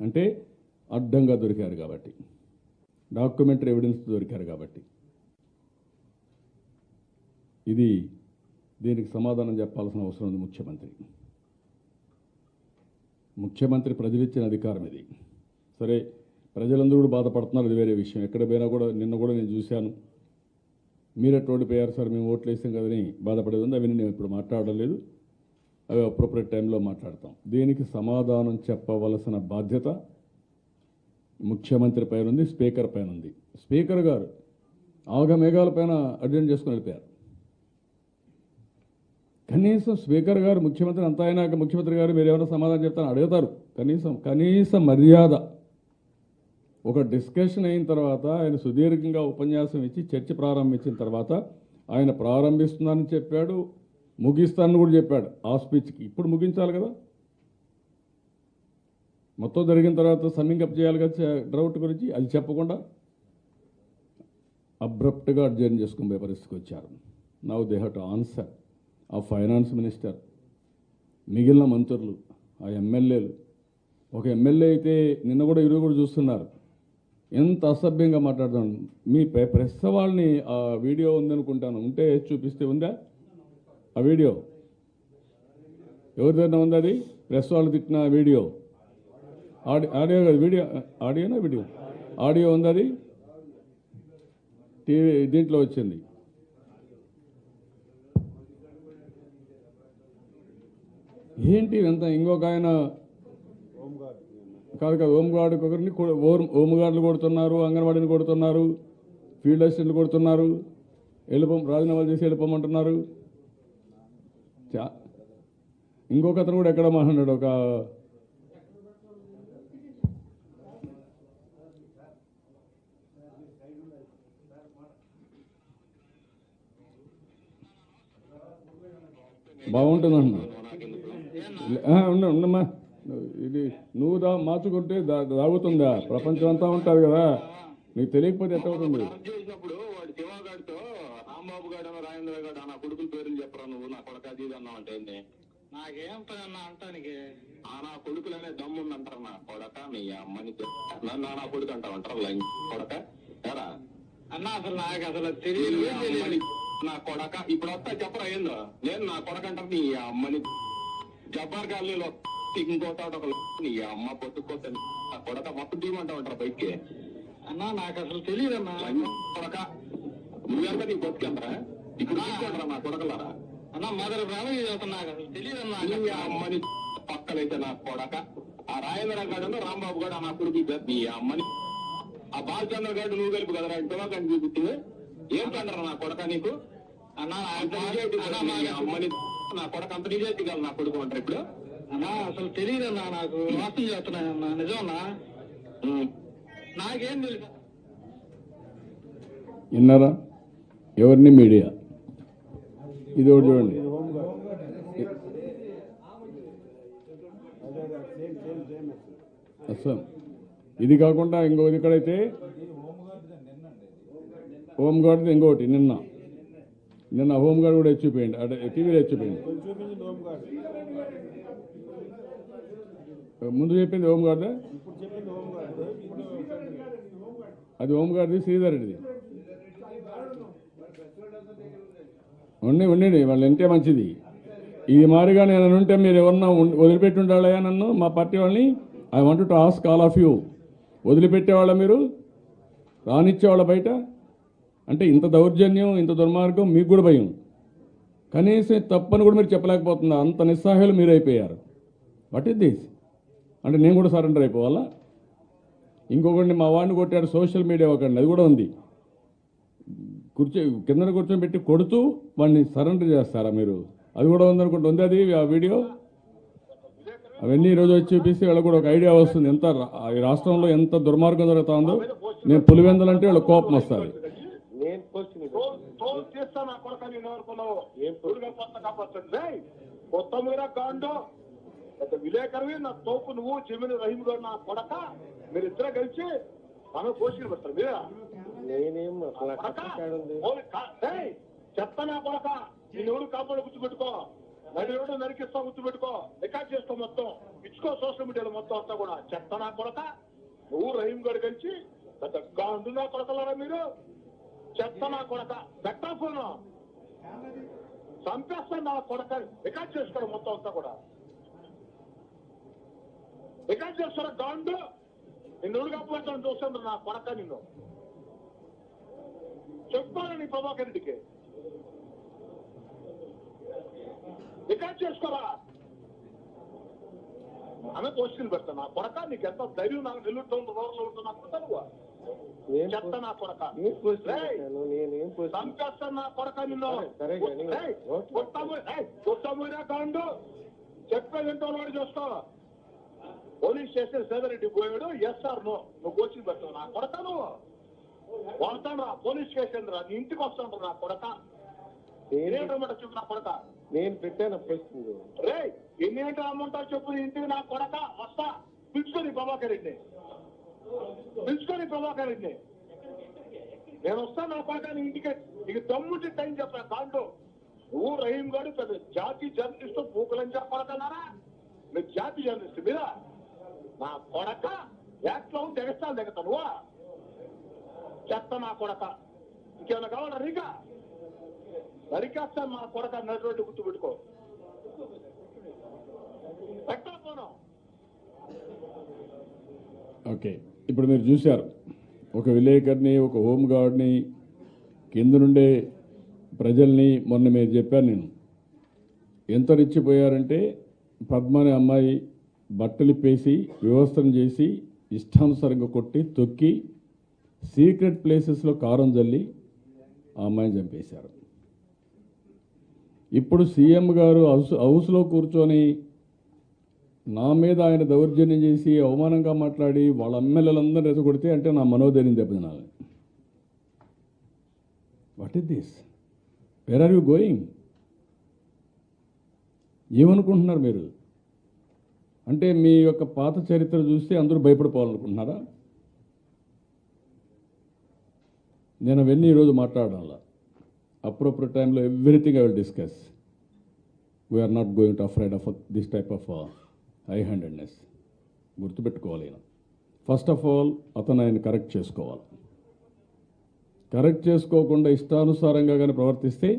అంటే అడ్డంగా దొరికారు కాబట్టి, డాక్యుమెంటరీ ఎవిడెన్స్ దొరికారు కాబట్టి. దీనికి సమాధానం చెప్పాల్సిన అవసరం ఉంది ముఖ్యమంత్రి ప్రజలిచ్చిన అధికారం ఇది. సరే, ప్రజలందరూ కూడా బాధపడుతున్నారు, అది వేరే విషయం. ఎక్కడ పోయినా కూడా నిన్న కూడా నేను చూశాను, మీరెట్ ఓడిపోయారు సార్, మేము ఓట్లు వేసాం కదని బాధపడేది ఉంది. అవన్నీ నేను ఇప్పుడు మాట్లాడడం లేదు, అవి అప్రోప్రియట్ టైంలో మాట్లాడతాం. దీనికి సమాధానం చెప్పవలసిన బాధ్యత ముఖ్యమంత్రి పైన ఉంది, స్పీకర్ పైన ఉంది. స్పీకర్ గారు ఆగమేఘాల పైన అడ్జెంట్ చేసుకుని వెళ్ళిపోయారు. కనీసం స్పీకర్ గారు ముఖ్యమంత్రి అంతా అయినాక ముఖ్యమంత్రి గారు మీరు ఏమైనా సమాధానం చెప్తారని అడుగుతారు. కనీస మర్యాద. ఒక డిస్కషన్ అయిన తర్వాత ఆయన సుదీర్ఘంగా ఉపన్యాసం ఇచ్చి చర్చ ప్రారంభించిన తర్వాత ఆయన ప్రారంభిస్తున్నానని చెప్పాడు, ముగిస్తానని కూడా చెప్పాడు ఆ స్పీచ్కి. ఇప్పుడు ముగించాలి కదా, మొత్తం జరిగిన తర్వాత సమ్మింగ్ అప్ చేయాలి కదా డ్రౌట్ గురించి. అది చెప్పకుండా అబ్రప్ట్గా అడ్జర్న్ చేసుకునే పరిస్థితికి వచ్చారు. Now they have to answer. ఆ ఫైనాన్స్ మినిస్టర్, మిగిలిన మంత్రులు, ఆ ఎమ్మెల్యేలు. ఒక ఎమ్మెల్యే అయితే నిన్న కూడా ఈరోజు కూడా చూస్తున్నారు ఎంత అసభ్యంగా మాట్లాడుతాను. మీ ప్రెస్ వాళ్ళని ఆ వీడియో ఉందనుకుంటాను, ఉంటే చూపిస్తే ఉందా ఆ వీడియో? ఎవరి దగ్గర ఉంది అది? ప్రెస్ వాళ్ళు తిట్టిన వీడియో. ఆడియో కాదు, వీడియో. ఆడియోనా వీడియో? ఆడియో ఉంది, అది టీవీ దీంట్లో వచ్చింది. ఏంటి ఎంత? ఇంకొక ఆయన కాదు హోంగార్డు ఒకరిని హోంగార్డులు కొడుతున్నారు, అంగన్వాడీని కొడుతున్నారు, ఫీల్డ్ అసిస్టెంట్లు కొడుతున్నారు, రాజీనామాలు చేసి వెళ్ళిపోమంటున్నారు. ఇంకొక అతను కూడా ఎక్కడ మాట్లాడాడు, ఒక బాగుంటుంది అంటున్నా. ఉండమ్మా, ఇది నువ్వు మార్చుకుంటే దాగుతుందా? ప్రపంచం అంతా ఉంటుంది కదా, నీకు తెలియకపోతే ఎట్ట అవుతుంది? చేసినప్పుడు వాడు శివగాడితో రాంబాబు గాడు రాజేంద్ర గాడు నా కొడుకుల పేర్లు చెప్పరా నువ్వు, నా కొడుకు అది అన్నావు అంటే నాకేం పని అన్నా అంటానికి? నా కొడుకులనే దమ్ముందంటారు. నా కొడక మీ అమ్మని నన్ను నా కొడుకు అంటామంటారు కొడక ఎరా అన్నా అసలు నాకు అసలు తెలియదు. నా కొడక ఇప్పుడు వస్తా చెప్పరా ఏందో, నేను నా కొడక అంటారు నీ అమ్మని. జబ్బార్ కాలనీలో ఇంకోట నీ అమ్మ పొత్తుకోతే నా కొడక మొత్తం తీయమంటామంటారు బయటికి. అన్నా నాకు అసలు తెలియదన్నా. కొడక నువ్వెంత నీ బతికెంతరా? ఇప్పుడు తీసుకుంటారా నా కొడకలారా అన్న మదర్ బ్రాహ్మణి చదువుతున్నా అసలు తెలియదన్నా నీ అమ్మని పక్కలైతే నా కొడక ఆ రాజేంద్ర గాడు రాంబాబు గారు నా కొడుకు నీ అమ్మని ఆ బాలచంద్ర గారు నువ్వు కలిపి కదరా ఇంతలోకాన్ని చూపిస్తుంది ఏం చంద్ర నా కొడక నీకు అన్న అంత నిజాయితీ కాదు నీ అమ్మని నా కొడక అంత నిజాయితీ కాదు నా కొడుకు అంటారు ఇప్పుడు అన్నా అసలు తెలియదన్నా నాకు వాస్తవం చేస్తున్నాయన్నా నిజమన్నా నాకేం తెలుసు విన్నారా? ఎవరిని మీడియా ఇది ఒకటి చూడండి. అసలు ఇది కాకుండా ఇంకోటి ఇక్కడైతే హోంగార్డ్ది ఇంకోటి నిన్న హోంగార్డ్ కూడా ఎచ్చిపోయింది అంటే టీవీలో ఎచ్చిపోయింది. ముందు చెప్పింది హోంగార్డ్, అది హోంగార్డ్ది శ్రీధర్ రెడ్డిది. ఉండండి వాళ్ళు ఎంటే మంచిది. ఇది మారిగా నేను ఉంటే మీరు ఎవరన్నా వదిలిపెట్టి ఉండాలయా నన్ను మా పార్టీ వాళ్ళని? I want to ask all of you, వదిలిపెట్టేవాళ్ళ మీరు? రానిచ్చేవాళ్ళ బయట? అంటే ఇంత దౌర్జన్యం ఇంత దుర్మార్గం మీకు కూడా భయం, కనీసం తప్పని కూడా మీరు చెప్పలేకపోతున్నారు. అంత నిస్సహాయాలు మీరు అయిపోయారు. What is this? అంటే నేను కూడా సరెండర్ అయిపోవాలా? ఇంకొకరిని మా వాడిని కొట్టాడు సోషల్ మీడియా ఒకరిని, అది కూడా ఉంది. కింద కూర్చోబెట్టి కొడుతూ వాడిని సరెండర్ చేస్తారా మీరు? అది కూడా ఉందనుకుంటా. ఉంది అది ఆ వీడియో. అవన్నీ ఈరోజు వచ్చి చూపిస్తే వాళ్ళకి కూడా ఒక ఐడియా వస్తుంది ఎంత ఈ రాష్ట్రంలో ఎంత దుర్మార్గం జరుగుతా ఉందో. నేను పులివెందలంటే వాళ్ళ కోపం వస్తుంది. చేస్తా నా కొడక నేను అనుకున్నావు కొత్తమీర కాండో విలేకరవి నా తోపు నువ్వు జమీన్ రహీం గారు నా కొడక మీరిద్దరు కలిసి మనం పోషణ పెడతారు మీరా? చెత్త నా కొడక నేను ఎవరు కాపాడు గుర్తుపెట్టుకో, నడిరోడు నరికిస్తా గుర్తుపెట్టుకో, రికార్డ్ చేసుకో మొత్తం ఇచ్చుకో సోషల్ మీడియాలో మొత్తం అంతా కూడా. చెత్త నా కొడక నువ్వు రహీం గారు కలిసి పెద్దగా ఉంటుందా కొడకలారా మీరు? చెత్త నా కొడక పెట్టా ఫోన్ చంపేస్తా నా కొడక. రికార్డ్ చేసుకోవడం మొత్తం అంతా కూడా రికార్డ్ చేస్తారా? గాండు నిన్ను కాపాడుతాను చూస్తాను నా కొడక. నిన్ను చెప్పాను నీ ప్రభాకర్ రెడ్డికి రికార్డ్ చేసుకోరా? ఆమె పోస్టులు పెడతాను నా కొడక. నీకు ఎంత ధైర్యం నాకు నెల్లూరు రోజులు ఉంటున్నా చెత్త నా కొడక. చంపేస్తాను నా కొడక నిన్ను. కొత్తమూరా కాండు చెప్పేది ఎంతో వాడు చూస్తా. పోలీస్ స్టేషన్ సేదరెడ్డి పోయాడు, ఎస్ఆర్ నో నువ్వు కోచింగ్ పెడతావు నా కొడక. నువ్వు వాడతాను రా పోలీస్ స్టేషన్ రా, నీ ఇంటికి వస్తాను నా కొడక. నేనేటమాట చెప్పు నా కొడక. నేను పెట్టాను రే ఎన్ని గంటలు రమ్మంటావు చెప్పు నీ ఇంటికి నా కొడక. వస్తా పిలుచుకొని ప్రభాకర్ రెడ్డిని, పిలుచుకొని ప్రభాకర్ రెడ్డిని. నేను వస్తాను నా కొడక నీ ఇంటికి. నీకు దమ్ముంటే టైం చెప్పాను దాంట్లో. నువ్వు రహీం గారు పెద్ద జాతి జర్నలిస్టు పూకలని చెప్పడకన్నారా? మీరు జాతి జర్నలిస్ట్ మీద నా కొడక యాక్ట్లో తెగస్తాను దిగతా నువ్వా? చెత్త నా కొడక. ఇంకేమైనా కావాలా నీకా? నరికేస్తాను నా కొడక. నడిరోడ్డు గుర్తుపెట్టుకో. పెట్టా పోను. ఓకే, ఇప్పుడు మీరు చూశారు ఒక విలేకరిని, ఒక హోంగార్డ్ని, కింద నుండే ప్రజల్ని. మొన్న మీరు చెప్పాను నేను ఎంత రెచ్చిపోయారంటే పద్మ అనే అమ్మాయి బట్టలిప్పేసి వ్యవస్థను చేసి ఇష్టానుసారంగా కొట్టి తొక్కి సీక్రెట్ ప్లేసెస్లో కారం జల్లి ఆ అమ్మాయిని చంపేశారు. ఇప్పుడు సీఎం గారు హౌస్లో కూర్చొని నా మీద ఆయన దౌర్జన్యం చేసి అవమానంగా మాట్లాడి వాళ్ళ ఎమ్మెల్యేలందరూ రెచ్చగొడితే అంటే నా మనోధైర్యం దెబ్బతినాలి. What is this? Where are you going? ఏమనుకుంటున్నారు మీరు? అంటే మీ యొక్క పాత చరిత్ర చూస్తే అందరూ భయపడిపోవాలనుకుంటున్నారా? నేను అవన్నీ ఈరోజు మాట్లాడాలా. అప్రోప్రియట్ టైంలో everything I will discuss. We are not going to afraid of this type of high handedness. గుర్తుపెట్టుకోవాలి. ఆయన ఫస్ట్ ఆఫ్ ఆల్ అతను ఆయన కరెక్ట్ చేసుకోవాలి. కరెక్ట్ చేసుకోకుండా ఇష్టానుసారంగా కానీ ప్రవర్తిస్తే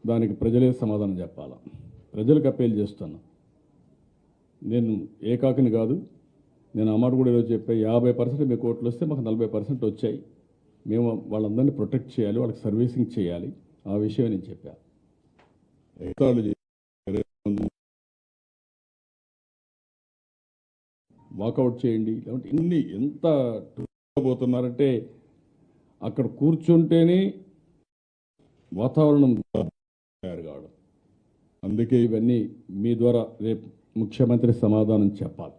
దానికి ప్రజలే సమాధానం చెప్పాలి. ప్రజలకు అప్పీల్ చేస్తున్నా. నేను ఏకాకిని కాదు. నేను ఆ మాట కూడా ఈరోజు చెప్పా. 50% మీకు ఓట్లు వస్తే మాకు 40% వచ్చాయి. మేము వాళ్ళందరినీ ప్రొటెక్ట్ చేయాలి, వాళ్ళకి సర్వీసింగ్ చేయాలి. ఆ విషయం నేను చెప్పా. వాకౌట్ చేయండి, లేదంటే ఎంత పోతున్నారంటే అక్కడ కూర్చుంటేనే వాతావరణం తయారు కావడం. అందుకే ఇవన్నీ మీ ద్వారా రేపు ముఖ్యమంత్రి సమాధానం చెప్పాలి.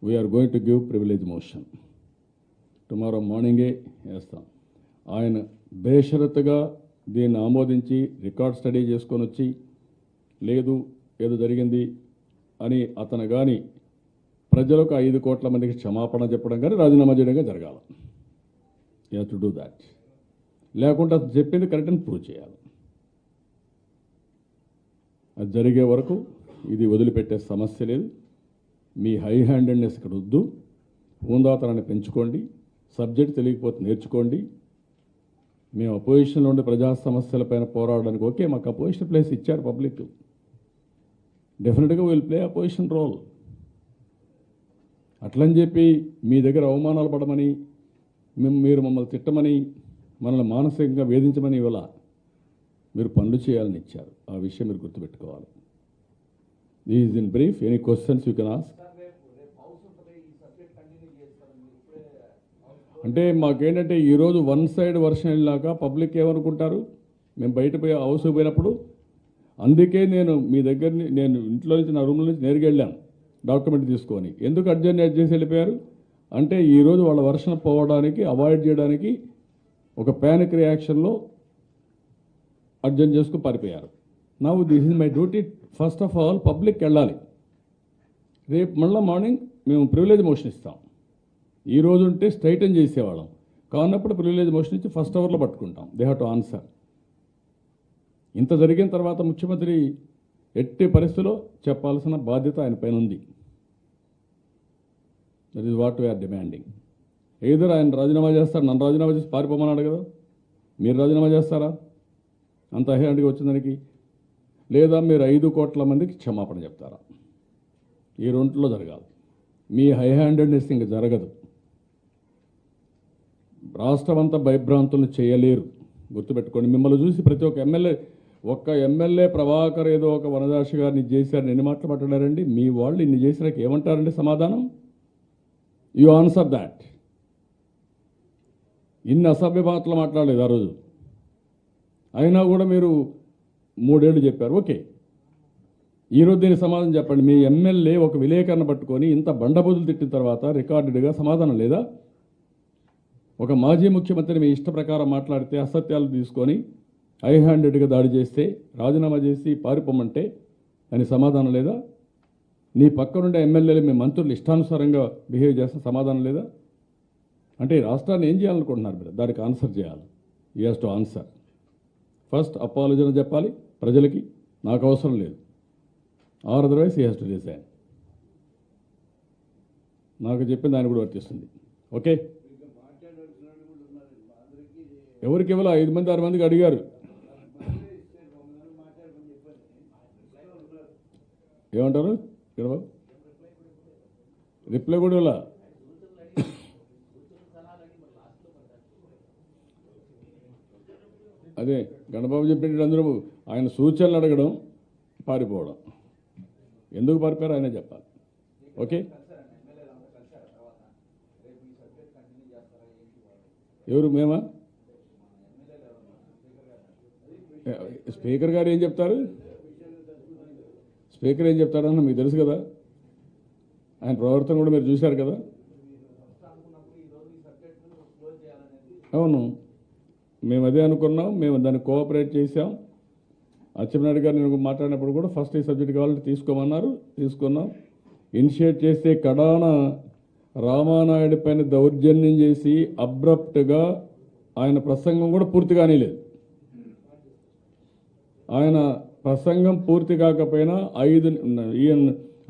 We are going to give privilege motion tomorrow మార్నింగే వేస్తాం. ఆయన బేషరతుగా దీన్ని ఆమోదించి రికార్డ్ స్టడీ చేసుకొని వచ్చి లేదు ఏదో జరిగింది అని అతను కానీ ప్రజలకు 5 కోట్ల మందికి క్షమాపణ చెప్పడం కానీ రాజీనామా చేయడం జరగాలి. You have to do that. లేకుంటే అతను చెప్పింది కరెక్ట్ అని ప్రూవ్ చేయాలి. అది జరిగే వరకు ఇది వదిలిపెట్టే సమస్య లేదు. మీ హై హ్యాండెడ్నెస్ ఇక్కడ వద్దు. హుందాతనాన్ని పెంచుకోండి. సబ్జెక్ట్ తెలియకపోతే నేర్చుకోండి. మేము అపోజిషన్లో ఉండే ప్రజా సమస్యలపైన పోరాడడానికి ఓకే, మాకు అపోజిషన్ ప్లేస్ ఇచ్చారు పబ్లిక్. డెఫినెట్గా విల్ ప్లే అపోజిషన్ రోల్. అట్లని చెప్పి మీ దగ్గర అవమానాలు పడమని మీరు మమ్మల్ని తిట్టమని మనల్ని మానసికంగా వేధించమని ఇవాళ మీరు పనులు చేయాలని ఇచ్చారు. ఆ విషయం మీరు గుర్తుపెట్టుకోవాలి. This is in brief. Any questions you can ask. అంటే మాకేంటంటే ఈరోజు వన్ సైడ్ వర్షన్ వెళ్ళాక పబ్లిక్ ఏమనుకుంటారు, మేము బయట పోయి హౌస్ పోయినప్పుడు. అందుకే నేను మీ దగ్గరని నేను ఇంట్లో నుంచి నా రూమ్లో నుంచి నేరుగా వెళ్ళాను డాక్యుమెంట్ తీసుకొని. ఎందుకు అడ్జర్న్ చేసి వెళ్ళిపోయారు అంటే ఈరోజు వాళ్ళ వర్షం పోవడానికి అవాయిడ్ చేయడానికి ఒక ప్యానిక్ రియాక్షన్లో అడ్జర్న్ చేసుకుని పారిపోయారు. Now this is my duty. First of all public వెళ్ళాలి. రేపు మళ్ళీ మార్నింగ్ మేము ప్రివిలేజ్ మోషన్ ఇస్తాం. ఈ రోజు ఉంటే స్ట్రైటన్ చేసేవాళ్ళం, కానప్పుడు ప్రివిలేజ్ మోషన్ ఇచ్చి ఫస్ట్ అవర్లో పట్టుకుంటాం. They have to answer. ఇంత జరిగిన తర్వాత ముఖ్యమంత్రి ఎట్టి పరిస్థితిలో చెప్పాల్సిన బాధ్యత ఆయన పైన ఉంది. That is what we are demanding. Either ఆయన రాజీనామా చేస్తారు, నన్ను రాజీనామా చేసి పారిపోమన్నాడు కదా, మీరు రాజీనామా చేస్తారా అంత హ్యాండ్గా వచ్చిందానికి? లేదా మీరు 5 కోట్ల మందికి క్షమాపణ చెప్తారా? ఈ రెంట్లో జరగాలి. మీ హై హ్యాండెడ్నెస్ ఇంకా జరగదు. రాష్ట్రం అంతా భయభ్రాంతులను చేయలేరు, గుర్తుపెట్టుకోండి. మిమ్మల్ని చూసి ప్రతి ఒక్క ఎమ్మెల్యే ప్రభాకర్ ఏదో ఒక వనదాసి గారిని ఇది చేశారని ఎన్ని మాటలు మాట్లాడారండి? మీ వాళ్ళు ఇన్ని చేసినాక ఏమంటారండి సమాధానం? You answer that. ఇన్ని అసభ్య మాటలు మాట్లాడలేదు ఆ రోజు, అయినా కూడా మీరు 3 ఏళ్ళు చెప్పారు. ఓకే, ఈరోజు దీనికి సమాధానం చెప్పండి. మీ ఎమ్మెల్యే ఒక విలేకరణ పట్టుకొని ఇంత బండబుద్ధులు తిట్టిన తర్వాత రికార్డెడ్గా సమాధానం లేదా? ఒక మాజీ ముఖ్యమంత్రి మీ ఇష్ట ప్రకారం మాట్లాడితే అసత్యాలు తీసుకొని హై హ్యాండెడ్గా దాడి చేస్తే రాజీనామా చేసి పారిపోమంటే అని సమాధానం లేదా? నీ పక్కనుండే ఎమ్మెల్యేలు మీ మంత్రులు ఇష్టానుసారంగా బిహేవ్ చేస్తే సమాధానం లేదా? అంటే ఈ రాష్ట్రాన్ని ఏం చేయాలనుకుంటున్నారు మీరు? దానికి ఆన్సర్ చేయాలి. You have to answer. First apology చెప్పాలి ప్రజలకి, నాకు అవసరం లేదు. Or otherwise he has to resign. నాకు చెప్పింది ఆయన కూడా వర్తిస్తుంది. ఓకే, ఎవరికి ఇవ్వాలో 5 మంది 6 మందికి అడిగారు. ఏమంటారు ఇక్కడ? రిప్లై కూడా ఇవ్వాల. అదే గణబాబు చెప్పినట్టు అందరూ ఆయన సూచనలు అడగడం, పారిపోవడం. ఎందుకు పారిపోయారో ఆయనే చెప్పాలి. ఓకే, ఎవరు? మేమా? స్పీకర్ గారు ఏం చెప్తారు? స్పీకర్ ఏం చెప్తాడన్న మీకు తెలుసు కదా, ఆయన ప్రవర్తన కూడా మీరు చూశారు కదా. అవును, మేము అదే అనుకున్నాం, మేము దాన్ని కోఆపరేట్ చేసాం. అచ్చెన్నాయుడు గారు నేను మాట్లాడినప్పుడు కూడా ఫస్ట్ ఈ సబ్జెక్ట్ కావాలంటే తీసుకోమన్నారు, తీసుకున్నాం. ఇనిషియేట్ చేస్తే కడాన రామానాయుడు పైన దౌర్జన్యం చేసి అబ్రప్ట్గా ఆయన ప్రసంగం కూడా పూర్తిగానే లేదు. ఆయన ప్రసంగం పూర్తి కాకపోయినా ఈయన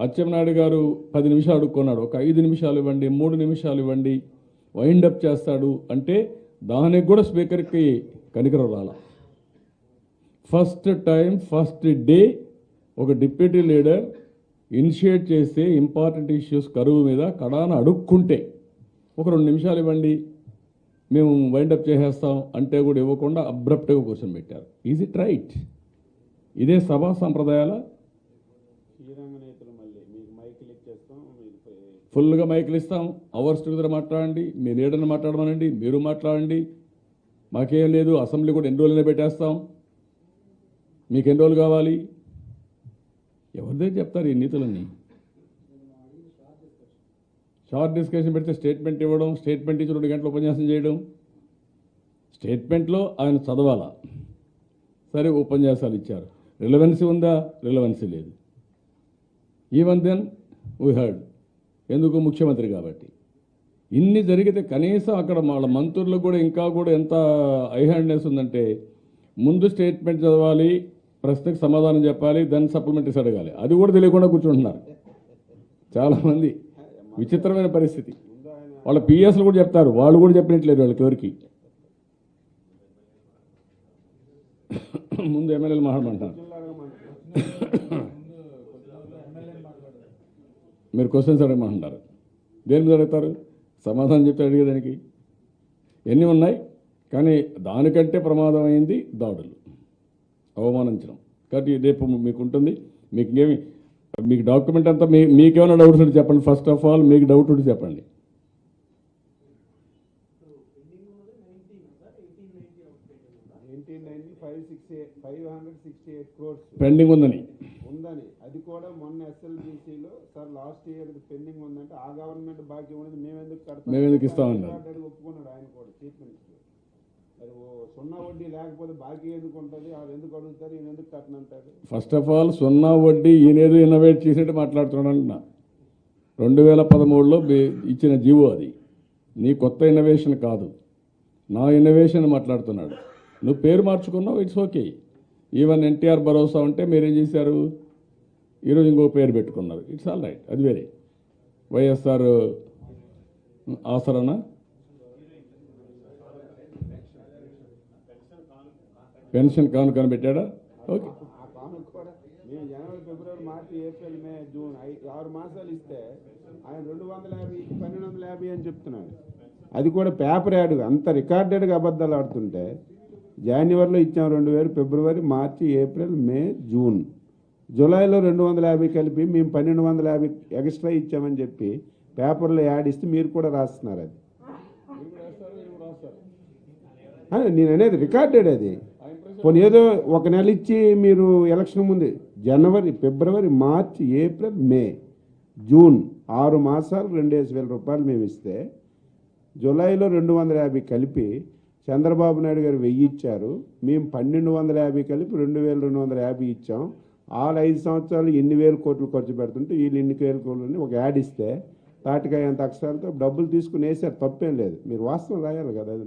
అచ్చెన్నాయుడు గారు 10 నిమిషాలు అడుక్కున్నాడు. ఒక 5 నిమిషాలు ఇవ్వండి, 3 నిమిషాలు ఇవ్వండి, వైండప్ చేస్తాడు అంటే దానికి కూడా స్పీకర్కి కనికరం రాల. ఫస్ట్ టైం ఫస్ట్ డే ఒక డిప్యూటీ లీడర్ ఇనిషియేట్ చేస్తే ఇంపార్టెంట్ ఇష్యూస్ కరువు మీద కడాన అడుక్కుంటే ఒక 2 నిమిషాలు ఇవ్వండి, మేము వైండప్ చేసేస్తాం అంటే కూడా ఇవ్వకుండా అబ్రప్ట్గా కూర్చొని ఈజ్ ఇట్ రైట్? ఇదే సభా సంప్రదాయాల? శ్రీరంగ నేతలు మళ్ళీ మీకు మైకులు ఇచ్చేస్తాం, ఫుల్గా మైకులు ఇస్తాం, అవర్స్ టుగెదర్ మాట్లాడండి, మీ లీడర్ని మాట్లాడమనండి, మీరు మాట్లాడండి, మాకేం లేదు, అసెంబ్లీ కూడా ఎన్ని రోజులనే పెట్టేస్తాం, మీకు ఎన్ని రోజులు కావాలి? ఎవరిదే చెప్తారు ఈ నీతులన్నీ? షార్ట్ డిస్కషన్ పెడితే స్టేట్మెంట్ ఇవ్వడం, స్టేట్మెంట్ ఇచ్చి 2 గంటలు ఉపన్యాసం చేయడం. స్టేట్మెంట్లో ఆయన చదవాలా, సరే ఉపన్యాసాలు ఇచ్చారు, రిలవెన్సీ ఉందా? రిలవెన్సీ లేదు. ఈవెన్ దెన్ వీ హర్డ్, ఎందుకు? ముఖ్యమంత్రి కాబట్టి. ఇన్ని జరిగితే కనీసం అక్కడ వాళ్ళ మంత్రులకు కూడా ఇంకా కూడా ఎంత ఐహాండ్నెస్ ఉందంటే, ముందు స్టేట్మెంట్ చదవాలి, ప్రశ్నకు సమాధానం చెప్పాలి, దాన్ని సప్లిమెంటరీస్ అడగాలి. అది కూడా తెలియకుండా కూర్చుంటున్నారు చాలామంది. విచిత్రమైన పరిస్థితి. వాళ్ళ పిఎస్లు కూడా చెప్తారు, వాళ్ళు కూడా చెప్పినట్లేదు వాళ్ళకి ఎవరికి. ముందు ఎమ్మెల్యేలు మాట్లాడమంటారు, మీరు క్వశ్చన్స్ అడగమంటారు. దేని మీద అడుగుతారు? సమాధానం చెప్తే అడిగేదానికి ఎన్ని ఉన్నాయి. కానీ దానికంటే ప్రమాదమైంది దాడులు, అవమానించడం. కాబట్టి రేపు మీకు ఉంటుంది. మీకు ఇంకేమి, మీకు డాక్యుమెంట్ అంతా మీకేమైనా డౌట్స్ ఉంటే చెప్పండి. ఫస్ట్ ఆఫ్ ఆల్ మీకు డౌట్ ఉంటే చెప్పండి. పెండింగ్ ఉందని అది కూడా మొన్న SLBCలో సార్ లాస్ట్ ఇయర్ పెండింగ్ ఉందంటే ఆ గవర్నమెంట్ బాకీ ఉన్నది మేము ఎందుకు ఇస్తామన్నారు. ఒప్పుకున్నాడు ఆయన కూడా, చీఫ్ మినిస్టర్. అది సున్నా వడ్డీ లేకపోతే బాకీ ఎందుకు ఉంటుంది, వాళ్ళు ఎందుకు అడుగుతారు, ఈయన ఎందుకు కట్టనంటారు? ఫస్ట్ ఆఫ్ ఆల్ సున్నా వడ్డీ ఈయనేదో ఇన్నోవేట్ చేసేట్టు మాట్లాడుతున్నాడు అంటున్నా. 2013లో ఇచ్చిన జీవో అది. నీ కొత్త ఇన్నోవేషన్ కాదు, నా ఇన్నోవేషన్ మాట్లాడుతున్నాడు. నువ్వు పేరు మార్చుకున్నావు, ఇట్స్ ఓకే. ఈవెన్ NTR భరోసా ఉంటే మీరేం చేశారు, ఈరోజు ఇంకో పేరు పెట్టుకున్నారు, ఇట్స్ ఆల్ రైట్, అది వేరే. వైఎస్ఆర్ ఆసరానా, పెన్షన్ కానుకని పెట్టాడా? ఓకే. ఆ కానుక కూడా మేము జనవరి, ఫిబ్రవరి, మార్చి, ఏప్రిల్, మే, జూన్ 6 మాసాలు ఇస్తే ఆయన 250, 1250 అని చెప్తున్నాడు. అది కూడా పేపర్ యాడ్, అంత రికార్డెడ్గా అబద్ధాలు ఆడుతుంటే జనవరిలో ఇచ్చాం 2000, ఫిబ్రవరి, మార్చి, ఏప్రిల్, మే, జూన్, జూలైలో 250 కలిపి మేము 1250 ఎక్స్ట్రా ఇచ్చామని చెప్పి పేపర్లో యాడ్ ఇస్తే మీరు కూడా రాస్తున్నారు. అది నేను అనేది రికార్డెడ్. అది పోనీ ఏదో 1 నెల ఇచ్చి మీరు ఎలక్షన్ ముందు జనవరి, ఫిబ్రవరి, మార్చి, ఏప్రిల్, మే, జూన్ 6 మాసాలు 2,000 రూపాయలు మేము ఇస్తే జూలైలో 250 కలిపి చంద్రబాబు నాయుడు గారు 1000 ఇచ్చారు, మేము 1250 కలిపి 2250 ఇచ్చాం. 5 సంవత్సరాలు ఎన్ని వేల కోట్లు ఖర్చు పెడుతుంటే వీళ్ళు ఎన్ని వేల కోట్లు ఒక యాడ్ ఇస్తే తాటికాయ అంత అక్షరాలతో డబ్బులు తీసుకుని వేసారు, తప్పేం లేదు. మీరు వాస్తవం రాయాలి కదా. అది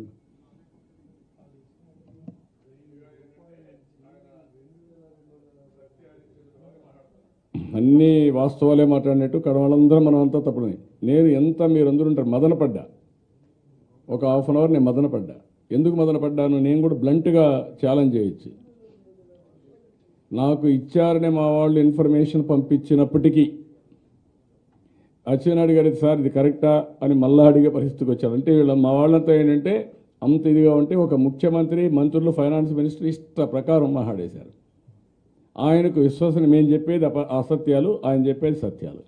అన్నీ వాస్తవాలే మాట్లాడినట్టు కడవాళ్ళందరూ మనం అంతా తప్పుడున్నాయి. నేను ఎంత మీరందరూ ఉంటారు మదనపడ్డా, ఒక హాఫ్ అన్ అవర్ నేను మదనపడ్డా. ఎందుకు మదనపడ్డాను? నేను కూడా బ్లంట్గా ఛాలెంజ్ చేయొచ్చు. నాకు ఇచ్చారనే మా వాళ్ళు ఇన్ఫర్మేషన్ పంపించినప్పటికీ అచ్చెన్నాయుడు గారి సార్ ఇది కరెక్టా అని మళ్ళా అడిగే పరిస్థితికి వచ్చారు. అంటే వీళ్ళ మా వాళ్ళంతా ఏంటంటే అంత ఇదిగా ఉంటే ఒక ముఖ్యమంత్రి, మంత్రులు, ఫైనాన్స్ మినిస్టర్ ఇష్ట ప్రకారం మాట్లాడేశారు. ఆయనకు విశ్వాసం, మేము చెప్పేది అసత్యాలు, ఆయన చెప్పేది సత్యాలు.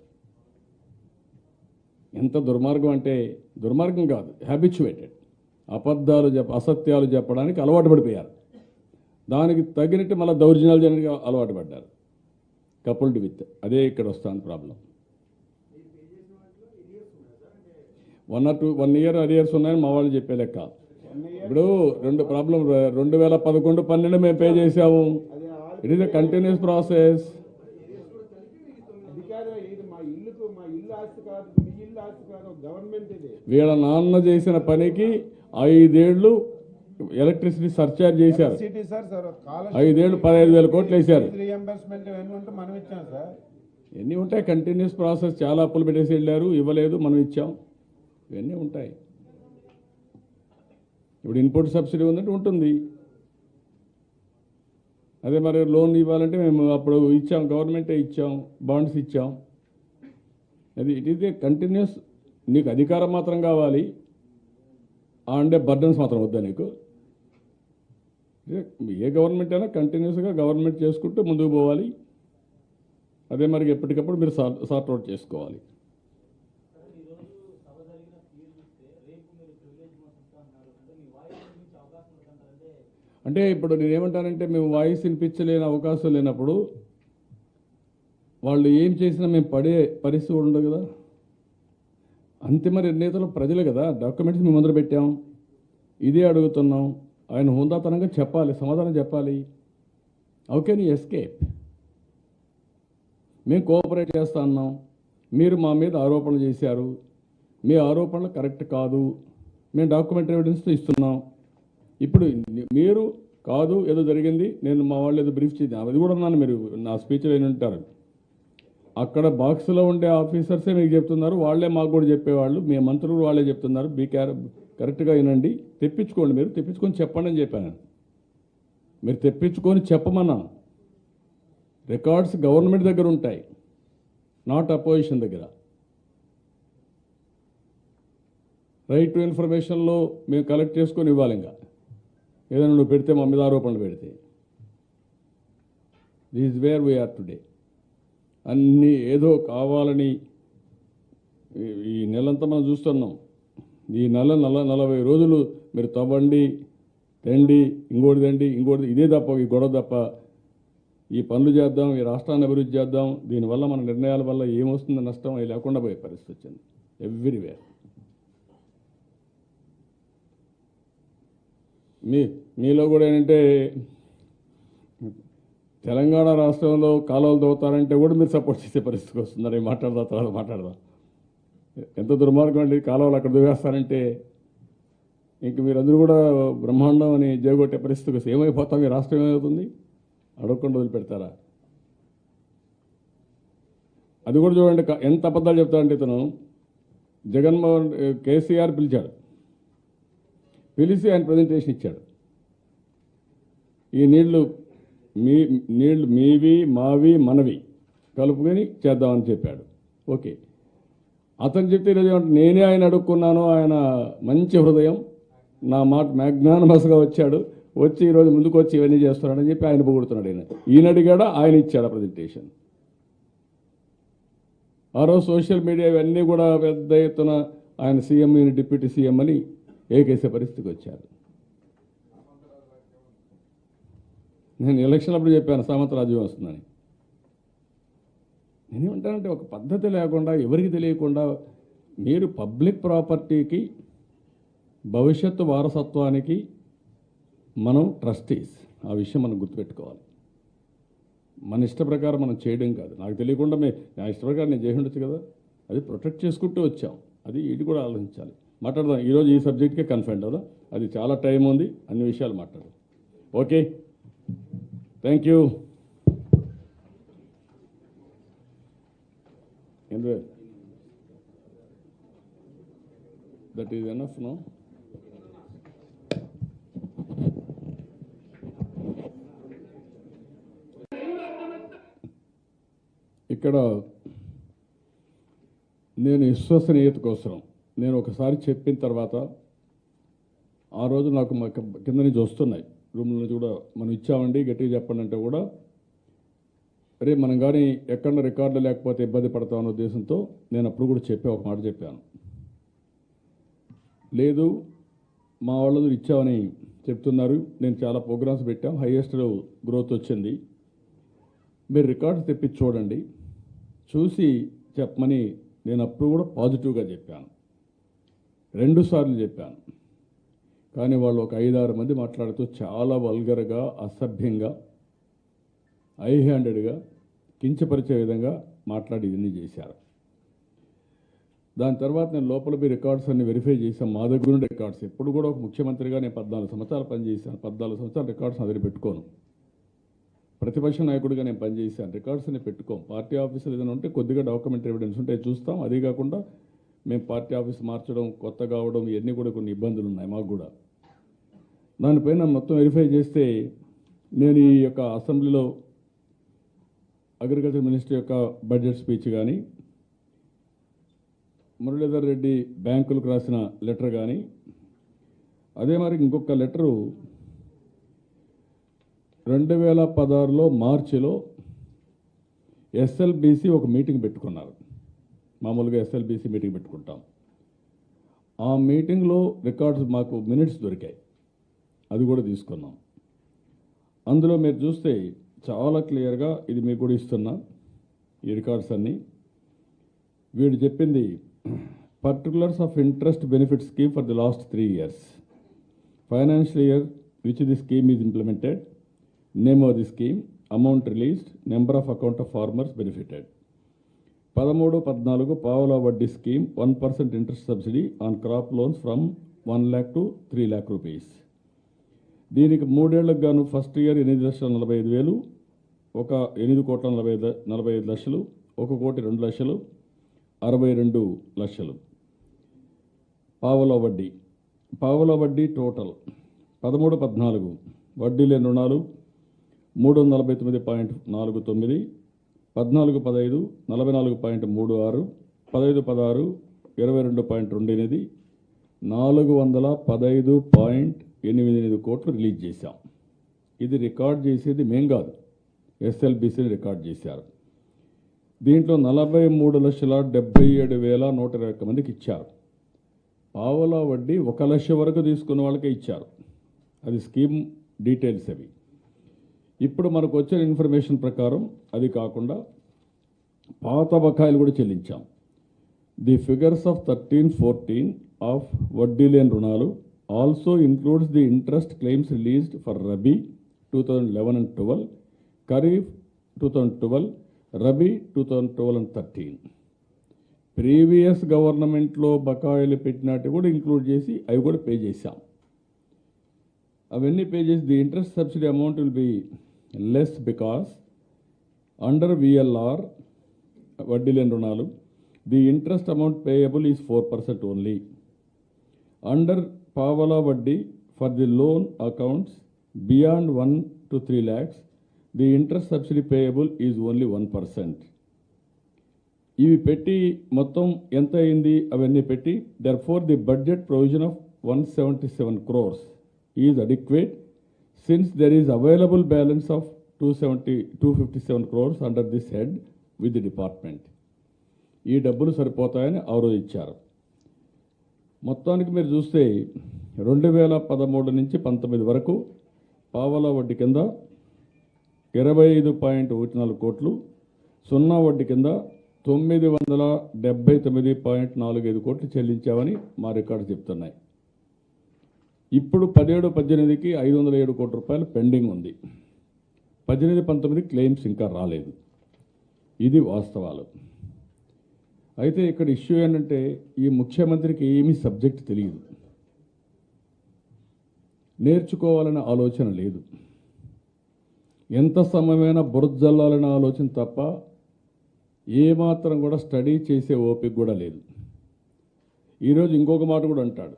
ఎంత దుర్మార్గం అంటే, దుర్మార్గం కాదు, హ్యాబిచ్యువేటెడ్. అసత్యాలు చెప్పడానికి అలవాటు పడిపోయారు. దానికి తగినట్టు మళ్ళీ దౌర్జన్యాలు చేయడానికి అలవాటు పడ్డారు. కపుల్డ్ విత్ అదే ఇక్కడ వస్తుంది ప్రాబ్లం. 1 ఇయర్ అరియర్స్ ఉన్నాయని మా వాళ్ళు చెప్పే లెక్క. ఇప్పుడు 2 ప్రాబ్లం, 2011, 12 మేము పే చేసాము. It is a continuous process. వీళ్ళ నాన్న చేసిన పనికి 5 ఏళ్ళు ఎలక్ట్రిసిటీ సర్చార్జ్ చేశారు. 5 ఏళ్ళు 15,000 కోట్లు వేశారు. ఎన్ని ఉంటాయి? Continuous process. చాలా అప్పులు పెట్టేసి వెళ్ళారు, ఇవ్వలేదు, మనం ఇచ్చాం, ఇవన్నీ ఉంటాయి. ఇప్పుడు ఇన్పుట్ సబ్సిడీ ఉందంటే ఉంటుంది. అదే మరి లోన్ ఇవ్వాలంటే మేము అప్పుడు ఇచ్చాం, గవర్నమెంటే ఇచ్చాం, బాండ్స్ ఇచ్చాం. అది ఇట్ ఈస్ ఏ కంటిన్యూస్. నీకు అధికారం మాత్రం కావాలి, అంటే బర్డన్స్ మాత్రం వద్దా నీకు? ఏ గవర్నమెంట్ అయినా కంటిన్యూస్గా గవర్నమెంట్ చేసుకుంటూ ముందుకు పోవాలి. అదే మరి ఎప్పటికప్పుడు మీరు సార్ట్ అవుట్ చేసుకోవాలి. అంటే ఇప్పుడు నేనేమంటానంటే మేము వాయిస్ వినిపించలేని అవకాశం లేనప్పుడు వాళ్ళు ఏం చేసినా మేము పడే పరిస్థితి ఉండదు కదా. అంతిమ నిర్ణేతలు ప్రజలు కదా. డాక్యుమెంట్స్ మేము ముందర పెట్టాం, ఇదే అడుగుతున్నాం. ఆయన హుందాతనంగా చెప్పాలి, సమాధానం చెప్పాలి. How can you escape? మేము కోఆపరేట్ చేస్తా అన్నాం, మీరు మా మీద ఆరోపణలు చేశారు, మీ ఆరోపణలు కరెక్ట్ కాదు, మేము డాక్యుమెంటరీ ఎవిడెన్స్తో ఇస్తున్నాం. ఇప్పుడు మీరు కాదు ఏదో జరిగింది, నేను మా వాళ్ళు ఏదో బ్రీఫ్ చేద్దాం, అది కూడా అన్నాను. మీరు నా స్పీచ్లో ఏమి ఉంటారు, అక్కడ బాక్స్లో ఉండే ఆఫీసర్సే మీకు చెప్తున్నారు, వాళ్ళే మాకు కూడా చెప్పేవాళ్ళు, మీ మంత్రులు వాళ్ళే చెప్తున్నారు. కరెక్ట్గా వినండి, తెప్పించుకోండి, మీరు తెప్పించుకొని చెప్పండి అని చెప్పాను. మీరు తెప్పించుకొని చెప్పమన్నా. రికార్డ్స్ గవర్నమెంట్ దగ్గర ఉంటాయి, నాట్ అపోజిషన్ దగ్గర. రైట్ టు ఇన్ఫర్మేషన్లో మేము కలెక్ట్ చేసుకొని ఇవ్వాలి. ఇంకా ఏదైనా నువ్వు పెడితే మా మీద ఆరోపణలు పెడితే, this is where we are today. అన్నీ ఏదో కావాలని ఈ నెలంతా మనం చూస్తున్నాం. ఈ 40 రోజులు మీరు తవ్వండి, తండి, ఇంకోటి తండి, ఇంకోటి, ఇదే తప్ప, ఈ గొడవ తప్ప. ఈ పనులు చేద్దాం, ఈ రాష్ట్రాన్ని అభివృద్ధి చేద్దాం, దీనివల్ల మన నిర్ణయాల వల్ల ఏమొస్తుందో నష్టం అది లేకుండా పోయే పరిస్థితి వచ్చింది ఎవ్రీవేర్. మీలో కూడా ఏంటంటే తెలంగాణ రాష్ట్రంలో కాలువలు తవ్వుతారంటే కూడా మీరు సపోర్ట్ చేసే పరిస్థితికి వస్తున్నారు. మాట్లాడదా తర్వాత మాట్లాడదాం. ఎంత దుర్మార్గం అండి, కాలువలు అక్కడ దువ్వేస్తారంటే ఇంక మీరందరూ కూడా బ్రహ్మాండం అని జయగొట్టే పరిస్థితికి వస్తే ఏమైపోతాం? ఈ రాష్ట్రం ఏమవుతుంది? అడగకుండా వదిలిపెడతారా? అది కూడా చూడండి, ఎంత అబద్ధాలు చెప్తారంటే ఇతను. జగన్మోహన్ కేసీఆర్ పిలిచాడు, పిలిచి ఆయన ప్రజెంటేషన్ ఇచ్చాడు. ఈ నీళ్లు మీవి, మావి, మనవి కలుపుకొని చేద్దామని చెప్పాడు. ఓకే, అతను చెప్తే ఈరోజు నేనే ఆయన అడుక్కున్నాను, ఆయన మంచి హృదయం, నా మాట మ్యాగ్నానమస్గా వచ్చాడు, వచ్చి ఈరోజు ముందుకు వచ్చి ఇవన్నీ చేస్తున్నాడని చెప్పి ఆయన పొగుడుతున్నాడు. ఈయన అడిగాడా, ఆయన ఇచ్చాడు ప్రజెంటేషన్. ఆ రోజు సోషల్ మీడియా ఇవన్నీ కూడా పెద్ద ఎత్తున ఆయన సీఎం, ఈయన డిప్యూటీ సీఎం అని ఏకేసే పరిస్థితికి వచ్చారు. నేను ఎలక్షన్ అప్పుడు చెప్పాను సామంత రాజ్యం వస్తుందని. నేనేమంటానంటే ఒక పద్ధతి లేకుండా, ఎవరికి తెలియకుండా మీరు పబ్లిక్ ప్రాపర్టీకి, భవిష్యత్తు వారసత్వానికి మనం ట్రస్టీస్. ఆ విషయం మనం గుర్తుపెట్టుకోవాలి. మన ఇష్ట ప్రకారం మనం చేయడం కాదు. నాకు తెలియకుండా నా ఇష్ట ప్రకారం నేను చేసి ఉండొచ్చు కదా, అది ప్రొటెక్ట్ చేసుకుంటూ వచ్చాం. అది ఇది కూడా ఆలోచించాలి. మాట్లాడదాం. ఈరోజు ఈ సబ్జెక్ట్కే కన్ఫైన్ అవుదా, అది చాలా టైం ఉంది, అన్ని విషయాలు మాట్లాడదాం. Okay, thank you. That is enough no. ఇక్కడ నేను విశ్వసనీయత కోసం నేను ఒకసారి చెప్పిన తర్వాత ఆ రోజు నాకు కింద నుంచి వస్తున్నాయి, రూమ్ల నుంచి కూడా, మనం ఇచ్చామండి గట్టిగా చెప్పండి అంటే కూడా, అరే మనం కానీ ఎక్కడ రికార్డులు లేకపోతే ఇబ్బంది పడతామన్న ఉద్దేశంతో నేను అప్పుడు కూడా ఒక మాట చెప్పాను. లేదు మా వాళ్ళు ఇచ్చామని చెప్తున్నారు, నేను చాలా ప్రోగ్రామ్స్ పెట్టాం, హైయెస్ట్ గ్రోత్ వచ్చింది, మీరు రికార్డ్స్ తెప్పించి చూడండి, చూసి చెప్పమని నేను అప్పుడు కూడా పాజిటివ్గా చెప్పాను. 2 సార్లు చెప్పాను. కానీ వాళ్ళు ఒక 5-6 మంది మాట్లాడుతూ చాలా వల్గర్గా, అసభ్యంగా, హ్యాండెడ్గా, కించపరిచే విధంగా మాట్లాడి ఇవన్నీ చేశారు. దాని తర్వాత నేను లోపల మీ రికార్డ్స్ అన్ని వెరిఫై చేశాను. మా దగ్గర ఉండే రికార్డ్స్ ఎప్పుడు కూడా ఒక ముఖ్యమంత్రిగా నేను 14 సంవత్సరాలు పనిచేశాను. 14 సంవత్సరాల రికార్డ్స్ అదిరి పెట్టుకోను. ప్రతిపక్ష నాయకుడిగా నేను పనిచేశాను. రికార్డ్స్ని పెట్టుకోం. పార్టీ ఆఫీసులు ఏదైనా ఉంటే కొద్దిగా డాక్యుమెంటరీ ఎవిడెన్స్ ఉంటే చూస్తాం. అదే కాకుండా మేము పార్టీ ఆఫీస్ మార్చడం, కొత్త కావడం, ఇవన్నీ కూడా కొన్ని ఇబ్బందులు ఉన్నాయి మాకు కూడా. దానిపైన మొత్తం వెరిఫై చేస్తే నేను ఈ యొక్క అసెంబ్లీలో అగ్రికల్చర్ మినిస్టర్ యొక్క బడ్జెట్ స్పీచ్ కానీ, మురళీధర్ రెడ్డి బ్యాంకులకు రాసిన లెటర్ కానీ, అదే మరి ఇంకొక లెటరు 2016లో మార్చిలో ఎస్ఎల్బిసి ఒక మీటింగ్ పెట్టుకున్నారు. మామూలుగా ఎస్ఎల్బిసి మీటింగ్ పెట్టుకుంటాం. ఆ మీటింగ్లో రికార్డ్స్ మాకు మినిట్స్ దొరికాయి, అది కూడా తీసుకున్నాం. అందులో మీరు చూస్తే చాలా క్లియర్గా ఇది మీకు కూడా ఇస్తున్నా ఈ రికార్డ్స్ అన్నీ. వీడు చెప్పింది particulars of interest benefit scheme for the last 3 years, financial year which the scheme is implemented, name of the scheme, amount released, number of account of farmers benefited. 13-14 పావలా వడ్డీ scheme 1% interest subsidy on crop loans from 1 lakh to 3 lakh rupees. దీనికి 3 ఏళ్లకు గాను ఫస్ట్ ఇయర్ 8,45,000, ఒక 8,45,00,000, 1,02,00,000, 62 లక్షలు. పావలా వడ్డీ టోటల్ 13-14 వడ్డీ లేని రుణాలు 349.49, 14-15 44.36, 15-16 22.28, 415.88 కోట్లు రిలీజ్ చేశాం. ఇది రికార్డ్ చేసేది మేం కాదు, ఎస్ఎల్బిసిని రికార్డ్ చేశారు. దీంట్లో 43,77,121 మందికి ఇచ్చారు. పావలా వడ్డీ 1 లక్ష వరకు తీసుకున్న వాళ్ళకే ఇచ్చారు. అది స్కీమ్ డీటెయిల్స్ అవి. ఇప్పుడు మనకు వచ్చిన ఇన్ఫర్మేషన్ ప్రకారం అది కాకుండా పాత బకాయిలు కూడా చెల్లించాం. ది ఫిగర్స్ ఆఫ్ 13-14 ఆఫ్ వడ్డీ లేని రుణాలు also includes the interest claims released for rabi 2011 and 12, kharif 2012, rabi 2012 and 13. Previous గవర్నమెంట్లో బకాయిలు పెట్టినట్టు కూడా ఇంక్లూడ్ చేసి అవి కూడా పే చేశాం. అవన్నీ పే చేసి the interest subsidy amount will be less because under VLR వడ్డీ లేని రుణాలు the interest amount payable is 4% only. Under పావలా వడ్డీ for the loan accounts beyond 1 to 3 lakhs the interest subsidy payable is only 1%. ఇవి పెట్టి మొత్తం ఎంత అయింది అవన్నీ పెట్టి therefore the budget provision of 177 crores is adequate since there is available balance of 257 crores under this head with the department. ఈ డబ్బులు సరిపోతాయని ఆ రోజు ఇచ్చారు. మొత్తానికి మీరు చూస్తే 2013 నుంచి 19 వరకు పావలా వడ్డీ కింద 25.14 కోట్లు, సున్నా వడ్డీ కింద 979.45 కోట్లు చెల్లించామని మా రికార్డు చెప్తున్నాయి. ఇప్పుడు 17-18కి 507 కోట్ల రూపాయలు పెండింగ్ ఉంది. 18-19 క్లెయిమ్స్ ఇంకా రాలేదు. ఇది వాస్తవాలు. అయితే ఇక్కడ ఇష్యూ ఏంటంటే ఈ ముఖ్యమంత్రికి ఏమీ సబ్జెక్ట్ తెలియదు, నేర్చుకోవాలనే ఆలోచన లేదు, ఎంత సమయమైనా బురజల్లాలనే ఆలోచన తప్ప ఏమాత్రం కూడా స్టడీ చేసే ఓపిక కూడా లేదు. ఈరోజు ఇంకొక మాట కూడా అంటాడు,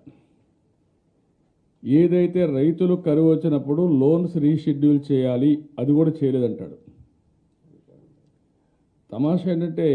ఏదైతే రైతులు కరువు వచ్చినప్పుడు లోన్స్ రీషెడ్యూల్ చేయాలి అది కూడా చేయలేదంటాడు. తమాషా ఏంటంటే